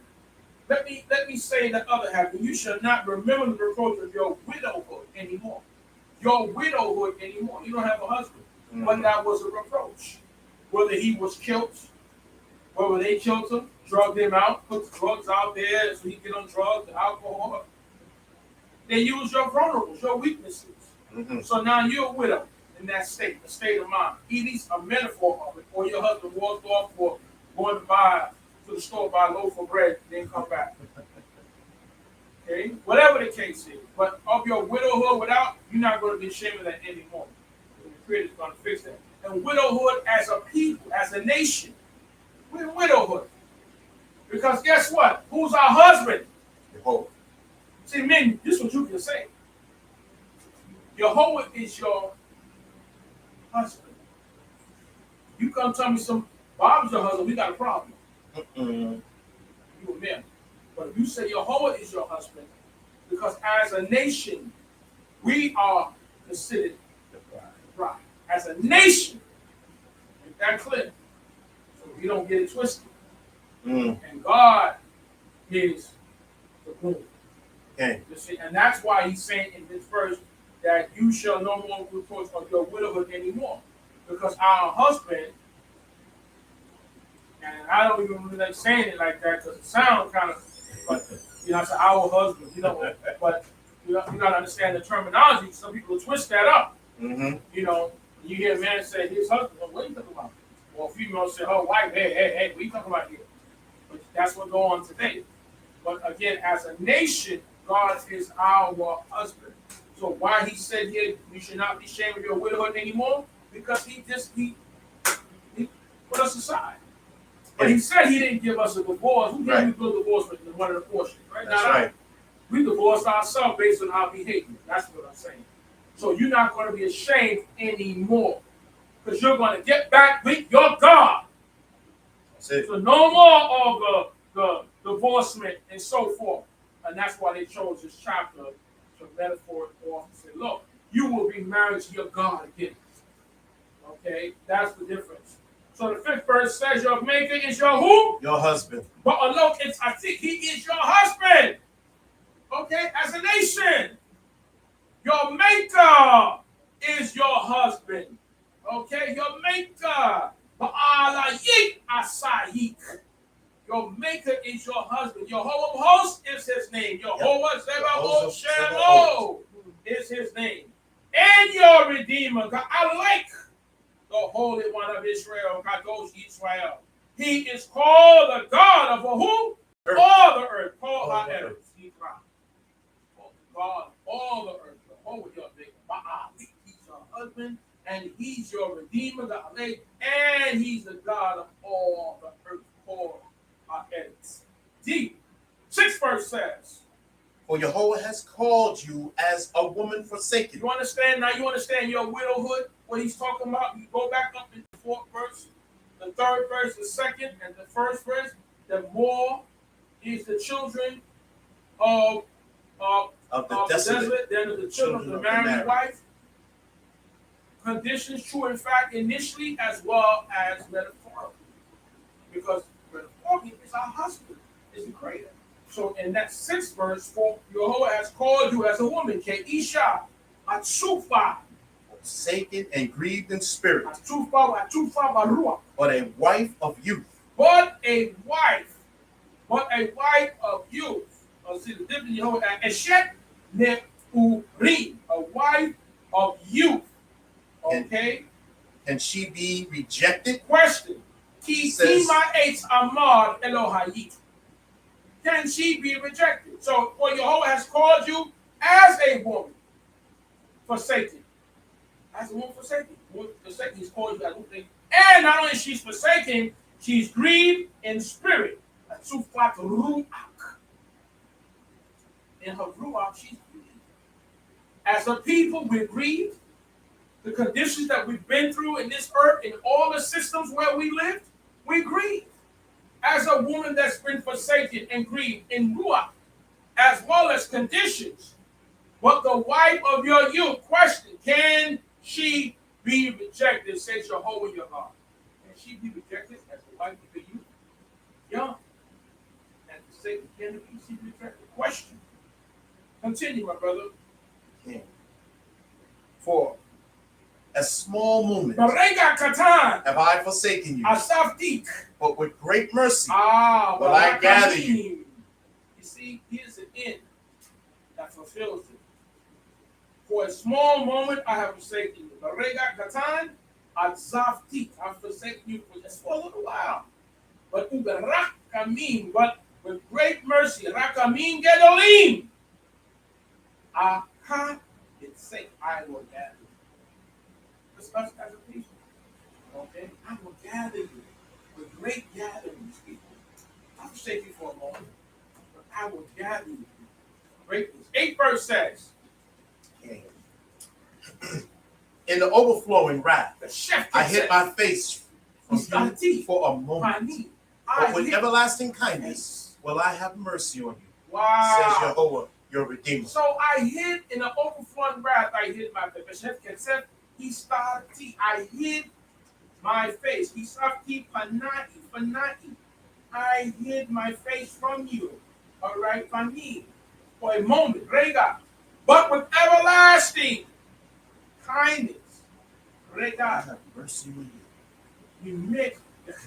let me say the other half. You shall not remember the reproach of your widowhood anymore. Your widowhood anymore. You don't have a husband. But that was a reproach. Whether he was killed, whether they killed him, drugged him out, put the drugs out there so he get on drugs, alcohol. They use your vulnerables, your weaknesses. So now you're a widow in that state, the state of mind. It is a metaphor of it. Or your husband walked off for going to the store, buy a loaf of bread, then come back. Okay? Whatever the case is. But of your widowhood without, you're not going to be ashamed of that anymore. The Creator is going to fix that. And widowhood as a people, as a nation, we're widowhood. Because guess what? Who's our husband?
Jehovah.
See, men, this is what you can say. Jehovah is your husband. You come tell me Bob's your husband, we got a problem. You a man. But if you say Jehovah is your husband, because as a nation, we are considered the bride. As a nation, make that clear. So you don't get it twisted. And God is the groom.
Okay.
And that's why he's saying in this verse that you shall no more reproach of your widowhood anymore. Because our husband And I don't even really like saying it like that because it sounds kind of, but I say our husband, but you gotta understand the terminology. Some people twist that up.
Mm-hmm.
You hear a man say his husband, well, what are you talking about? Or a female say her wife, hey, what are you talking about here? But that's what goes on today. But again, as a nation, God is our husband. So why he said here, you should not be ashamed of your widowhood anymore? Because he put us aside. But he said he didn't give us a divorce. Who gave you a divorce with one of the portions? Right?
That's right.
We divorced ourselves based on our behavior. That's what I'm saying. So you're not going to be ashamed anymore. Because you're going to get back with your God.
That's it.
So no more of the divorcement and so forth. And that's why they chose this chapter to metaphor it off and say, look, you will be married to your God again. Okay? That's the difference. So the 5th verse says your maker is your who?
Your husband.
But look, I think he is your husband. Okay? As a nation. Your maker is your husband. Okay? Your maker. Your maker is your husband. Jehovah of hosts is his name. Jehovah Zelle is his name. And your redeemer, Amalek, the Holy One of Israel, Kadosh Israel. He is called the God of who?
Earth.
All the earth. Called our earth. God, all the earth. Jehovah, your maker. He's your husband. And he's your redeemer, the Amalek, and he's the God of all the earth, all our enemies. D. 6th verse says,
for Jehovah has called you as a woman forsaken.
You understand now? You understand your widowhood? What he's talking about? You go back up in the 4th verse, the 3rd verse, the 2nd, and the 1st verse. The more is the children of the desolate than the children of the married wife. Conditions true in fact initially as well as metaphorically. Because metaphorically is our husband, is the creator. So in that 6th verse, for Jehovah has called you as a woman, Keisha, Atsufa,
forsaken and grieved in spirit,
Atsufa,
but a wife of youth.
But a wife of youth. See the difference, Jehovah, Eshet Ne'urim, a wife of youth. Okay.
Can she be rejected?
Question. Can she be rejected? So, for Jehovah has called you as a woman forsaken. As a woman forsaken. He's called you as a woman. And not only she's forsaken, she's grieved in spirit. In her ruach, she's grieved. As a people, we're grieved. The conditions that we've been through in this earth, in all the systems where we lived, we grieve. As a woman that's been forsaken and grieved in ruach, as well as conditions. But the wife of your youth, question, can she be rejected? Says Jehovah your God. Can she be rejected as the wife of your youth? Young. And say, can she be rejected? Question. Continue, my brother.
Yeah. For a small moment
have
I forsaken you, but with great mercy will I gather you.
You see, here's an end that fulfills it. For a small moment I have forsaken you. I've forsaken you for just for a little while. But with great mercy, Rakamim Gedolim, it's safe, I will gather you. Us as a people. Okay? I will gather you with great gatherings, people. I'll forsake you for a moment, but I will gather you. Greatness. 8th verse says,
in the overflowing wrath, I hid my face from you for a moment. But with everlasting kindness will I have mercy on you.
Wow.
Says Jehovah, your Redeemer.
So I hid in the overflowing wrath, I hid my face. I hid my face. I hid my face from you. All right, for a moment. But with everlasting kindness,
I have mercy on you.
You make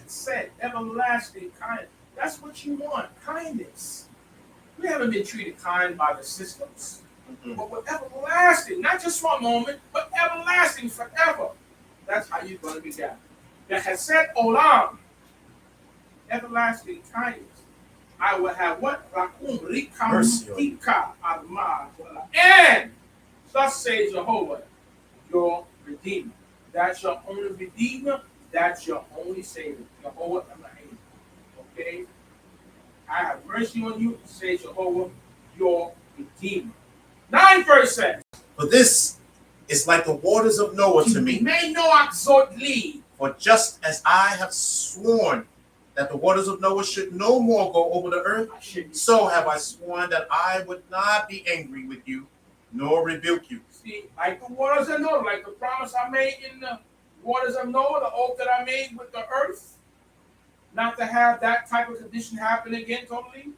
said, everlasting kindness. That's what you want, kindness. We haven't been treated kind by the systems, but with everlasting, not just for a moment, but everlasting forever. That's how you're going to be gathered. The Chesed Olam, everlasting kindness. I will have what? Mercy. And thus says Jehovah, your Redeemer. That's your only Redeemer. That's your only Savior. Jehovah Elohim. Okay? I have mercy on you, says Jehovah, your Redeemer. 9 verse says,
for this is like the waters of Noah to me. For just as I have sworn that the waters of Noah should no more go over the earth, so have I sworn that I would not be angry with you, nor rebuke you.
See, like the waters of Noah, like the promise I made in the waters of Noah, the oath that I made with the earth, not to have that type of condition happen again totally.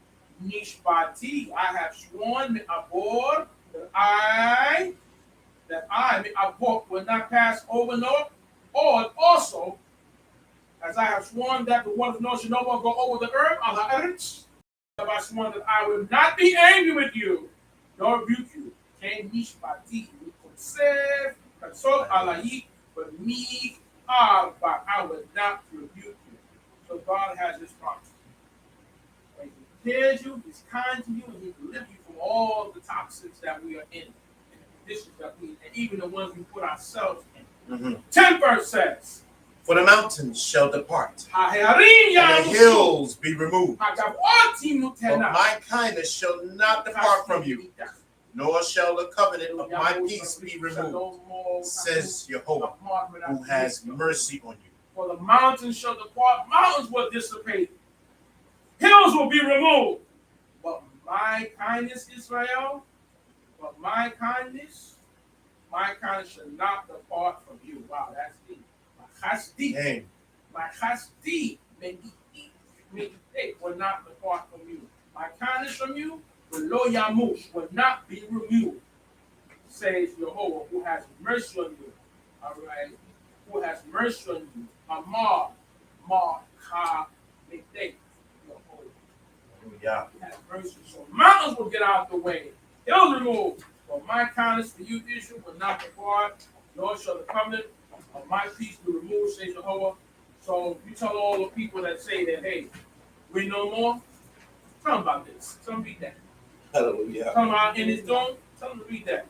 Nishbati, I have sworn aboard that I will not pass over Noah, or also, as I have sworn that the waters of Noah should no more go over the earth, have I sworn that I will not be angry with you, nor rebuke you. Nishbati, but me, I will not rebuke you. So God has his promise. He prepares you, he's kind to you, and he delivers you from all the toxins that we are in, and the conditions that we, and even the ones we put ourselves in. 10 verse says,
for the mountains shall depart,
and
the hills be removed, but my kindness shall not depart from you, nor shall the covenant of my peace be removed, says Jehovah, who has mercy on you.
For the mountains shall depart, mountains will dissipate, hills will be removed. But my kindness, Israel, but my kindness shall not depart from you. Wow, that's deep. My chasdi will not depart from you. My kindness from you, lo yamush, will not be removed, says Jehovah, who has mercy on you. All right, who has mercy on you. Amar, ka, Jehovah.
Yeah.
He has mercy. So mountains will get out of the way. Hills removed. But my kindness for you, Israel, will not depart, nor shall the covenant of my peace be removed, says Jehovah. So you tell all the people that say that, hey, we no more. Tell them about this. Tell them read that.
Hallelujah.
Tell them out in his dome. Tell them to read that.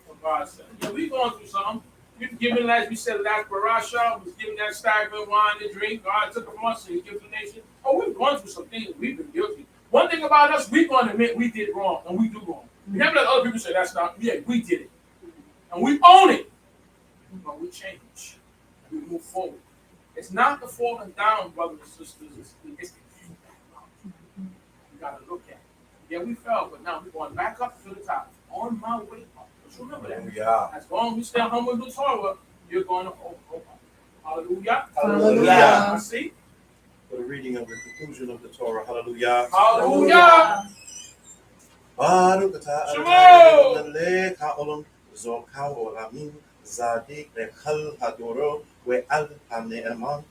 What God said. Yeah, we're going through something. We've given, as we said, last Parashat was giving that stagnant wine to drink. God took it from us and he gives the nation. Oh, we've gone through some things. We've been guilty. One thing about us, we're going to admit we did wrong, and we do wrong. We never let other people say that's not, yeah, we did it. And we own it. But we change. We move forward. It's not the falling down, brothers and sisters. It's the getting back up. You got to look at it. Yeah, we fell, but now we're going back up to the top. On my way up. Just remember that.
Yeah.
As long as we stay humble with the Torah, you're going to go up. Hallelujah.
Hallelujah.
I see.
For the reading of the conclusion of the Torah. Hallelujah.
Hallelujah.
Baruch
Shalom.
Ha'olam Zokah Olamim Zadik Rechal Hadoro We'al HaNe'eman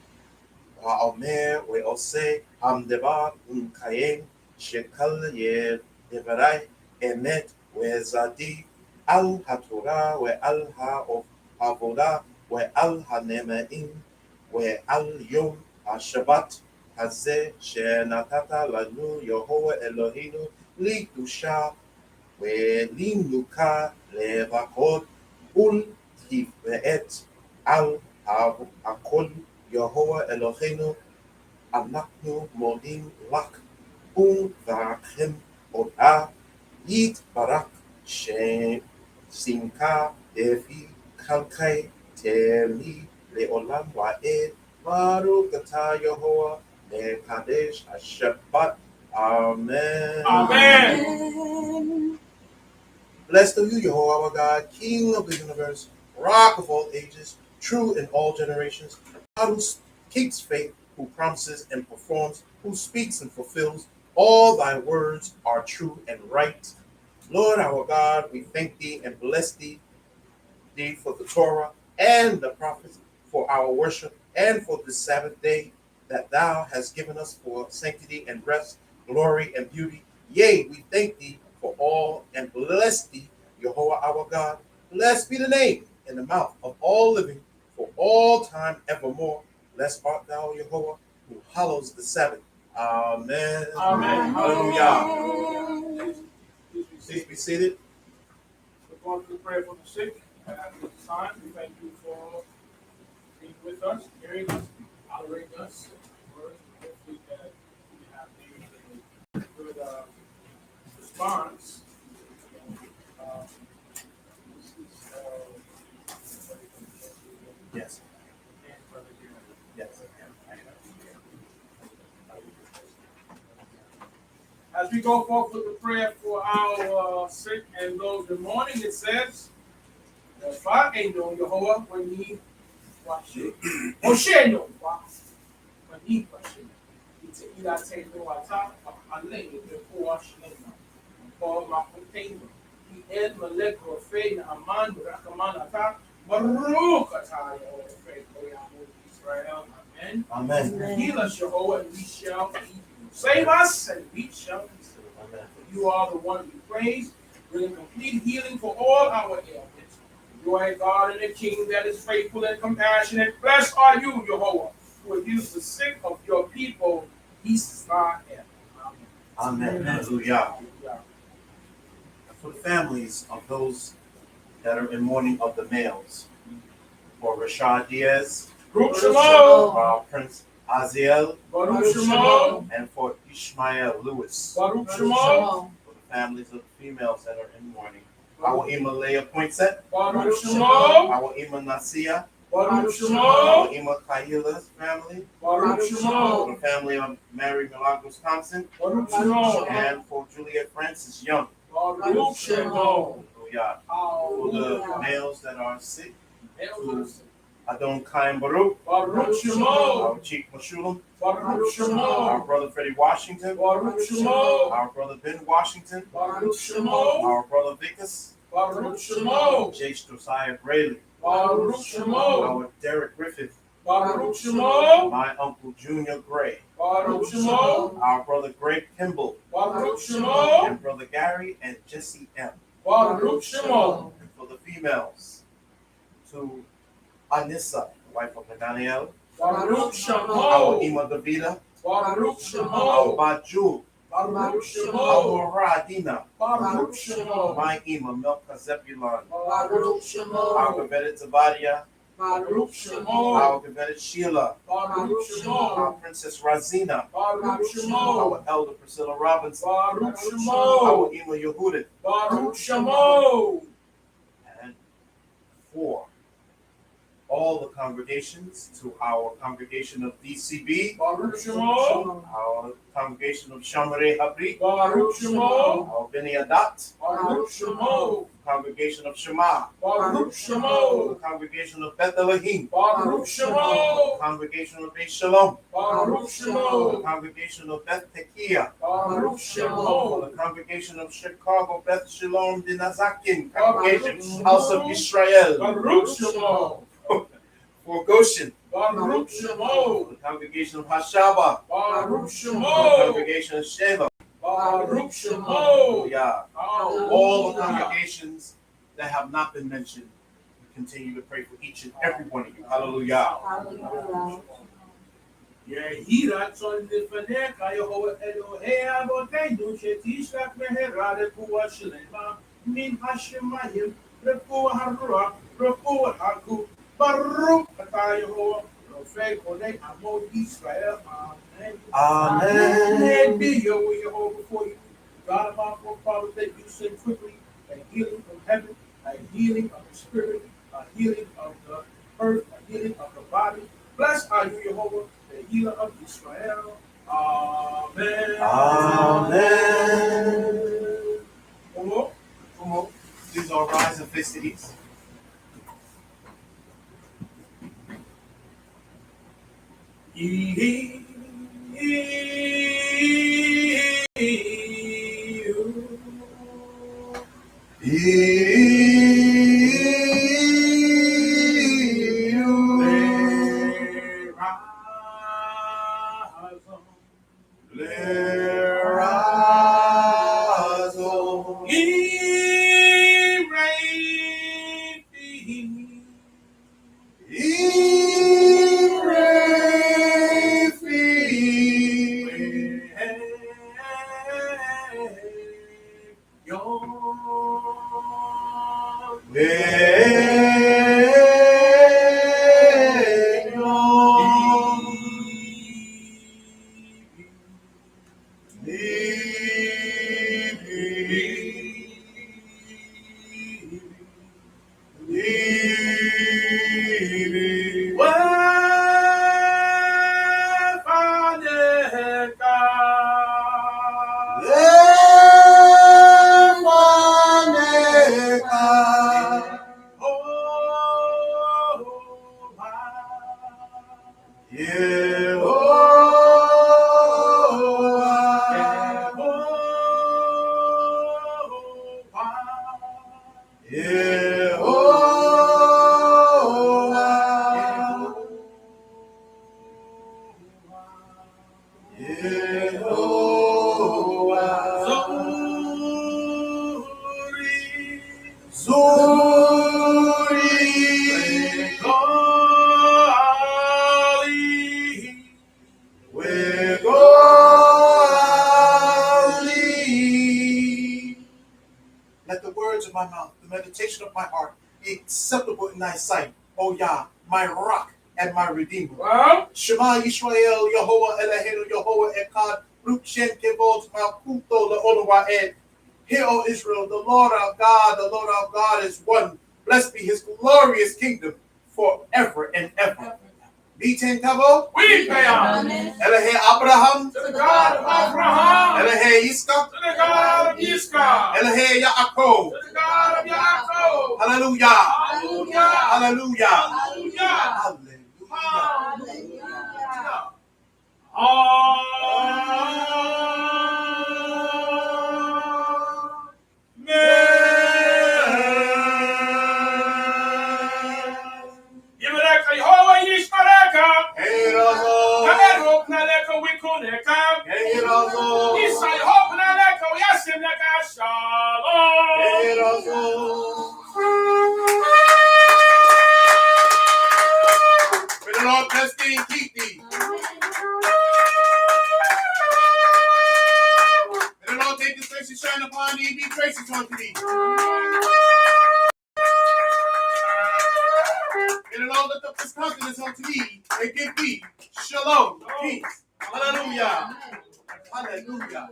Ha'omer We'oseh Hamdevar U'Kayem Shekal Levirate Emet We'Zadik Al HaTorah We'al HaAvodah We'al HaNe'emin We'al Yom HaShabbat Hazeh Shenatata Lanu Yehovah Eloheinu לקדושה ולמלוכה לברכות ולתפארת על הכל יהוה אלוהינו אנחנו מודים לך ומברכם אותה יתברך ששמחה לפי חלקי תמי לעולם ועד ברוך אתה יהוה מקדש השבת. Amen.
Amen.
Blessed are you, Jehovah, our God, King of the universe, Rock of all ages, true in all generations, God who keeps faith, who promises and performs, who speaks and fulfills. All thy words are true and right. Lord, our God, we thank thee and bless thee for the Torah and the prophets, for our worship and for the Sabbath day. that thou hast given us for sanctity and rest, glory and beauty. Yea, we thank thee for all and bless thee, Jehovah our God. Blessed be the name in the mouth of all living for all time evermore. Blessed art thou, Jehovah, who hallows the Sabbath. Amen.
Amen.
Hallelujah. Please be seated.
We're going to pray for the sick. And at this time, we thank you for being with us, hearing us, tolerating us. Hopefully that we have a good response.
Yes. Yes.
As we go forth with the prayer for our sick and those in mourning, it says, if I ain't known Jehovah when he wash it. Moshe no when he wash it. It's a ila take no ata a lay before wash it. For my container. He ed Amalek or Faye Aman Rakaman ata Baruch atah Israel. Amen.
Amen.
Heal us, Jehovah, and we shall be healed. Save us, and we shall be saved. Amen. You are the one we praise, bringing complete healing for all our ailments. You are a God and a King that is faithful and compassionate. Blessed are you, Jehovah, who heals the sick of your people. Israel.
Amen. Hallelujah. For the families of those that are in mourning of the males, for Rashad Diaz, Prince Aziel, and for Ishmael Lewis, for the families of the females that are in mourning. Our Ima Leah Poinsett, our Ima Nasia, our Ima Kaila's family, for the family of Mary Milagros Thompson, and for Juliet Francis Young. Hallelujah. For the males that are sick, Adon Kaim Baruch, our Chief Meshulam, our brother Freddie Washington, our brother Ben Washington, our brother Vicus, Jace Josiah Braley, our Derek Griffith, my Uncle Junior Gray, our brother Greg Kimball, and brother Gary and Jesse M. And for the females, to Anissa, wife of Daniel, our Ima Davida, our Baju, our Radina, my Ima Melka Zebulon, our Gavedet Zavadia, our Gavedet Sheila, our Princess Razina, our Elder Priscilla Robinson, our Ima Yehudit, and for all the congregations, to our congregation of DCB, our congregation of Shaare Habri, our Beni Adat, congregation of Shema, the congregation of Beth Elohim, the congregation of Beit Shalom, the congregation of Beth Tekiah, the congregation of Chicago Beth Shalom Dinazakin, congregation House of Israel, for Goshen, the congregation of Hashaba, the congregation of Sheva, all the congregations that have not been mentioned, we continue to pray for each and every one of you. Hallelujah.
Baruch atah Yehovah, Rofei Konei Amod Israel.
Amen.
Amen. Be here with Yehovah before you. God of our forefathers, that you send quickly a healing from heaven, a healing of the spirit, a healing of the earth, a healing of the body. Blessed are you, Yehovah, the healer of Israel. Amen.
Amen. Come on. Please all rise and face the east. Let the words of my mouth, the meditation of my heart, be acceptable in thy sight, O Yah, my rock and my redeemer.
Well,
Shema Yisrael, Yehovah Eloheinu, Yehovah Echad, Baruch Shem Kevod Malkuto Le'olam. Hear, O Israel, the Lord our God is one. Blessed be his glorious kingdom forever and ever. B'ten Kavod,
we pay homage
Elohe Abraham,
to the God of Abraham,
Elohe Yitzchak,
to the God of Yitzchak,
Elohe Yaakov.
to the God of Yaakov.
Hallelujah.
Hallelujah.
Hallelujah.
Hallelujah.
Hallelujah. May the Lord bless thee and keep thee. May the Lord take his face and shine upon thee and be gracious unto thee. May the Lord lift up his countenance unto thee and give thee shalom, peace. Hallelujah. Hallelujah.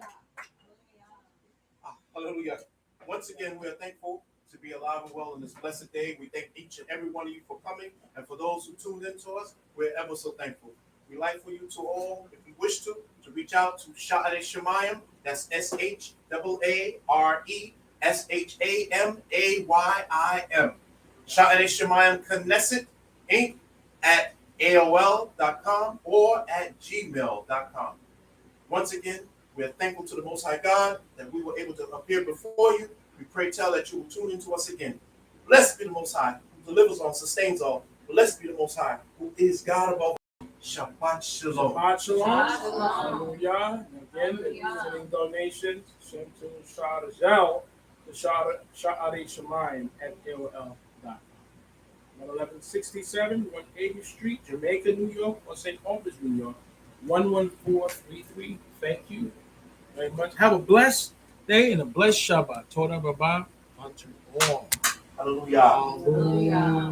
Hallelujah. Once again, we are thankful to be alive and well in this blessed day. We thank each and every one of you for coming, and for those who tuned in to us, we're ever so thankful. We'd like for you to all, if you wish to reach out to Shaare Shamayim. That's ShaareShamayim. Shaare Shamayim Knesset Inc. at AOL.com or at gmail.com. Once again, we're thankful to the Most High God that we were able to appear before you. We pray tell that you will tune into us again. Blessed be the Most High, who delivers all, sustains all. Blessed be the Most High, who is God above all. Shabbat Shalom.
Shabbat Shalom. Hallelujah. Again, if you're sending donations, send to Zelle, to Shaare Shamayim at AOL.com. 1167 180th Street, Jamaica, New York, or St. Albans, New York, 11433. Thank you very much. Have a blessed day and a blessed Shabbat. Torah Rabah unto all.
Hallelujah.
Hallelujah.